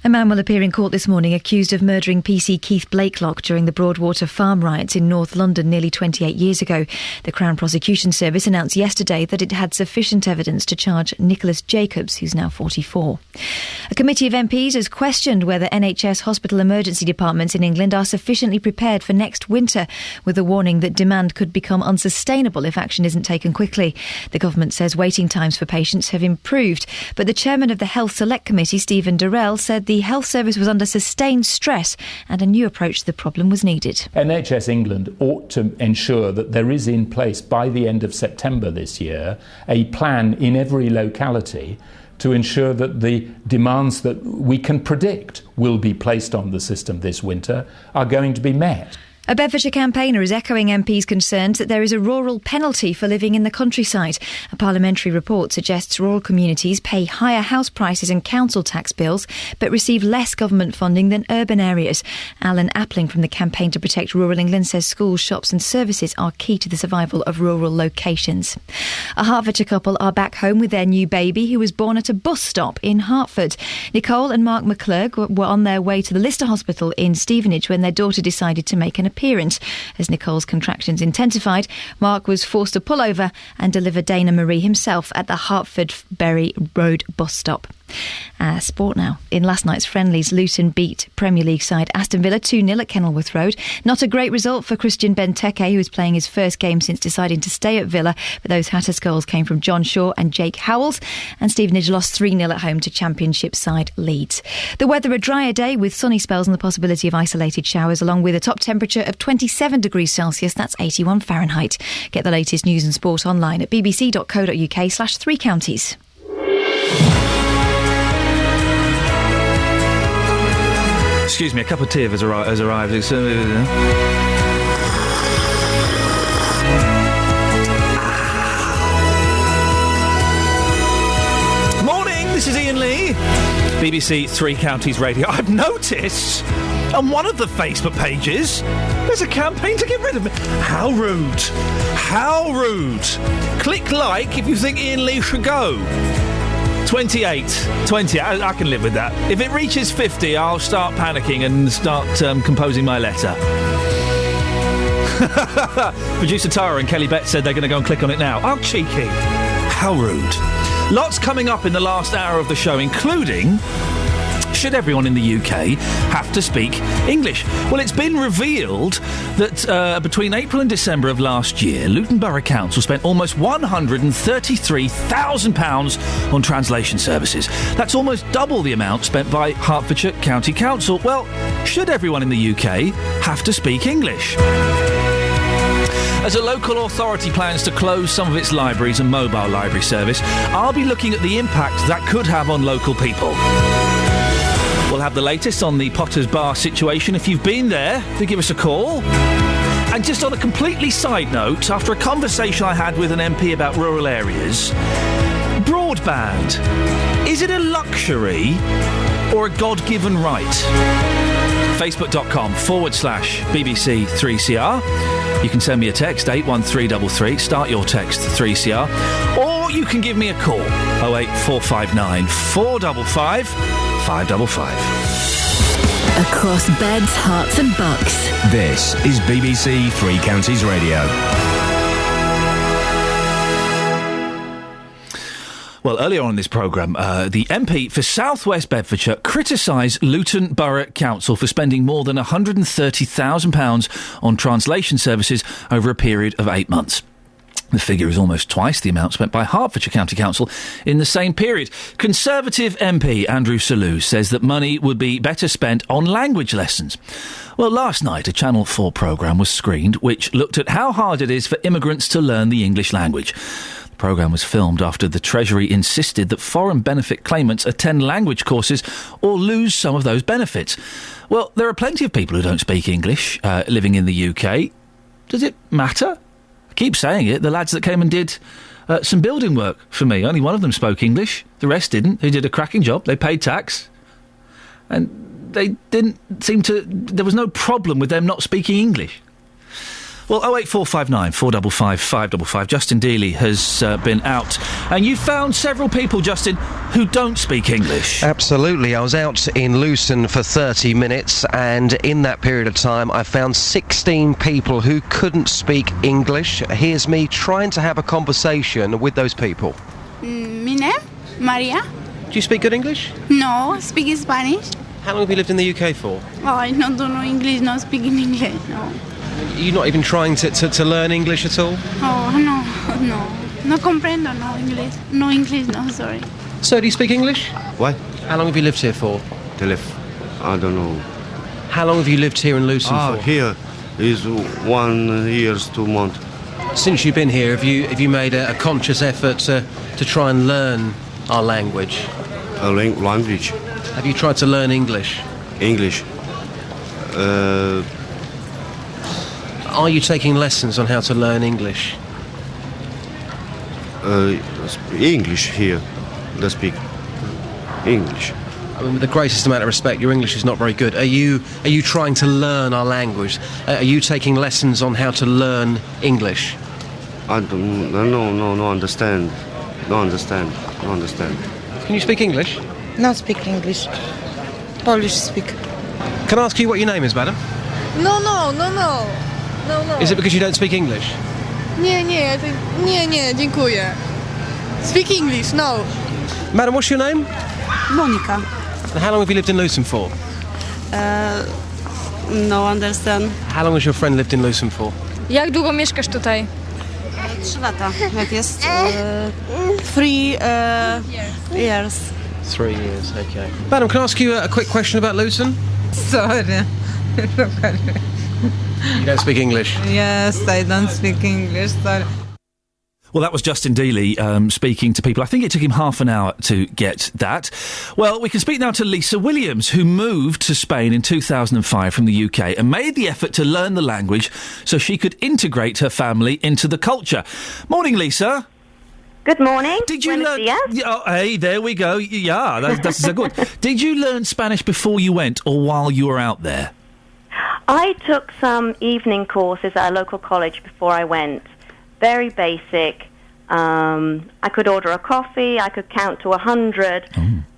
A man will appear in court this morning accused of murdering PC Keith Blakelock during the Broadwater farm riots in North London nearly 28 years ago. The Crown Prosecution Service announced yesterday that it had sufficient evidence to charge Nicholas Jacobs, who's now 44. A committee of MPs has questioned whether NHS hospital emergency departments in England are sufficiently prepared for next winter, with a warning that demand could become unsustainable if action isn't taken quickly. The government says waiting times for patients have improved, but the chairman of the Health Select Committee, Stephen Durrell, said the health service was under sustained stress and a new approach to the problem was needed. NHS England ought to ensure that there is in place by the end of September this year a plan in every locality to ensure that the demands that we can predict will be placed on the system this winter are going to be met. A Bedfordshire campaigner is echoing MPs' concerns that there is a rural penalty for living in the countryside. A parliamentary report suggests rural communities pay higher house prices and council tax bills, but receive less government funding than urban areas. Alan Appling from the Campaign to Protect Rural England says schools, shops and services are key to the survival of rural locations. A Hertfordshire couple are back home with their new baby, who was born at a bus stop in Hertford. Nicole and Mark McClurg were on their way to the Lister Hospital in Stevenage when their daughter decided to make an appearance. As Nicole's contractions intensified, Mark was forced to pull over and deliver Dana Marie himself at the Hertford Bury Road bus stop. Sport now. In last night's friendlies, Luton beat Premier League side Aston Villa 2-0 at Kenilworth Road. Not a great result for Christian Benteke, who is playing his first game since deciding to stay at Villa, but those Hatters goals came from John Shaw and Jake Howells, and Stevenage lost 3-0 at home to Championship side Leeds. The weather: a drier day with sunny spells and the possibility of isolated showers, along with a top temperature of 27 degrees Celsius, that's 81 Fahrenheit. Get the latest news and sport online at bbc.co.uk/3 counties. Excuse me, a cup of tea has arrived. Morning, this is Iain Lee, BBC Three Counties Radio. I've noticed on one of the Facebook pages there's a campaign to get rid of me. How rude. How rude. Click like if you think Iain Lee should go. 28. I can live with that. If it reaches 50, I'll start panicking and start composing my letter. Producer Tara and Kelly Betts said they're going to go and click on it now. How cheeky. How rude. Lots coming up in the last hour of the show, including... should everyone in the UK have to speak English? Well, it's been revealed that between April and December of last year, Luton Borough Council spent almost £133,000 on translation services. That's almost double the amount spent by Hertfordshire County Council. Well, should everyone in the UK have to speak English? As a local authority plans to close some of its libraries and mobile library service, I'll be looking at the impact that could have on local people. We'll have the latest on the Potter's Bar situation. If you've been there, do give us a call. And just on a completely side note, after a conversation I had with an MP about rural areas, broadband, is it a luxury or a God-given right? Facebook.com/BBC3CR. You can send me a text, 81333, start your text 3CR, or you can give me a call, 08459 455 555. Across beds, hearts and bucks. This is BBC Three Counties Radio. Well, earlier on in this programme, the MP for South West Bedfordshire criticised Luton Borough Council for spending more than £130,000 on translation services over a period of 8 months. The figure is almost twice the amount spent by Hertfordshire County Council in the same period. Conservative MP Andrew Selous says that money would be better spent on language lessons. Well, last night a Channel 4 programme was screened which looked at how hard it is for immigrants to learn the English language. The programme was filmed after the Treasury insisted that foreign benefit claimants attend language courses or lose some of those benefits. Well, there are plenty of people who don't speak English living in the UK. Does it matter? I keep saying it. The lads that came and did some building work for me, only one of them spoke English. The rest didn't. They did a cracking job. They paid tax. And they didn't seem to... There was no problem with them not speaking English. Well, 08459 455 555. Justin Dealey has been out. And you found several people, Justin, who don't speak English. Absolutely. I was out in Luton for 30 minutes, and in that period of time, I found 16 people who couldn't speak English. Here's me trying to have a conversation with those people. My name? Maria. Do you speak good English? No, speak Spanish. How long have you lived in the UK for? Oh, I don't know English, not speaking English, no. You're not even trying to learn English at all? Oh, no. No comprendo, no English. No English, no, sorry. So, do you speak English? What? How long have you lived here for? I don't know. How long have you lived here in Luton for? Here is 1 year, 2 months. Since you've been here, have you made a conscious effort to try and learn our language? Language. Have you tried to learn English? English. Are you taking lessons on how to learn English? English here. They speak English. I mean, with the greatest amount of respect, your English is not very good. Are you trying to learn our language? Are you taking lessons on how to learn English? I don't. No. Understand. No understand. Can you speak English? Not speak English. Polish speak. Can I ask you what your name is, madam? No. Is it because you don't speak English? Nie, dziękuję. Speak English, no. Madam, what's your name? Monica. And how long have you lived in Luton for? No understand. How long has your friend lived in Luton for? Jak długo mieszkasz tutaj? 3 lata, jak jest. 3 years. 3 years, okay. Madam, can I ask you a quick question about Luton? Sorry. You don't speak English? Yes, I don't speak English, sorry. Well, that was Justin Dealey speaking to people. I think it took him half an hour to get that. Well, we can speak now to Lisa Williams, who moved to Spain in 2005 from the UK and made the effort to learn the language so she could integrate her family into the culture. Morning, Lisa. Good morning. Did you learn? Oh, hey, there we go. Yeah, that's so good. Did you learn Spanish before you went or while you were out there? I took some evening courses at a local college before I went. Very basic. I could order a coffee. I could count to 100.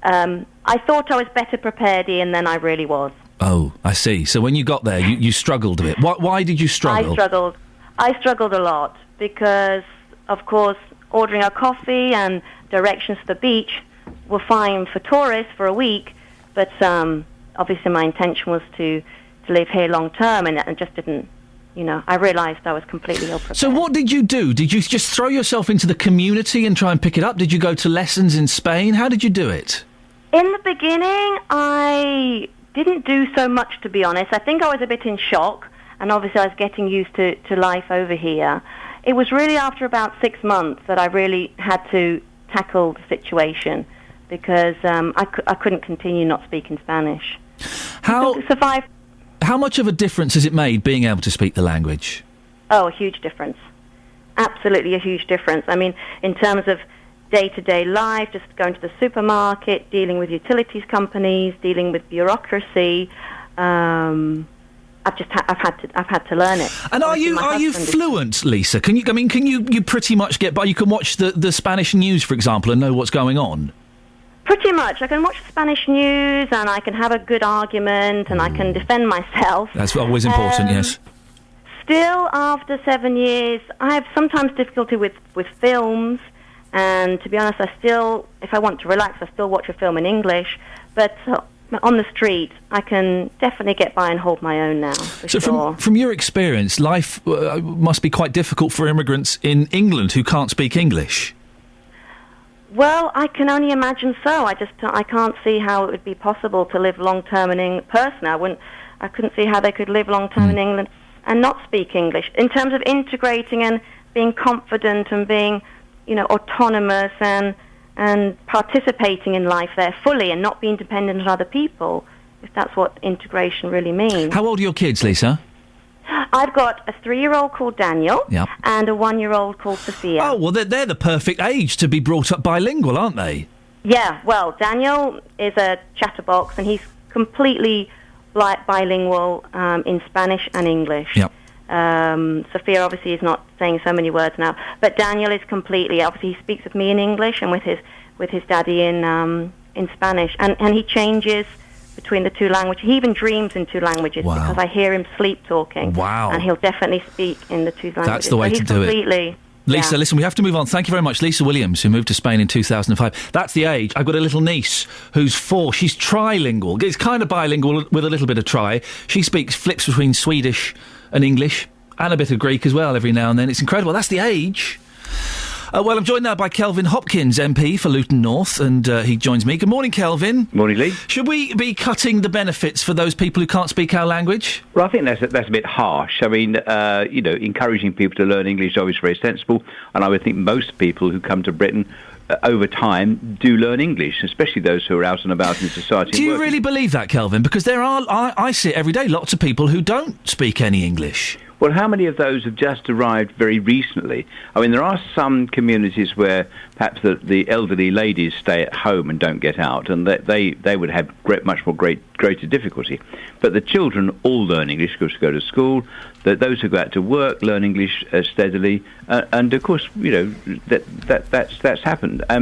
I thought I was better prepared, Ian, than I really was. Oh, I see. So when you got there, you struggled a bit. Why did you struggle? I struggled a lot because, of course, ordering a coffee and directions to the beach were fine for tourists for a week, but obviously my intention was to live here long term, and it just didn't, I realised I was completely ill-prepared. So what did you do? Did you just throw yourself into the community and try and pick it up? Did you go to lessons in Spain? How did you do it? In the beginning, I didn't do so much, to be honest. I think I was a bit in shock, and obviously I was getting used to life over here. It was really after about 6 months that I really had to tackle the situation, because I couldn't continue not speaking Spanish. How much of a difference has it made being able to speak the language? Oh, a huge difference. Absolutely a huge difference. I mean, in terms of day-to-day life, just going to the supermarket, dealing with utilities companies, dealing with bureaucracy, I I've had to learn it. And are you fluent, Lisa? Can you pretty much get by? You can watch the Spanish news, for example, and know what's going on. Pretty much. I can watch the Spanish news, and I can have a good argument, and I can defend myself. That's always important, yes. Still, after 7 years, I have sometimes difficulty with films, and to be honest, if I want to relax, I still watch a film in English, but on the street, I can definitely get by and hold my own now, for sure. From your experience, life must be quite difficult for immigrants in England who can't speak English. Well, I can only imagine so. I can't see how it would be possible to live long term in England. Personally, I couldn't see how they could live long term in England and not speak English. In terms of integrating and being confident and being, autonomous and participating in life there fully and not being dependent on other people, if that's what integration really means. How old are your kids, Lisa? I've got a 3-year-old called Daniel and a 1-year-old called Sophia. Oh, well, they're the perfect age to be brought up bilingual, aren't they? Yeah, well, Daniel is a chatterbox, and he's completely bilingual in Spanish and English. Yep. Sophia obviously is not saying so many words now, but Daniel is completely, obviously he speaks with me in English and with his daddy in Spanish, and he changes between the two languages. He even dreams in two languages because I hear him sleep talking. Wow. And he'll definitely speak in the two languages. That's the way to do it. Lisa, listen, we have to move on. Thank you very much. Lisa Williams, who moved to Spain in 2005. That's the age. I've got a little niece who's 4. She's trilingual. It's kind of bilingual with a little bit of tri. She flips between Swedish and English and a bit of Greek as well every now and then. It's incredible. That's the age. Well, I'm joined now by Kelvin Hopkins, MP for Luton North, and he joins me. Good morning, Kelvin. Morning, Lee. Should we be cutting the benefits for those people who can't speak our language? Well, I think that's a bit harsh. I mean, encouraging people to learn English is always very sensible, and I would think most people who come to Britain over time do learn English, especially those who are out and about in society. Do you really believe that, Kelvin? Because there are, I see it every day, lots of people who don't speak any English. Well, how many of those have just arrived very recently? I mean, there are some communities where perhaps the elderly ladies stay at home and don't get out, and they would have greater difficulty. But the children all learn English because they go to school. Those who go out to work learn English steadily, and of course, that's happened. I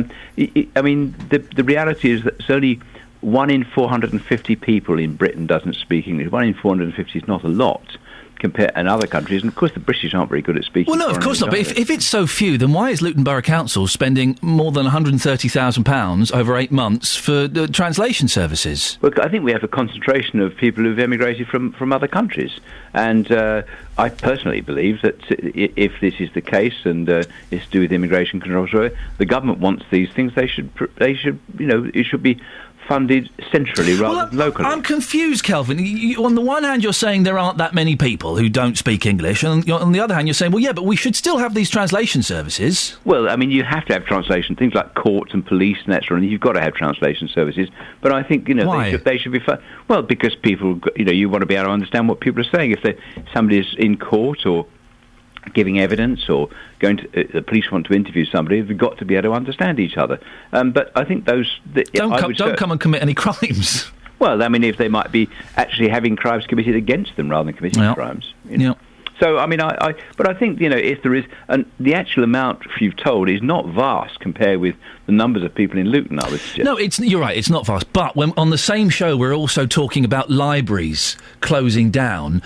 mean, the reality is that it's only 1 in 450 people in Britain doesn't speak English. 1 in 450 is not a lot. Compare in other countries, and of course the British aren't very good at speaking. Well, no, of course not. But if it's so few, then why is Luton Borough Council spending more than £130,000 over 8 months for translation services? Well, I think we have a concentration of people who've emigrated from other countries, and I personally believe that if this is the case, and it's to do with immigration control, the government wants these things. They should, it should be funded centrally rather than locally. I'm confused, Kelvin. On the one hand, you're saying there aren't that many people who don't speak English, and on the other hand, you're saying, well, yeah, but we should still have these translation services. Well, I mean, you have to have translation. Things like courts and police and that sort of thing, you've got to have translation services. But I think, Why? They should be well, because people, you want to be able to understand what people are saying. If somebody's in court or giving evidence, or going to the police want to interview somebody, they've got to be able to understand each other. But I think those don't come and commit any crimes. Well, I mean, if they might be actually having crimes committed against them rather than committing crimes. Yeah. So, I mean, but I think, if there is, and the actual amount you've told is not vast compared with the numbers of people in Luton, I would suggest. No, you're right, it's not vast. But when on the same show, we're also talking about libraries closing down.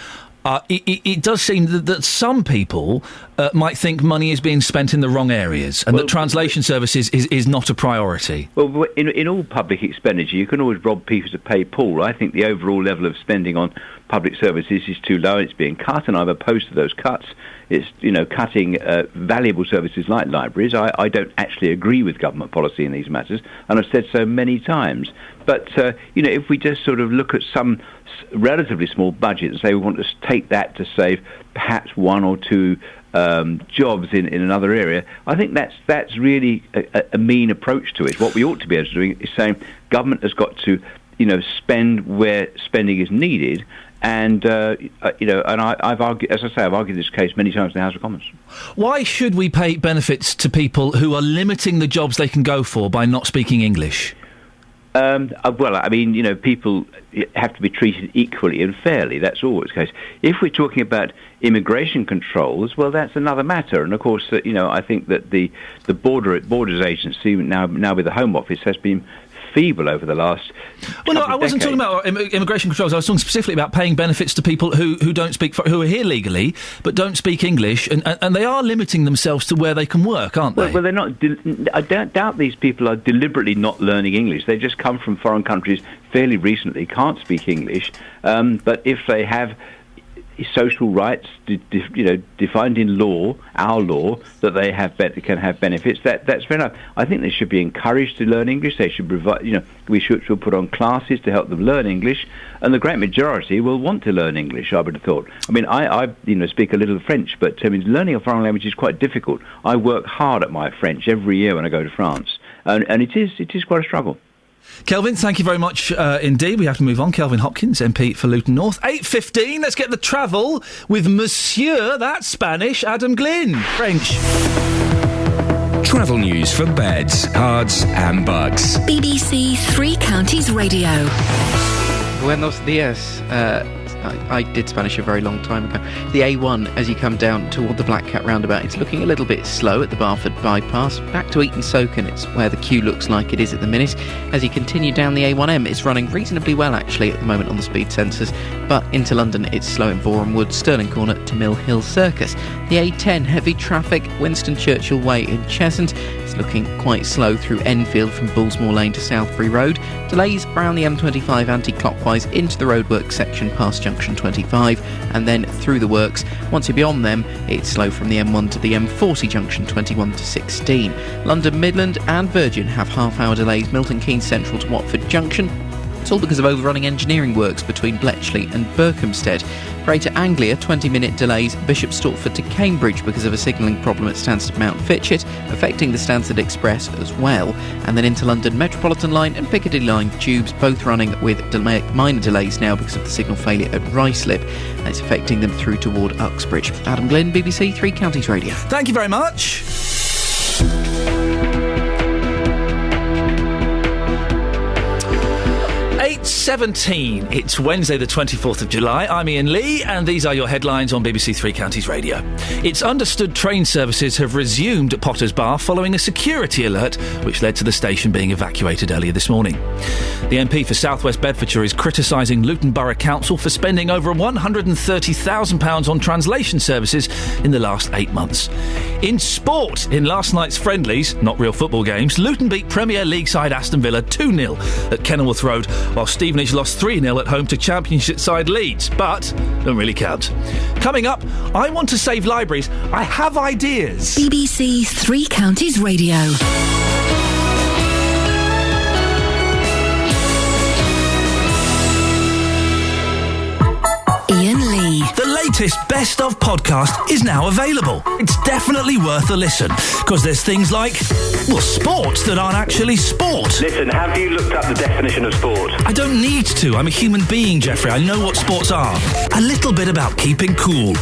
It does seem that some people might think money is being spent in the wrong areas, and that translation services is not a priority. Well, in all public expenditure, you can always rob people to pay Paul. I think the overall level of spending on public services is too low, and it's being cut, and I'm opposed to those cuts. It's, cutting valuable services like libraries. I don't actually agree with government policy in these matters, and I've said so many times. But, if we just sort of look at some relatively small budget and say we want to take that to save perhaps 1 or 2 jobs in another area, I think that's really a mean approach to it. What we ought to be able to do is saying government has got to, spend where spending is needed. And, and I've argued, as I say, I've argued this case many times in the House of Commons. Why should we pay benefits to people who are limiting the jobs they can go for by not speaking English? Well, I mean, people have to be treated equally and fairly. That's always the case. If we're talking about immigration controls, well, that's another matter. And of course, I think that the Borders Agency, now with the Home Office, has been feeble over the last. Well, no, I wasn't talking about immigration controls. I was talking specifically about paying benefits to people who don't speak, who are here legally but don't speak English, and they are limiting themselves to where they can work, aren't they? Well, they're not. I don't doubt these people are deliberately not learning English. They just come from foreign countries fairly recently, can't speak English, but if they have social rights, defined in law, our law, that they can have benefits. That's fair enough. I think they should be encouraged to learn English. They should provide. We should put on classes to help them learn English, and the great majority will want to learn English. I would have thought. I mean, I speak a little French, but learning a foreign language is quite difficult. I work hard at my French every year when I go to France, and it is quite a struggle. Kelvin, thank you very much indeed. We have to move on. Kelvin Hopkins, MP for Luton North. 8:15, let's get the travel with Monsieur, that's Spanish, Adam Glynn. French. Travel news for beds, cards and bugs. BBC Three Counties Radio. Buenos dias. I did Spanish a very long time ago. The A1, as you come down toward the Black Cat roundabout, it's looking a little bit slow at the Barford bypass. Back to Eton Soken, it's where the queue looks like it is at the minute. As you continue down the A1M, it's running reasonably well actually at the moment on the speed sensors, but into London it's slow in Boreham Wood, Stirling Corner to Mill Hill Circus. The A10, heavy traffic, Winston Churchill Way in Cheshunt. It's looking quite slow through Enfield from Bullsmore Lane to Southbury Road. Delays around the M25 anti-clockwise into the roadworks section past Junction 25 and then through the works. Once you're beyond them, it's slow from the M1 to the M40 Junction 21 to 16. London Midland and Virgin have half-hour delays Milton Keynes Central to Watford Junction. It's all because of overrunning engineering works between Bletchley and Berkhamsted. Greater Anglia, 20-minute delays Bishop Stortford to Cambridge because of a signalling problem at Stansted Mount Fitchett, affecting the Stansted Express as well. And then into London Metropolitan Line and Piccadilly Line tubes, both running with minor delays now because of the signal failure at Ruislip. It's affecting them through toward Uxbridge. Adam Glynn, BBC Three Counties Radio. Thank you very much. 8:17. It's Wednesday the 24th of July. I'm Iain Lee and these are your headlines on BBC Three Counties Radio. It's understood train services have resumed at Potters Bar following a security alert which led to the station being evacuated earlier this morning. The MP for South West Bedfordshire is criticising Luton Borough Council for spending over £130,000 on translation services in the last 8 months. In sport, in last night's friendlies, not real football games, Luton beat Premier League side Aston Villa 2-0 at Kenilworth Road, while Stevenage lost 3-0 at home to Championship side Leeds, but don't really count. Coming up, I want to save libraries. I have ideas. BBC Three Counties Radio. Iain Lee. The latest Best Of podcast is now available. It's definitely worth a listen, because there's things like, well, sports that aren't actually sport. Listen, have you looked up the definition of sport? I don't need to. I'm a human being, Jeffrey. I know what sports are. A little bit about keeping cool.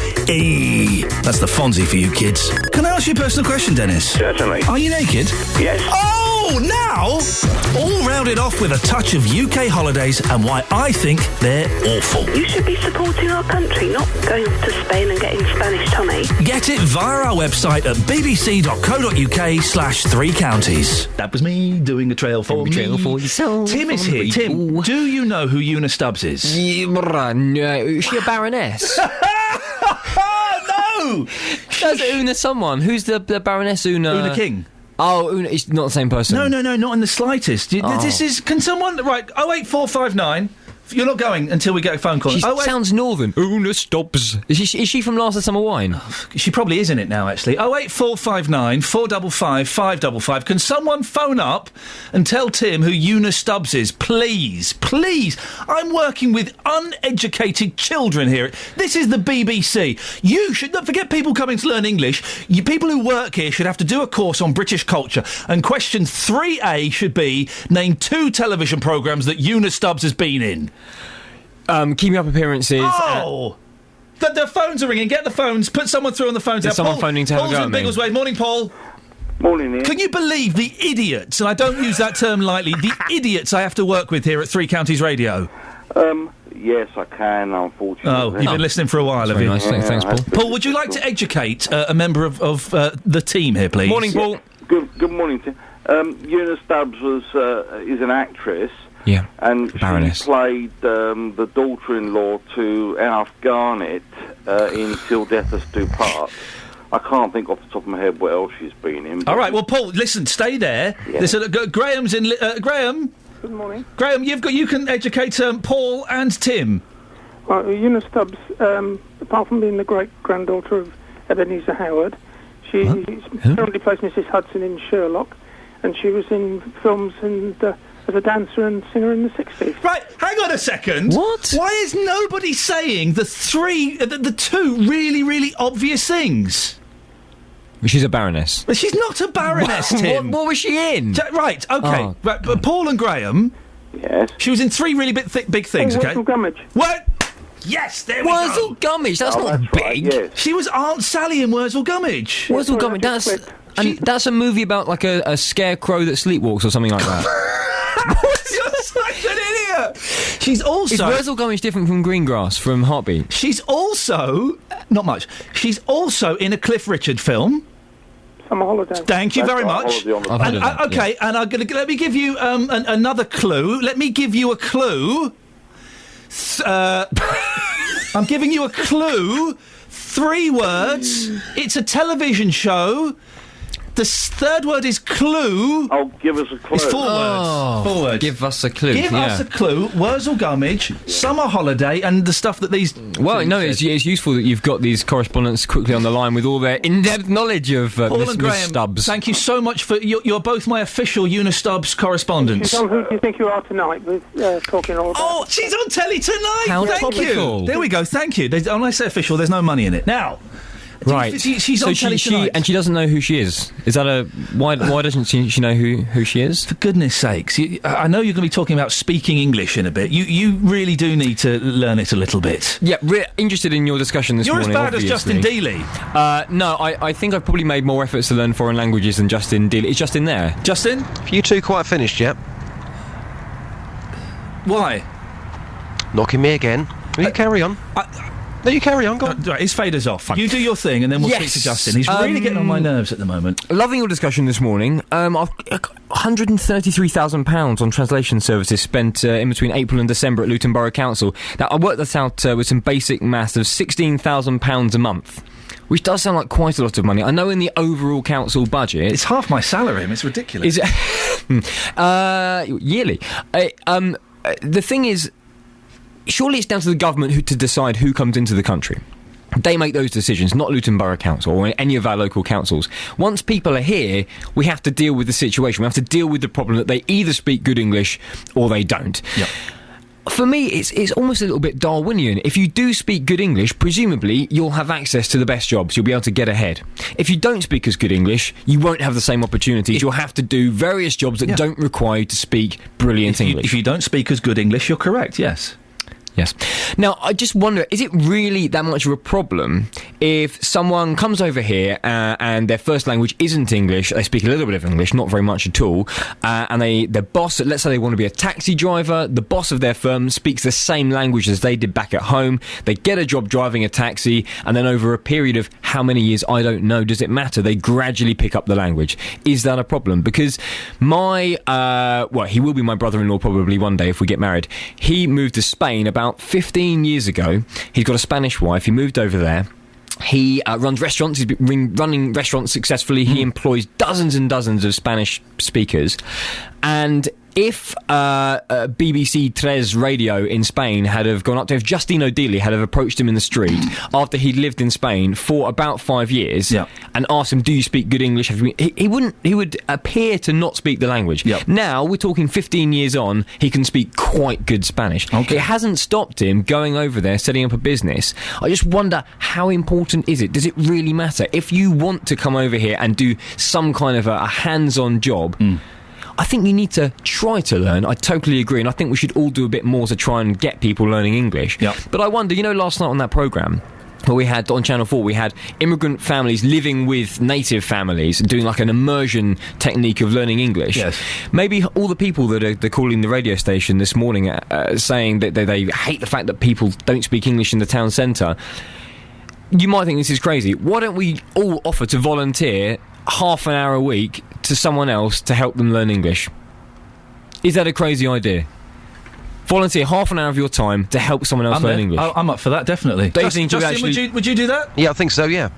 That's the Fonzie for you kids. Can I ask you a personal question, Dennis? Certainly. Are you naked? Yes. Oh, now? All rounded off with a touch of UK holidays and why I think they're awful. You should be supporting our country, not going off to Spain and getting Spanish tummy. Get it via our website at bbc.co.uk/3 counties. That was me doing a trail for me. Trail for yourself. Tim is here. Tim, do you know who Una Stubbs is? No. Is she a baroness? No! That's Una someone. Who's the Baroness Una? Una King. Oh, Una, it's not the same person. No, not in the slightest. This is... Can someone... Right, 08459... You're not going until we get a phone call. She sounds northern. Una Stubbs. Is she from Last of Summer Wine? She probably is in it now, actually. 08459 455 555. Can someone phone up and tell Tim who Una Stubbs is? Please. Please. I'm working with uneducated children here. This is the BBC. You should not forget people coming to learn English. People who work here should have to do a course on British culture. And question 3A should be, name 2 television programmes that Una Stubbs has been in. Keeping Up Appearances. Oh! The phones are ringing. Get the phones. Put someone through on the phones. There's someone phoning to have a go at me. Paul's in Biggleswade. Morning, Paul. Morning, Ian. Can you believe the idiots, and I don't use that term lightly, the idiots I have to work with here at Three Counties Radio? Yes, I can, unfortunately. Oh, you've been listening for a while, have you? Very nice. Thanks, Paul. Paul, would you like to educate a member of the team here, please? Morning, Paul. Good morning, Tim. Una Stubbs is an actress. Yeah. And Baroness. she played the daughter-in-law to Alf Garnett in Till Death Us Do Part. I can't think off the top of my head what else she's been in. All right, well, Paul, listen, stay there. Yeah. Listen, Graham's in... Graham? Good morning. Graham, you can educate Paul and Tim. Una Stubbs, apart from being the great-granddaughter of Ebenezer Howard, she currently plays Mrs. Hudson in Sherlock, and she was in films and as a dancer and singer in the 60s. Right, hang on a second. What? Why is nobody saying the two really, really obvious things? She's a baroness. But she's not a baroness, Tim. What was she in? Right, OK. Oh. Right, but Paul and Graham... Yes? She was in three really big things, OK? Wurzel Gummidge. What? Yes, there we go. Wurzel Gummidge, that's not big. Right, yes. She was Aunt Sally in Wurzel Gummidge. Wurzel Gummidge, that's a movie about like a scarecrow that sleepwalks or something like that. You're such an idiot! She's also... Is Wurzel Gummidge different from Greengrass, from Heartbeat? She's also... Not much. She's also in a Cliff Richard film. Summer Holiday. Thank you very much. I've heard of that, okay, and let me give you another clue. Let me give you a clue. I'm giving you a clue. 3 words. It's a television show. The third word is clue. Oh, give us a clue. It's 4 words. 4 words. Give us a clue. Give us a clue. Wurzel Gummidge, Summer Holiday, and the stuff that these... Well, no, it's useful that you've got these correspondents quickly on the line with all their in-depth knowledge of Paul and Graham, Miss Stubbs. Thank you so much for... You're both my official Una Stubbs correspondents. She's on Who Do You Think You Are Tonight with talking all about... Oh, she's on telly tonight! How Thank topical. you! There we go, thank you. When I say official, there's no money in it. Now... Right. She's on telly tonight. And she doesn't know who she is. Is that a... Why doesn't she know who she is? For goodness sakes. I know you're going to be talking about speaking English in a bit. You really do need to learn it a little bit. Yeah, interested in your discussion this morning, You're as bad obviously. as Justin Dealey. No, I think I've probably made more efforts to learn foreign languages than Justin Dealey. Is Justin there? Justin? Have you two quite finished yet? Why? Knocking me again. Will you carry on? No, you carry on, go on. Right, his fader's off. You do your thing, and then we'll speak to Justin. He's really getting on my nerves at the moment. Loving your discussion this morning. I've £133,000 on translation services spent in between April and December at Luton Borough Council. Now, I worked that out with some basic maths of £16,000 a month, which does sound like quite a lot of money. I know in the overall council budget... It's half my salary, it's ridiculous. Is it? Yearly. The thing is... Surely it's down to the government to decide who comes into the country. They make those decisions, not Luton Borough Council or any of our local councils. Once people are here, we have to deal with the situation. We have to deal with the problem that they either speak good English or they don't. Yep. For me, it's almost a little bit Darwinian. If you do speak good English, presumably you'll have access to the best jobs. You'll be able to get ahead. If you don't speak as good English, you won't have the same opportunities. You'll have to do various jobs that don't require you to speak brilliant English. If you don't speak as good English, you're correct, yes. Yes. Now, I just wonder, is it really that much of a problem if someone comes over here and their first language isn't English, they speak a little bit of English, not very much at all, and their boss, let's say they want to be a taxi driver, the boss of their firm speaks the same language as they did back at home, they get a job driving a taxi, and then over a period of how many years, I don't know, does it matter? They gradually pick up the language. Is that a problem? Because he will be my brother-in-law probably one day if we get married. He moved to Spain about 15 years ago. He's got a Spanish wife. He moved over there. He runs restaurants. He's been running restaurants successfully. He employs dozens and dozens of Spanish speakers. And if BBC Tres Radio in Spain had have gone up to, if Justino Dealey had have approached him in the street after he'd lived in Spain for about 5 years and asked him, do you speak good English? He wouldn't. He would appear to not speak the language. Now, we're talking 15 years on, he can speak quite good Spanish. Okay. It hasn't stopped him going over there, setting up a business. I just wonder, how important is it? Does it really matter? If you want to come over here and do some kind of a hands-on job, I think you need to try to learn. I totally agree, and I think we should all do a bit more to try and get people learning English. But I wonder, last night on that programme, we had on Channel 4, we had immigrant families living with native families and doing like an immersion technique of learning English. Yes. Maybe all the people that are calling the radio station this morning saying that they hate the fact that people don't speak English in the town centre, you might think this is crazy. Why don't we all offer to volunteer half an hour a week to someone else to help them learn English? Is that a crazy idea? Volunteer half an hour of your time to help someone else learn English. I'm up for that, definitely. Justin, would you do that? Yeah, I think so, yeah.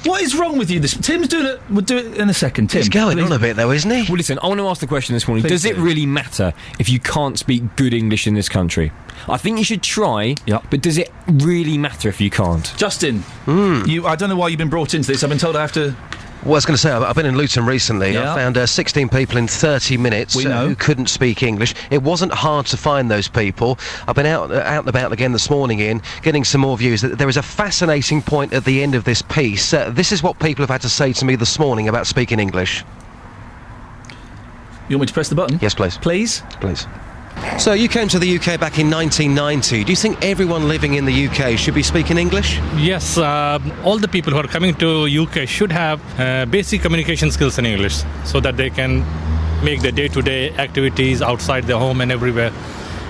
What is wrong with you? Tim's doing it. We'll do it in a second. Tim, he's going on a bit, though, isn't he? Well, listen, I want to ask the question this morning. Please Does it do. really matter if you can't speak good English in this country? I think you should try, but does it really matter if you can't? Justin, I don't know why you've been brought into this. I've been told I have to... Well, I was going to say, I've been in Luton recently. Yeah. I found 16 people in 30 minutes who couldn't speak English. It wasn't hard to find those people. I've been out and about again this morning, Ian, getting some more views. There is a fascinating point at the end of this piece. This is what people have had to say to me this morning about speaking English. You want me to press the button? Yes, please. Please? Please. So you came to the UK back in 1990. Do you think everyone living in the UK should be speaking English? Yes, all the people who are coming to UK should have basic communication skills in English so that they can make their day-to-day activities outside their home and everywhere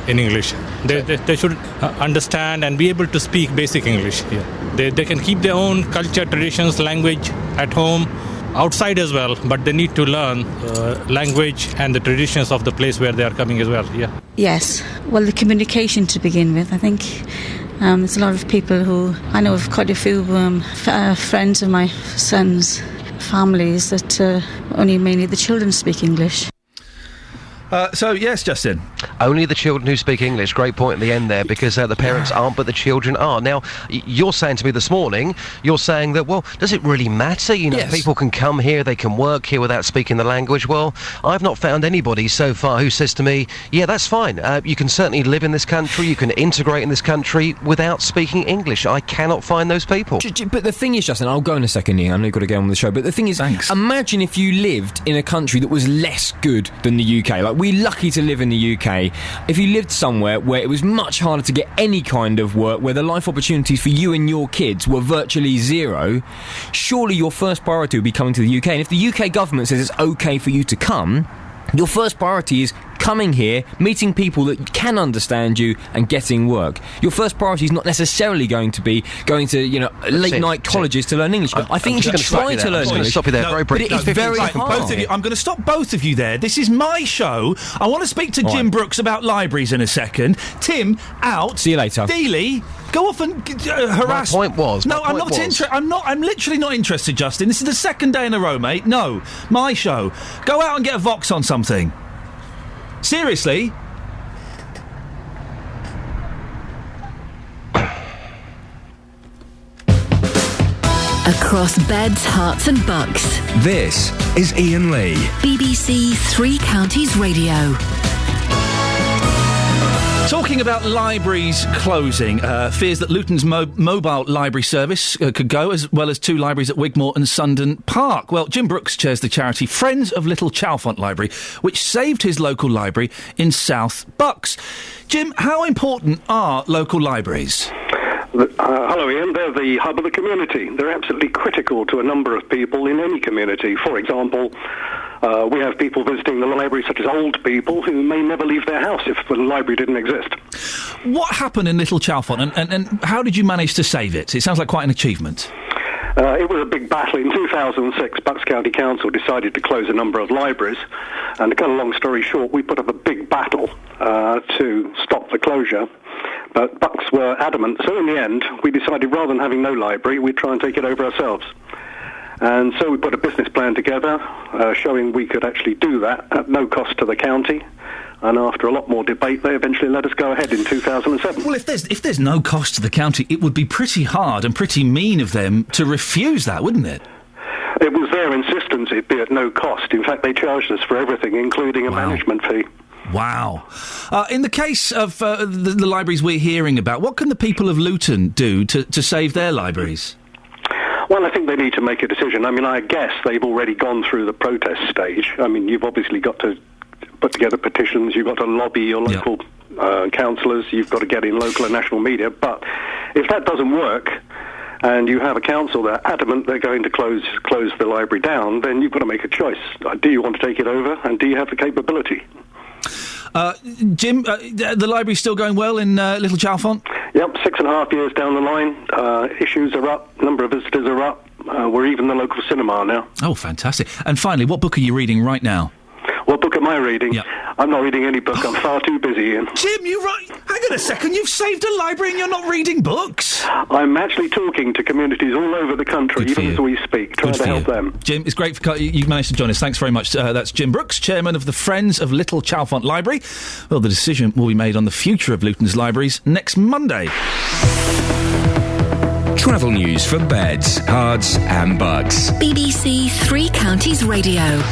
in English. They should understand and be able to speak basic English. Yeah. They can keep their own culture, traditions, language at home, outside as well, but they need to learn language and the traditions of the place where they are coming as well. Yeah. Yes, well, the communication to begin with. I think there's a lot of people who, I know of quite a few friends of my son's families that only mainly the children speak English. So, yes, Justin. Only the children who speak English. Great point at the end there, because the parents aren't, but the children are. Now, you're saying to me this morning, you're saying that, well, does it really matter? You know, Yes. people can come here, they can work here without speaking the language. Well, I've not found anybody so far who says to me, yeah, that's fine. You can certainly live in this country, you can integrate in this country without speaking English. I cannot find those people. But the thing is, Justin, I'll go in a second, Ian. I know you've got to get on with the show. But the thing is, imagine if you lived in a country that was less good than the UK. Like, we're lucky to live in the UK. If you lived somewhere where it was much harder to get any kind of work, where the life opportunities for you and your kids were virtually zero, surely your first priority would be coming to the UK. And if the UK government says it's okay for you to come, your first priority is coming here, meeting people that can understand you and getting work. Your first priority is not necessarily going to be going to, late night colleges to learn English. I think you should try to learn English. Stop you there, very briefly. But it is very hard. Both of you, I'm going to stop both of you there. This is my show. I want to speak to Jim Brooks about libraries in a second. Tim, out. See you later. Dealey, go off and harass. My point was. No, I'm not interested. I'm literally not interested, Justin. This is the second day in a row, mate. No, my show. Go out and get a Vox on something. Seriously? Across beds, hearts and bucks. This is Iain Lee. BBC Three Counties Radio. Talking about libraries closing, fears that Luton's mobile library service could go, as well as two libraries at Wigmore and Sundon Park. Well, Jim Brooks chairs the charity Friends of Little Chalfont Library, which saved his local library in South Bucks. Jim, how important are local libraries? Hello, Ian. They're the hub of the community. They're absolutely critical to a number of people in any community. For example, we have people visiting the library, such as old people, who may never leave their house if the library didn't exist. What happened in Little Chalfont, and how did you manage to save it? It sounds like quite an achievement. It was a big battle. In 2006, Bucks County Council decided to close a number of libraries. And to cut a long story short, we put up a big battle to stop the closure. But Bucks were adamant. So in the end, we decided rather than having no library, we'd try and take it over ourselves. And so we put a business plan together showing we could actually do that at no cost to the county. And after a lot more debate, they eventually let us go ahead in 2007. Well, if there's no cost to the county, it would be pretty hard and pretty mean of them to refuse that, wouldn't it? It was their insistence it be at no cost. In fact, they charged us for everything, including a management fee. Wow. In the case of the libraries we're hearing about, what can the people of Luton do to save their libraries? Well, I think they need to make a decision. I mean, I guess they've already gone through the protest stage. I mean, you've obviously got to put together petitions, you've got to lobby your local councillors, you've got to get in local and national media. But if that doesn't work, and you have a council that are adamant they're going to close the library down, then you've got to make a choice. Do you want to take it over, and do you have the capability? Jim, the library's still going well in Little Chalfont? Yep, 6.5 years down the line, issues are up, number of visitors are up. We're even the local cinema now. Oh, fantastic. And finally, what book are you reading right now? What book am I reading? Yep. I'm not reading any book. I'm far too busy, Ian. Jim, hang on a second. You've saved a library and you're not reading books? I'm actually talking to communities all over the country, even as we speak, trying to help them. Jim, it's great you've managed to join us. Thanks very much. That's Jim Brooks, chairman of the Friends of Little Chalfont Library. Well, the decision will be made on the future of Luton's libraries next Monday. Travel news for beds, cards and bugs. BBC Three Counties Radio.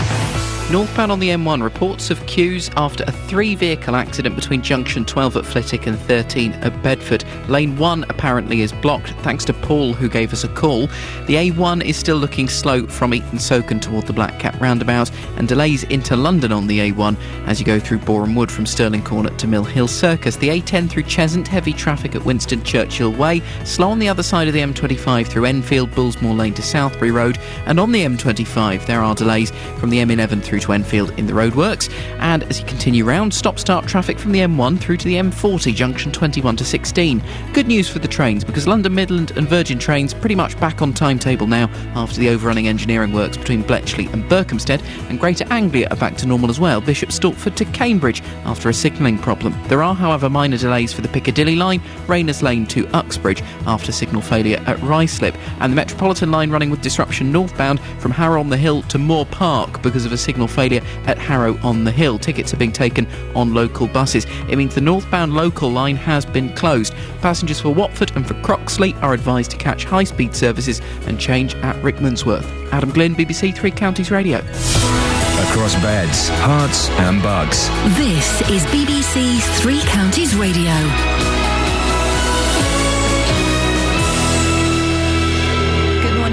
Northbound on the M1, reports of queues after a 3-vehicle accident between junction 12 at Flitwick and 13 at Bedford. Lane 1 apparently is blocked, thanks to Paul, who gave us a call. The A1 is still looking slow from Eton Soken toward the Black Cat roundabout, and delays into London on the A1 as you go through Boreham Wood from Stirling Corner to Mill Hill Circus. The A10 through Cheshunt, heavy traffic at Winston Churchill Way. Slow on the other side of the M25 through Enfield, Bullsmore Lane to Southbury Road. And on the M25 there are delays from the M11 through to Enfield in the roadworks, and as you continue round, stop-start traffic from the M1 through to the M40 junction 21 to 16. Good news for the trains, because London Midland and Virgin trains pretty much back on timetable now after the overrunning engineering works between Bletchley and Berkhamsted, and Greater Anglia are back to normal as well, Bishop Stortford to Cambridge after a signalling problem. There are, however, minor delays for the Piccadilly line, Rayners Lane to Uxbridge after signal failure at Ruislip, and the Metropolitan line running with disruption northbound from Harrow on the Hill to Moor Park because of a signal failure at Harrow on the Hill. Tickets are being taken on local buses. It means the northbound local line has been closed. Passengers for Watford and for Croxley are advised to catch high-speed services and change at Rickmansworth. Adam Glynn, BBC Three Counties Radio. Across beds, hearts and bugs. This is BBC Three Counties Radio.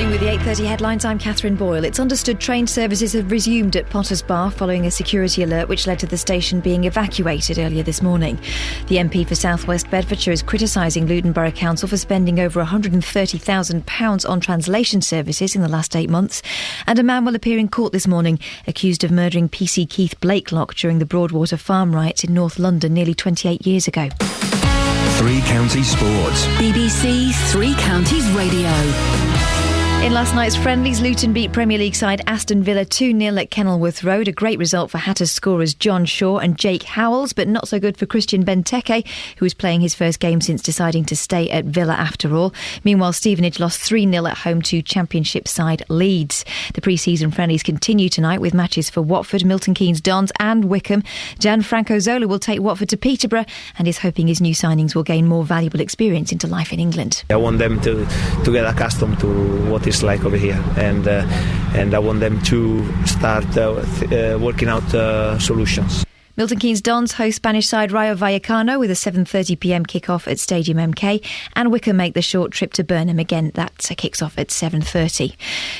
With the 8:30 headlines, I'm Catherine Boyle. It's understood train services have resumed at Potters Bar following a security alert which led to the station being evacuated earlier this morning. The MP for South West Bedfordshire is criticising Luton Borough Council for spending over £130,000 on translation services in the last 8 months. And a man will appear in court this morning accused of murdering PC Keith Blakelock during the Broadwater farm riots in North London nearly 28 years ago. Three Counties Sports. BBC Three Counties Radio. In last night's friendlies, Luton beat Premier League side Aston Villa 2-0 at Kenilworth Road. A great result for Hatters scorers John Shaw and Jake Howells, but not so good for Christian Benteke, who was playing his first game since deciding to stay at Villa after all. Meanwhile, Stevenage lost 3-0 at home to Championship side Leeds. The pre-season friendlies continue tonight with matches for Watford, Milton Keynes Dons and Wickham. Gianfranco Zola will take Watford to Peterborough and is hoping his new signings will gain more valuable experience into life in England. I want them to get accustomed to what is like over here, and I want them to start working out solutions. Milton Keynes Dons host Spanish side Rayo Vallecano with a 7:30pm kick-off at Stadium MK, and Wickham make the short trip to Burnham. Again, that kicks off at 7:30.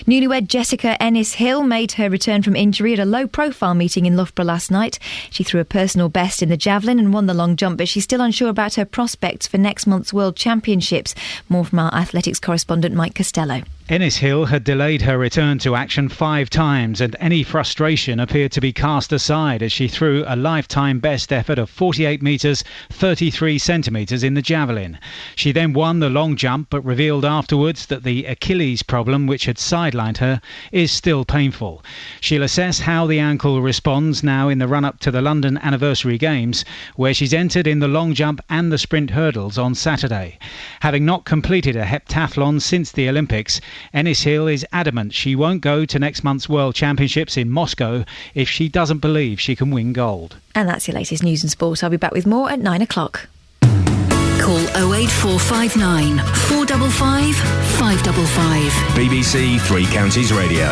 Newlywed Jessica Ennis-Hill made her return from injury at a low-profile meeting in Loughborough last night. She threw a personal best in the javelin and won the long jump, but she's still unsure about her prospects for next month's World Championships. More from our athletics correspondent Mike Costello. Ennis-Hill had delayed her return to action 5 times, and any frustration appeared to be cast aside as she threw a lifetime best effort of 48 metres 33 centimetres in the javelin. She then won the long jump, but revealed afterwards that the Achilles problem, which had sidelined her, is still painful. She'll assess how the ankle responds now in the run-up to the London Anniversary Games, where she's entered in the long jump and the sprint hurdles on Saturday. Having not completed a heptathlon since the Olympics, Ennis-Hill is adamant she won't go to next month's World Championships in Moscow if she doesn't believe she can win gold. And that's your latest news and sport. I'll be back with more at 9 o'clock. Call 08459 455 555. BBC Three Counties Radio.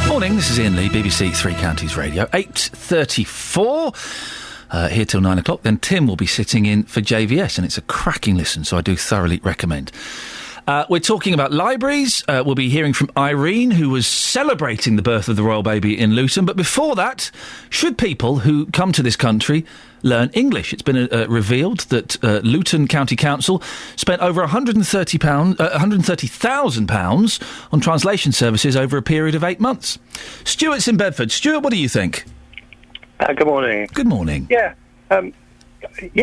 Morning, this is Iain Lee, BBC Three Counties Radio. 8:34. Here till 9 o'clock. Then Tim will be sitting in for JVS, and it's a cracking listen, so I do thoroughly recommend. We're talking about libraries. We'll be hearing from Irene, who was celebrating the birth of the royal baby in Luton. But before that, should people who come to this country learn English? It's been revealed that Luton County Council spent over £130,000 on translation services over a period of 8 months. Stuart's in Bedford. Stuart, what do you think? Good morning. Good morning. Yeah,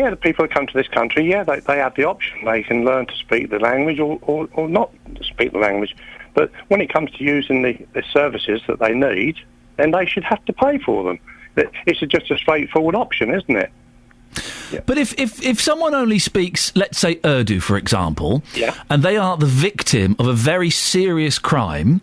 the people who come to this country, they have the option. They can learn to speak the language or not speak the language. But when it comes to using the services that they need, then they should have to pay for them. It's just a straightforward option, isn't it? Yeah. But if someone only speaks, let's say, Urdu, for example, and they are the victim of a very serious crime,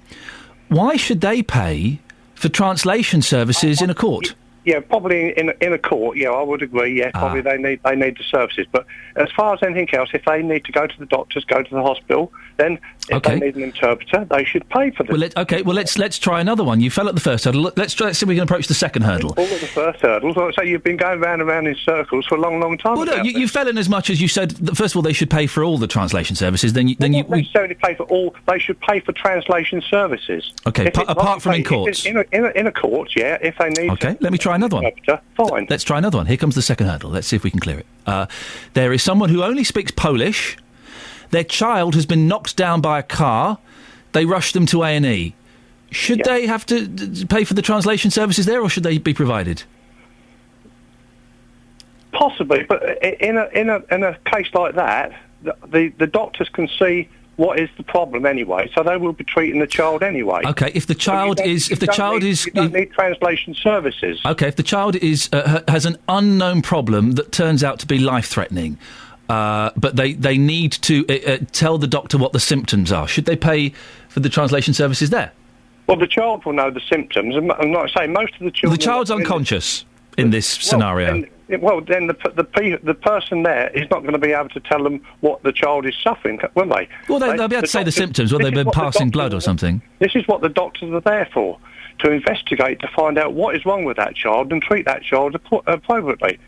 why should they pay for translation services in a court? Yeah, probably in a court. Yeah, I would agree. Yeah, probably they need the services. But as far as anything else, if they need to go to the doctors, go to the hospital, then if they need an interpreter, they should pay for them. Let's try another one. You fell at the first hurdle. Let's see if we can approach the second hurdle. All of the first hurdles. So you've been going round and round in circles for a long, long time. Well, no, you fell in as much as you said. First of all, they should pay for all the translation services. Then you not necessarily pay for all. They should pay for translation services. Okay, apart from in courts. In a court, yeah. If they need. Okay, let me try another one. Fine. Let's try another one. Here comes the second hurdle. Let's see if we can clear it. There is someone who only speaks Polish. Their child has been knocked down by a car. They rush them to A&E. Should they have to pay for the translation services there, or should they be provided? Possibly, but in a case like that, the doctors can see what is the problem anyway, so they will be treating the child anyway. Okay, if the child you don't need translation services. Okay, if the child has an unknown problem that turns out to be life-threatening, but they need to tell the doctor what the symptoms are, should they pay for the translation services there? Well, the child will know the symptoms, and like I say, most of the children... The child's unconscious in this scenario. Then the person there is not going to be able to tell them what the child is suffering, will they? Well, they'll be able to say the symptoms, whether they've been passing blood or something. This is what the doctors are there for, to investigate, to find out what is wrong with that child and treat that child appropriately.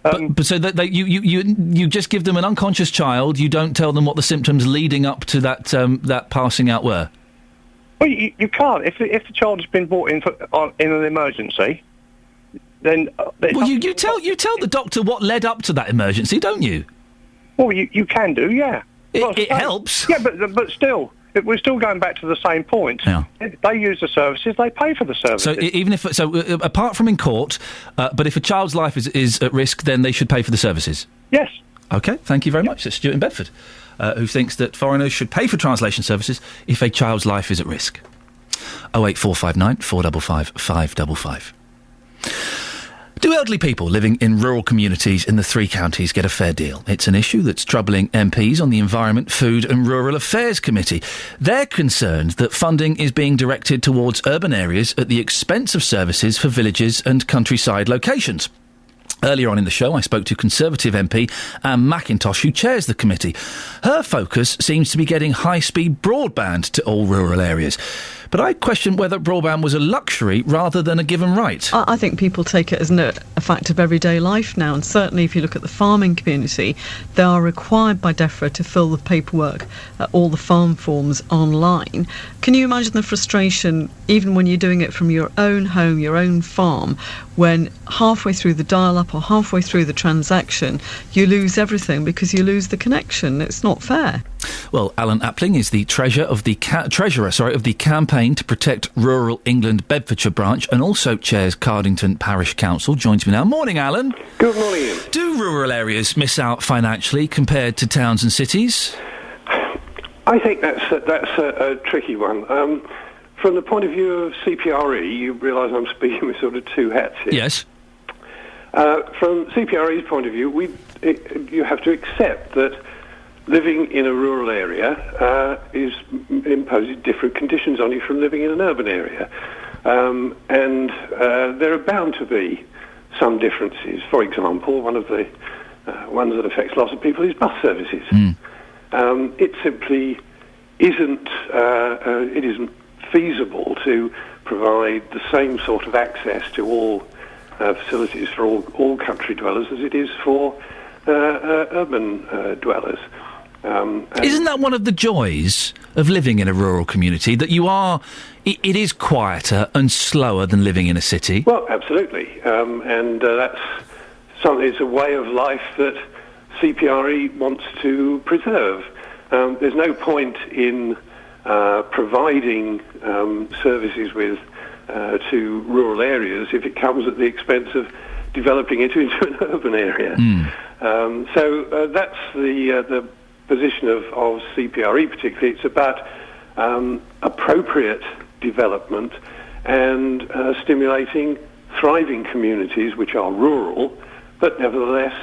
But so that you just give them an unconscious child, you don't tell them what the symptoms leading up to that passing out were? Well, you can't. If the child has been brought in in an emergency... Then, you tell the doctor what led up to that emergency, don't you? Well, you can do, yeah. It helps. Yeah, but still, we're still going back to the same point. Yeah. They use the services, they pay for the services. So even if apart from in court, but if a child's life is at risk, then they should pay for the services. Yes. Okay, thank you very much. That's Stuart in Bedford, who thinks that foreigners should pay for translation services if a child's life is at risk. 08459 455 555. Do elderly people living in rural communities in the three counties get a fair deal? It's an issue that's troubling MPs on the Environment, Food and Rural Affairs Committee. They're concerned that funding is being directed towards urban areas at the expense of services for villages and countryside locations. Earlier on in the show, I spoke to Conservative MP Anne McIntosh, who chairs the committee. Her focus seems to be getting high-speed broadband to all rural areas. But I question whether broadband was a luxury rather than a given right. I think people take it as a fact of everyday life now, and certainly if you look at the farming community, they are required by DEFRA to fill the paperwork, all the farm forms online. Can you imagine the frustration, even when you're doing it from your own home, your own farm, when halfway through the dial-up or halfway through the transaction, you lose everything because you lose the connection? It's not fair. Well, Alan Appling is the treasurer of the Campaign to Protect Rural England Bedfordshire branch and also chairs Cardington Parish Council. Joins me now. Morning, Alan. Good morning, Ian. Do rural areas miss out financially compared to towns and cities? I think that's a tricky one. From the point of view of CPRE, you realise I'm speaking with sort of two hats here. Yes. From CPRE's point of view, you have to accept that living in a rural area imposes different conditions on you from living in an urban area. And there are bound to be some differences. For example, one of the ones that affects lots of people is bus services. It simply isn't feasible to provide the same sort of access to all facilities for all country dwellers as it is for urban dwellers. Isn't that one of the joys of living in a rural community, that it is quieter and slower than living in a city? Well, absolutely. And that's something, it's a way of life that CPRE wants to preserve. There's no point in providing services to rural areas if it comes at the expense of developing it into an urban area. So that's the position of CPRE particularly. It's about appropriate development and stimulating thriving communities which are rural, but nevertheless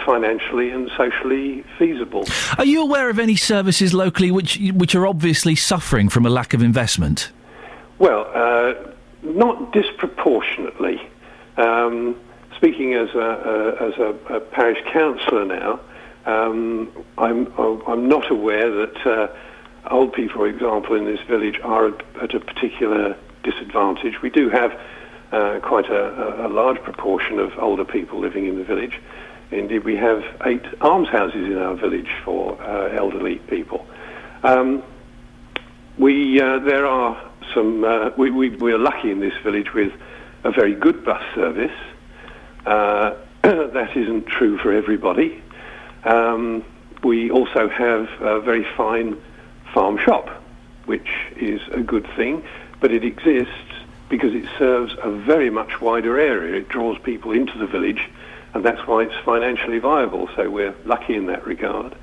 financially and socially feasible. Are you aware of any services locally which are obviously suffering from a lack of investment? Well, not disproportionately. Speaking as a parish councillor now, I'm not aware that old people, for example, in this village are at a particular disadvantage. We do have quite a large proportion of older people living in the village. Indeed, we have 8 almshouses in our village for elderly people. There are some. We're lucky in this village with a very good bus service. That isn't true for everybody. We also have a very fine farm shop, which is a good thing, but it exists because it serves a very much wider area. It draws people into the village, and that's why it's financially viable, so we're lucky in that regard.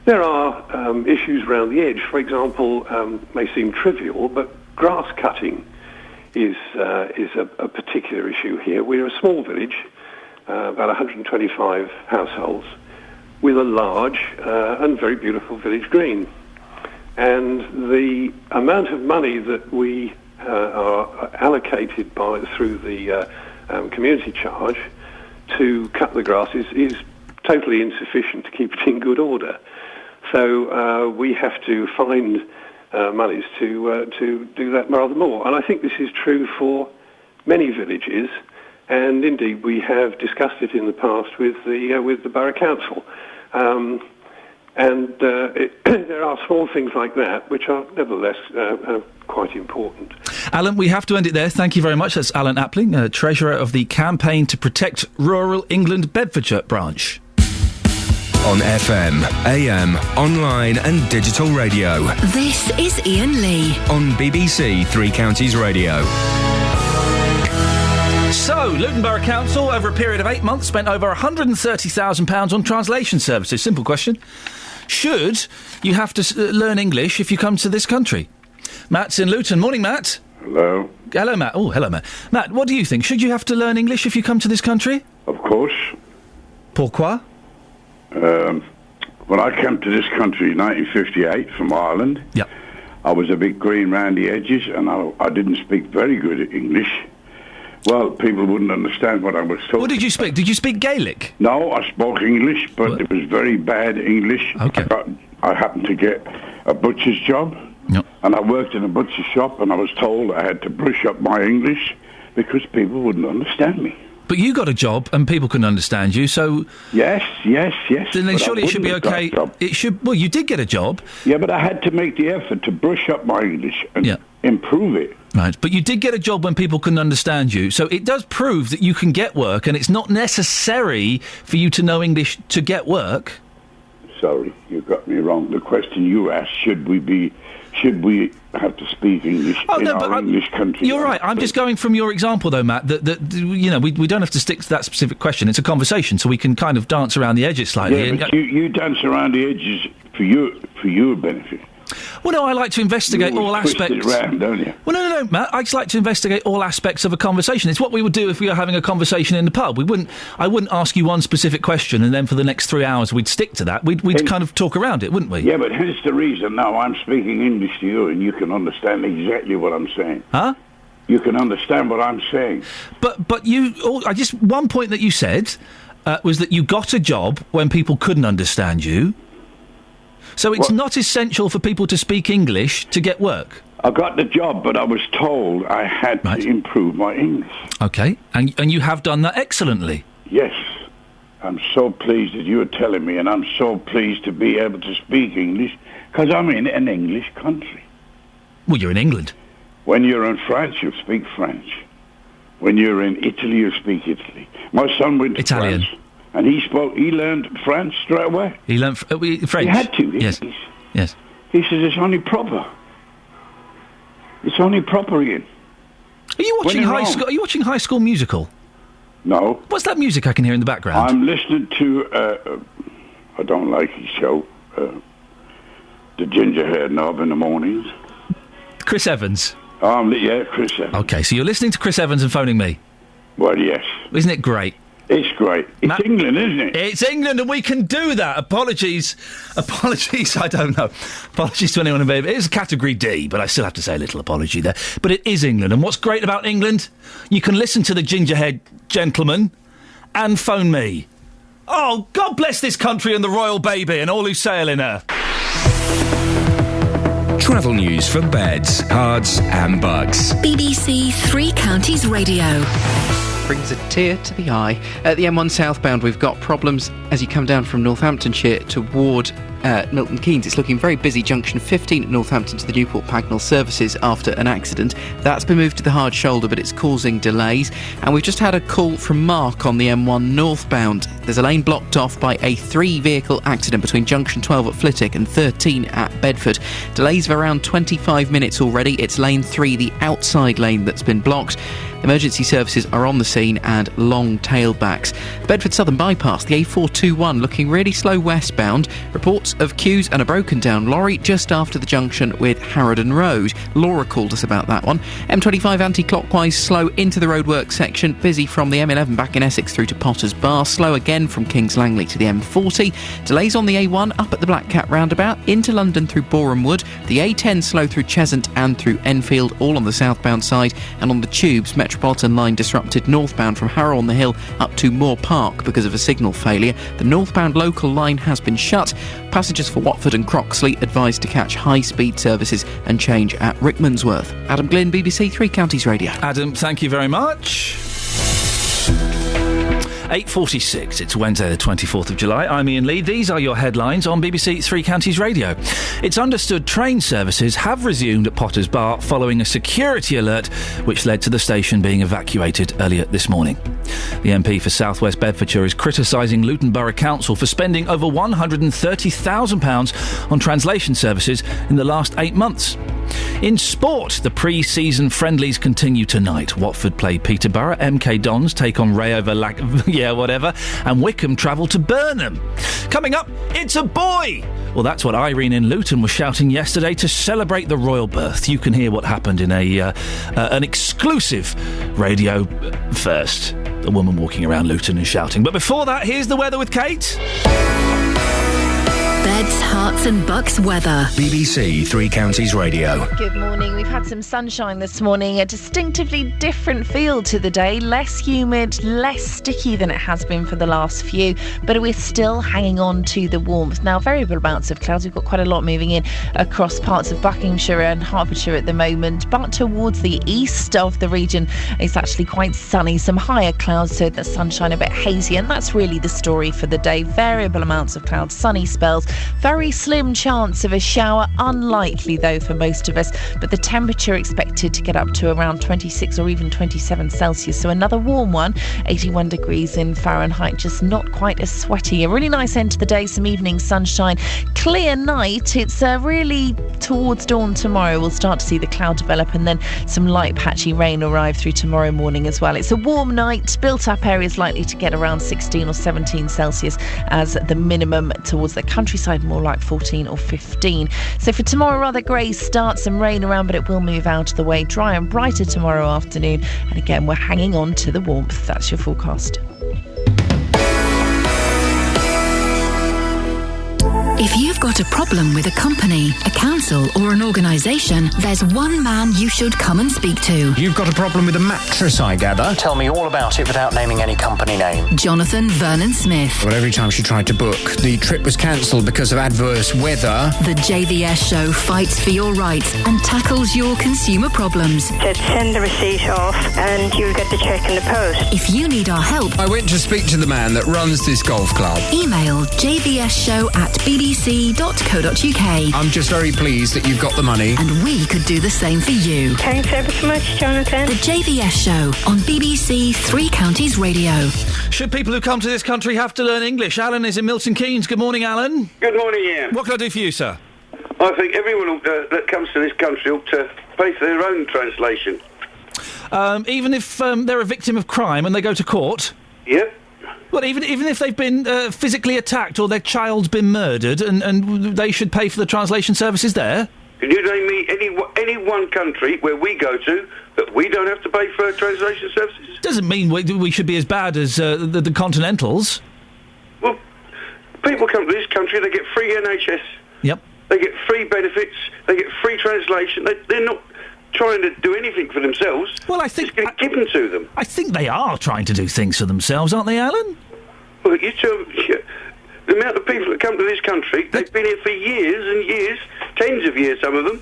There are issues around the edge. For example, may seem trivial, but grass cutting is a particular issue here. We're a small village, about 125 households, with a large and very beautiful village green. And the amount of money that we are allocated through the community charge to cut the grass is totally insufficient to keep it in good order. So we have to find monies to do that rather more. And I think this is true for many villages, and indeed we have discussed it in the past with the Borough Council. There are small things like that which are nevertheless quite important. Alan, we have to end it there. Thank you very much. That's Alan Appling, Treasurer of the Campaign to Protect Rural England Bedfordshire branch. On FM, AM, online and digital radio. This is Iain Lee. On BBC Three Counties Radio. So, Luton Borough Council, over a period of 8 months, spent over £130,000 on translation services. Simple question. Should you have to learn English if you come to this country? Matt's in Luton. Morning, Matt. Hello. Hello, Matt. Oh, hello, Matt. Matt, what do you think? Should you have to learn English if you come to this country? Of course. Pourquoi? When I came to this country in 1958 from Ireland, I was a bit green round the edges, and I didn't speak very good English. Well, people wouldn't understand what I was talking. What did you speak? Did you speak Gaelic? No, I spoke English, but it was very bad English. Okay. I happened to get a butcher's job, and I worked in a butcher's shop, and I was told I had to brush up my English because people wouldn't understand me. But you got a job and people couldn't understand you, so... Yes. Then surely it should be okay. It should... Well, you did get a job. Yeah, but I had to make the effort to brush up my English and improve it. Right, but you did get a job when people couldn't understand you, so it does prove that you can get work, and it's not necessary for you to know English to get work. Sorry, you got me wrong. The question you asked, should we have to speak English in our English country? You're right. I'm just going from your example, though, Matt, that you know, we don't have to stick to that specific question. It's a conversation, so we can kind of dance around the edges slightly. Yeah, but you dance around the edges for your benefit. Well, no, I like to investigate all aspects. You twist it round, don't you? Well, no, Matt. I just like to investigate all aspects of a conversation. It's what we would do if we were having a conversation in the pub. I wouldn't ask you one specific question, and then for the next 3 hours we'd stick to that. We'd kind of talk around it, wouldn't we? Yeah, but here's the reason. Now I'm speaking English to you, and you can understand exactly what I'm saying. Huh? You can understand what I'm saying. But you... one point that you said was that you got a job when people couldn't understand you. So it's not essential for people to speak English to get work? I got the job, but I was told I had to improve my English. OK. And you have done that excellently? Yes. I'm so pleased that you're telling me, and I'm so pleased to be able to speak English, because I'm in an English country. Well, you're in England. When you're in France, you speak French. When you're in Italy, you speak Italy. My son went to Italian. France, and he learned French straight away. He learned French? He had to. Yes. Yes. He says, it's only proper. It's only proper, Ian. Are you watching Are you watching High School Musical? No. What's that music I can hear in the background? I'm listening to, I don't like his show, The Ginger-Haired Knob in the mornings. Chris Evans? Yeah, Chris Evans. OK, so you're listening to Chris Evans and phoning me? Well, yes. Isn't it great? It's great. It's England, isn't it? It's England, and we can do that. Apologies, I don't know. Apologies to anyone in baby. It's a category D, but I still have to say a little apology there. But it is England, and what's great about England? You can listen to the Ginger-Haired Gentleman and phone me. Oh, God bless this country and the royal baby and all who sail in her. Travel news for beds, cards and bugs. BBC Three Counties Radio. Brings a tear to the eye. At the M1 southbound, we've got problems as you come down from Northamptonshire toward Milton Keynes. It's looking very busy. Junction 15 at Northampton to the Newport Pagnell services after an accident. That's been moved to the hard shoulder, but it's causing delays. And we've just had a call from Mark on the M1 northbound. There's a lane blocked off by a 3-vehicle accident between junction 12 at Flitwick and 13 at Bedford. Delays of around 25 minutes already. It's lane 3, the outside lane, that's been blocked. Emergency services are on the scene and long tailbacks. Bedford Southern Bypass, the A421, looking really slow westbound. Reports of queues and a broken down lorry just after the junction with Harrodon Road. Laura called us about that one. M25 anti-clockwise, slow into the roadwork section. Busy from the M11 back in Essex through to Potters Bar. Slow again from Kings Langley to the M40. Delays on the A1 up at the Black Cat roundabout. Into London through Boreham Wood. The A10 slow through Cheshunt and through Enfield, all on the southbound side. And on the tubes, Metropolitan line disrupted northbound from Harrow on the Hill up to Moor Park because of a signal failure. The northbound local line has been shut. Passengers for Watford and Croxley advised to catch high-speed services and change at Rickmansworth. Adam Glynn, BBC Three Counties Radio. Adam, thank you very much. 8:46. It's Wednesday the 24th of July. I'm Iain Lee. These are your headlines on BBC Three Counties Radio. It's understood train services have resumed at Potters Bar following a security alert which led to the station being evacuated earlier this morning. The MP for South West Bedfordshire is criticising Luton Borough Council for spending over £130,000 on translation services in the last 8 months. In sport, the pre-season friendlies continue tonight. Watford play Peterborough, MK Dons take on Rayover and Wickham travel to Burnham. Coming up, it's a boy! Well, that's what Irene in Luton was shouting yesterday to celebrate the royal birth. You can hear what happened in an exclusive radio first. A woman walking around Luton and shouting. But before that, here's the weather with Kate. Beds, Herts and Bucks weather. BBC Three Counties Radio. Good morning. We've had some sunshine this morning. A distinctively different feel to the day. Less humid, less sticky than it has been for the last few. But we're still hanging on to the warmth. Now, variable amounts of clouds. We've got quite a lot moving in across parts of Buckinghamshire and Hertfordshire at the moment. But towards the east of the region, it's actually quite sunny. Some higher clouds, so the sunshine a bit hazy. And that's really the story for the day. Variable amounts of clouds, sunny spells. Very slim chance of a shower, unlikely though for most of us, but the temperature expected to get up to around 26 or even 27 Celsius, so another warm one, 81 degrees in Fahrenheit, just not quite as sweaty. A really nice end to the day, some evening sunshine, clear night. It's really towards dawn tomorrow we'll start to see the cloud develop and then some light patchy rain arrive through tomorrow morning as well. It's a warm night, built up areas likely to get around 16 or 17 Celsius as the minimum, towards the countryside more like 14 or 15. So for tomorrow, rather grey start, some rain around, but it will move out of the way. Dry and brighter tomorrow afternoon. And again, we're hanging on to the warmth. That's your forecast. If you've got a problem with a company, a council or an organisation, there's one man you should come and speak to. You've got a problem with a mattress, I gather. Tell me all about it without naming any company name. Jonathan Vernon Smith. Well, every time she tried to book, the trip was cancelled because of adverse weather. The JVS show fights for your rights and tackles your consumer problems. Just send the receipt off and you'll get the cheque in the post. If you need our help, I went to speak to the man that runs this golf club. Email jvsshow@bbc.co.uk. I'm just very pleased that you've got the money. And we could do the same for you. Thanks ever so much, Jonathan. The JVS show on BBC Three Counties Radio. Should people who come to this country have to learn English? Alan is in Milton Keynes. Good morning, Alan. Good morning, Ian. What can I do for you, sir? I think everyone that comes to this country ought to pay for their own translation. Even if they're a victim of crime and they go to court? Yep. Well, even if they've been physically attacked or their child's been murdered and they should pay for the translation services there? Can you name me any one country where we go to that we don't have to pay for translation services? Doesn't mean we should be as bad as the Continentals. Well, people come to this country, they get free NHS. Yep. They get free benefits, they get free translation. They're not trying to do anything for themselves. Well, I think... It's given to them. I think they are trying to do things for themselves, aren't they, Alan? Well, the amount of people that come to this country, they've been here for years and years, tens of years, some of them,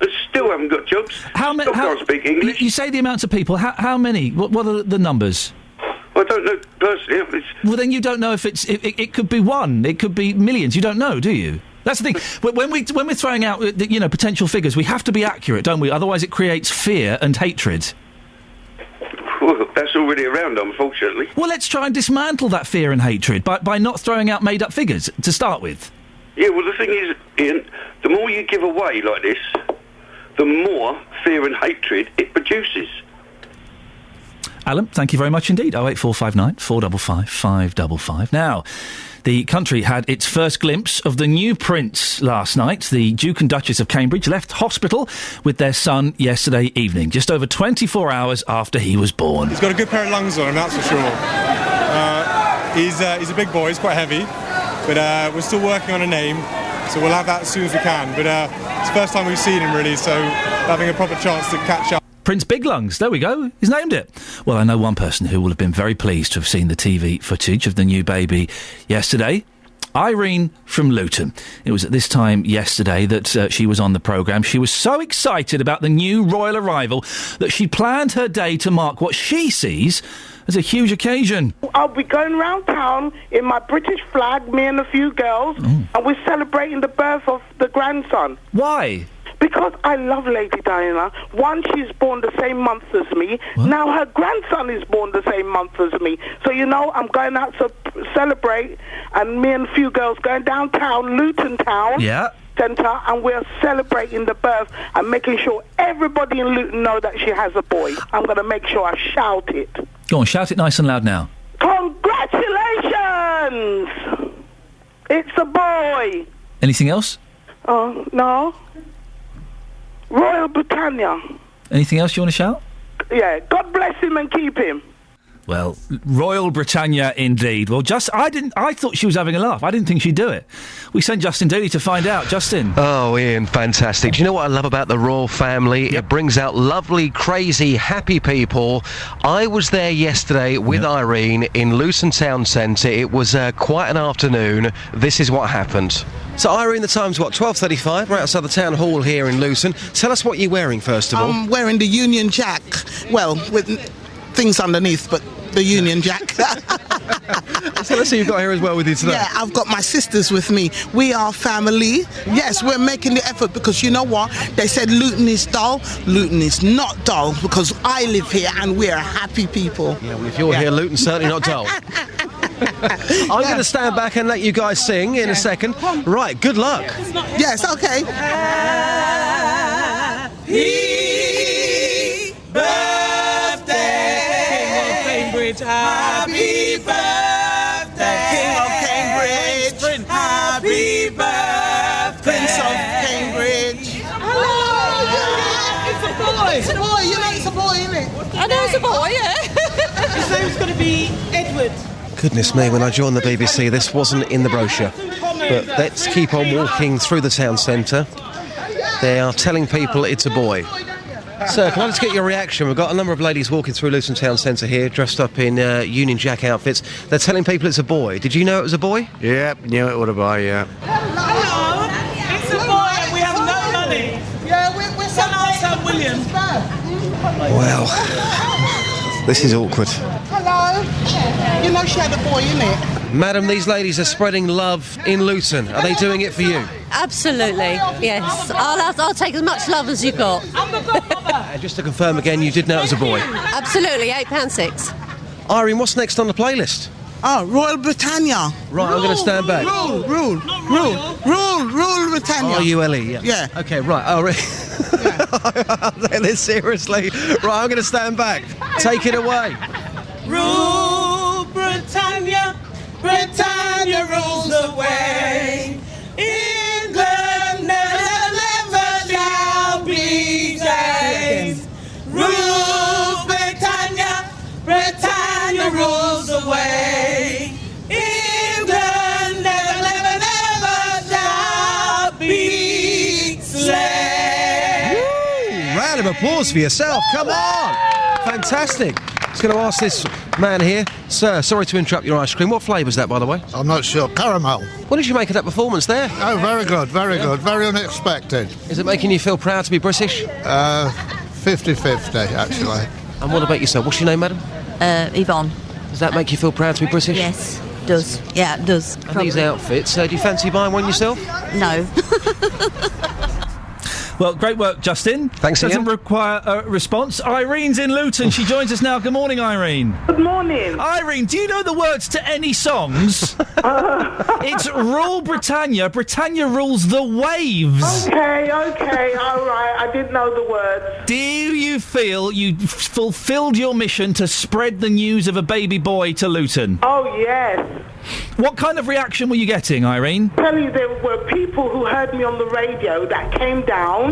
and still haven't got jobs. Still can't speak English. You say the amounts of people. How many? What are the numbers? I don't know personally. Well, then you don't know if it could be one. It could be millions. You don't know, do you? That's the thing. When we're throwing out potential figures, we have to be accurate, don't we? Otherwise, it creates fear and hatred. Well, that's already around, unfortunately. Well, let's try and dismantle that fear and hatred by not throwing out made-up figures to start with. Yeah, well, the thing is, Ian, the more you give away like this, the more fear and hatred it produces. Alan, thank you very much indeed. 08459 455 555. Now, the country had its first glimpse of the new prince last night. The Duke and Duchess of Cambridge left hospital with their son yesterday evening, just over 24 hours after he was born. He's got a good pair of lungs on him, that's for sure. He's a big boy, he's quite heavy, but we're still working on a name, so we'll have that as soon as we can. But it's the first time we've seen him, really, so having a proper chance to catch up. Prince Big Lungs, there we go, he's named it. Well, I know one person who will have been very pleased to have seen the TV footage of the new baby yesterday. Irene from Luton. It was at this time yesterday that she was on the programme. She was so excited about the new royal arrival that she planned her day to mark what she sees as a huge occasion. I'll be going around town in my British flag, me and a few girls, and we're celebrating the birth of the grandson. Why? Because I love Lady Diana. One, she's born the same month as me. What? Now her grandson is born the same month as me. So, I'm going out to celebrate, and me and a few girls going downtown, Luton Town Centre, and we're celebrating the birth and making sure everybody in Luton know that she has a boy. I'm going to make sure I shout it. Go on, shout it nice and loud now. Congratulations! It's a boy. Anything else? Oh, no. Royal Britannia. Anything else you want to shout? Yeah, God bless him and keep him. Well, Royal Britannia indeed. Well, I thought she was having a laugh. I didn't think she'd do it. We sent Justin Dooley to find out. Justin. Oh, Ian, fantastic. Do you know what I love about the royal family? It brings out lovely, crazy, happy people. I was there yesterday with Irene in Luton Town Centre. It was quite an afternoon. This is what happened. So, Irene, the time's, 12:35? We're outside the town hall here in Luton. Tell us what you're wearing, first of all. I'm wearing the Union Jack. Well, with things underneath, but the Union Jack. So let's see, you've got here as well with you today. Yeah, I've got my sisters with me. We are family. Yes, we're making the effort because you know what? They said Luton is dull. Luton is not dull because I live here and we're happy people. Yeah, well, if you're here, Luton's certainly not dull. I'm going to stand back and let you guys sing in a second. Right, good luck. Yes, okay. Happy birthday, King of Cambridge. Happy birthday, King of Cambridge. Happy birthday, Prince of Cambridge. Hello. It's a boy. It's a boy. You know it's a boy, isn't it? I know it's a boy, yeah. His name's going to be Edward. Goodness me, when I joined the BBC, this wasn't in the brochure. But let's keep on walking through the town centre. They are telling people it's a boy. Sir, can I just get your reaction? We've got a number of ladies walking through Luton Town Centre here, dressed up in Union Jack outfits. They're telling people it's a boy. Did you know it was a boy? Yeah, knew it was a boy, yeah. Hello, it's a boy and we have no money. Yeah, we're St. William. Well, this is awkward. Hello. You know she had a boy, innit? Madam, these ladies are spreading love in Luton. Are they doing it for you? Absolutely, yes. I'll take as much love as you've got. And just to confirm again, you did know it was a boy? Absolutely, £8.6. Irene, what's next on the playlist? Oh, Royal Britannia. Right, I'm going to stand back. Rule Britannia. R-U-L-E, yeah. Yeah. OK, right. Oh, really? Seriously? Right, I'm going to stand back. Take it away. Rule Britannia, Britannia rules the way. England never shall be changed. Rule Britannia, Britannia rules the way. England never shall be slain. Round of applause for yourself. Come on. Fantastic. Just going to ask this man here. Sir, sorry to interrupt your ice cream. What flavour's that, by the way? I'm not sure. Caramel. What did you make of that performance there? Oh, very good, very good. Very unexpected. Is it making you feel proud to be British? 50-50, actually. And what about yourself? What's your name, madam? Yvonne. Does that make you feel proud to be British? Yes, does. Yeah, it does. And these outfits, do you fancy buying one yourself? No. Well, great work, Justin. Thanks, Iain. Doesn't require a response. Irene's in Luton. She joins us now. Good morning, Irene. Good morning. Irene, do you know the words to any songs? It's Rule Britannia. Britannia rules the waves. Okay, all right. I didn't know the words. Do you feel you fulfilled your mission to spread the news of a baby boy to Luton? Oh, yes. What kind of reaction were you getting, Irene? I tell you, there were people who heard me on the radio that came down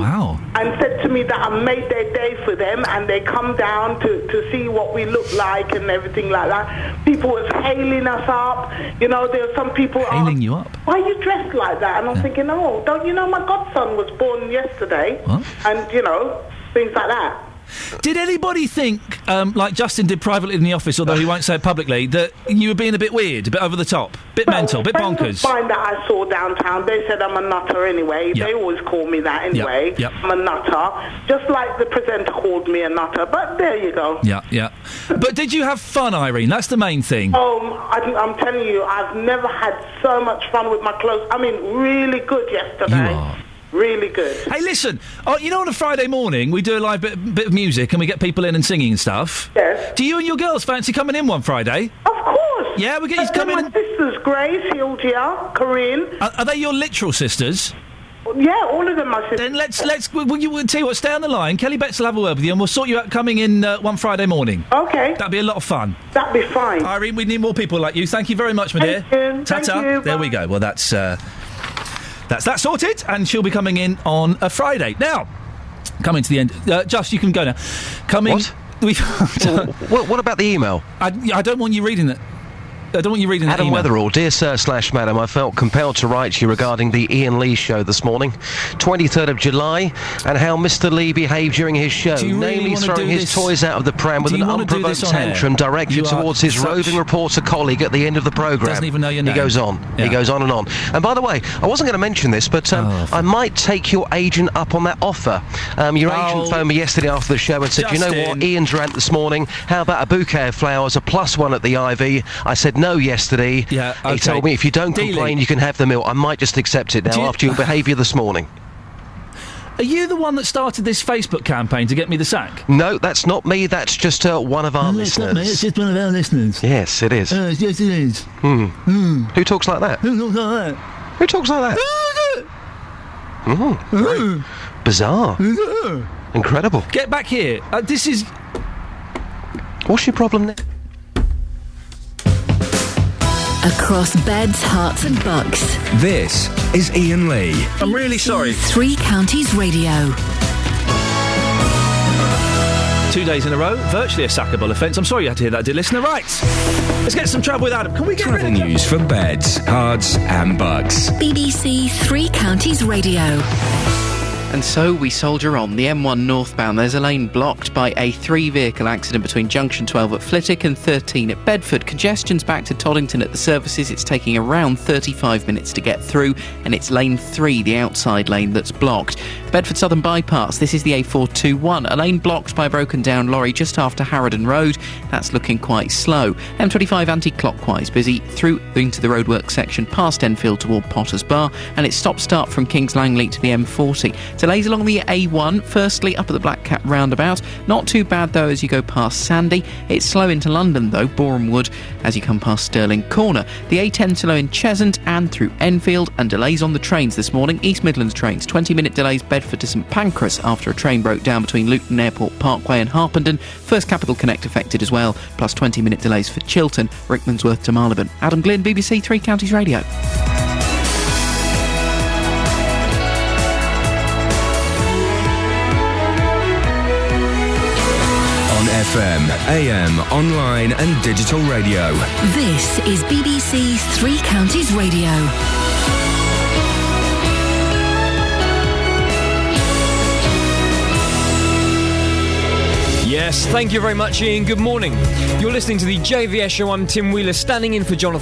and said to me that I made their day for them, and they come down to see what we look like and everything like that. People was hailing us up. You know, there were some people hailing you up. Why are you dressed like that? And I'm thinking, oh, don't you know my godson was born yesterday? What? And, you know, things like that. Did anybody think, like Justin did privately in the office, although he won't say it publicly, that you were being a bit weird, a bit over the top, bit mental, bit bonkers? Friends of mine that I saw downtown, they said I'm a nutter anyway. Yep. They always call me that anyway. Yep. I'm a nutter. Just like the presenter called me a nutter. But there you go. Yeah. But did you have fun, Irene? That's the main thing. I'm telling you, I've never had so much fun with my clothes. I mean, really good yesterday. You are. Really good. Hey, listen, you know on a Friday morning we do a live bit of music and we get people in and singing and stuff? Yes. Do you and your girls fancy coming in one Friday? Of course. Yeah, we get you to come in. My sisters, Grace, Hildia, Corinne. Are they your literal sisters? Yeah, all of them are sisters. Then let's we'll tell you what, stay on the line. Kelly Betts will have a word with you and we'll sort you out coming in one Friday morning. Okay. That'd be a lot of fun. That'd be fine. Irene, we need more people like you. Thank you very much, my dear. Thank Ta-ta. you. There we go. Well, that's that sorted, and she'll be coming in on a Friday. Now, coming to the end. Just, you can go now. What? What about the email? I don't want you reading it. I don't want you reading Adam that email. Weatherall, dear Sir / Madam, I felt compelled to write to you regarding the Iain Lee show this morning, 23rd of July, and how Mr. Lee behaved during his show, namely throwing his toys out of the pram with an unprovoked tantrum directed towards his roving reporter colleague at the end of the programme. Doesn't even know your name. He goes on. Yeah. He goes on and on. And by the way, I wasn't going to mention this, but I might take your agent up on that offer. Your agent phoned me yesterday after the show and said, you know what, Ian's rant this morning, how about a bouquet of flowers, a +1 at the Ivy? I said no yesterday. Yeah, okay. He told me if you don't complain, you can have the meal. I might just accept it now after your behaviour this morning. Are you the one that started this Facebook campaign to get me the sack? No, that's not me. That's just one of our listeners. It's not me. It's just one of our listeners. Yes, it is. Yes, it is. Who talks like that? Who talks like that? Who talks like that? Very bizarre. Incredible. Get back here. This is... What's your problem now? Across beds, hearts and bucks. This is Iain Lee. I'm really sorry. 3 Counties Radio. 2 days in a row, virtually a sackable offence. I'm sorry you had to hear that, dear listener. Right, let's get some travel with Adam. Can we get Travel news for beds, cards and bugs. BBC Three Counties Radio. And so we soldier on. The M1 northbound, there's a lane blocked by a 3-vehicle accident between junction 12 at Flitwick and 13 at Bedford. Congestion's back to Toddington at the services. It's taking around 35 minutes to get through, and it's lane 3, the outside lane, that's blocked. The Bedford Southern Bypass, this is the A421, a lane blocked by a broken down lorry just after Harrodon Road. That's looking quite slow. M25 anti-clockwise busy through into the roadwork section past Enfield toward Potters Bar, and it's stop-start from Kings Langley to the M40. Delays along the A1, firstly up at the Black Cat roundabout. Not too bad though as you go past Sandy. It's slow into London though, Boreham Wood, as you come past Stirling Corner. The A10 slow in Cheshunt and through Enfield, and delays on the trains this morning. East Midlands trains, 20-minute delays Bedford to St Pancras after a train broke down between Luton Airport Parkway and Harpenden. First Capital Connect affected as well, plus 20-minute delays for Chiltern, Rickmansworth to Marylebone. Adam Glynn, BBC Three Counties Radio. FM, AM, online and digital radio. This is BBC Three Counties Radio. Yes, thank you very much, Ian. Good morning. You're listening to the JVS show. I'm Tim Wheeler, standing in for Jonathan.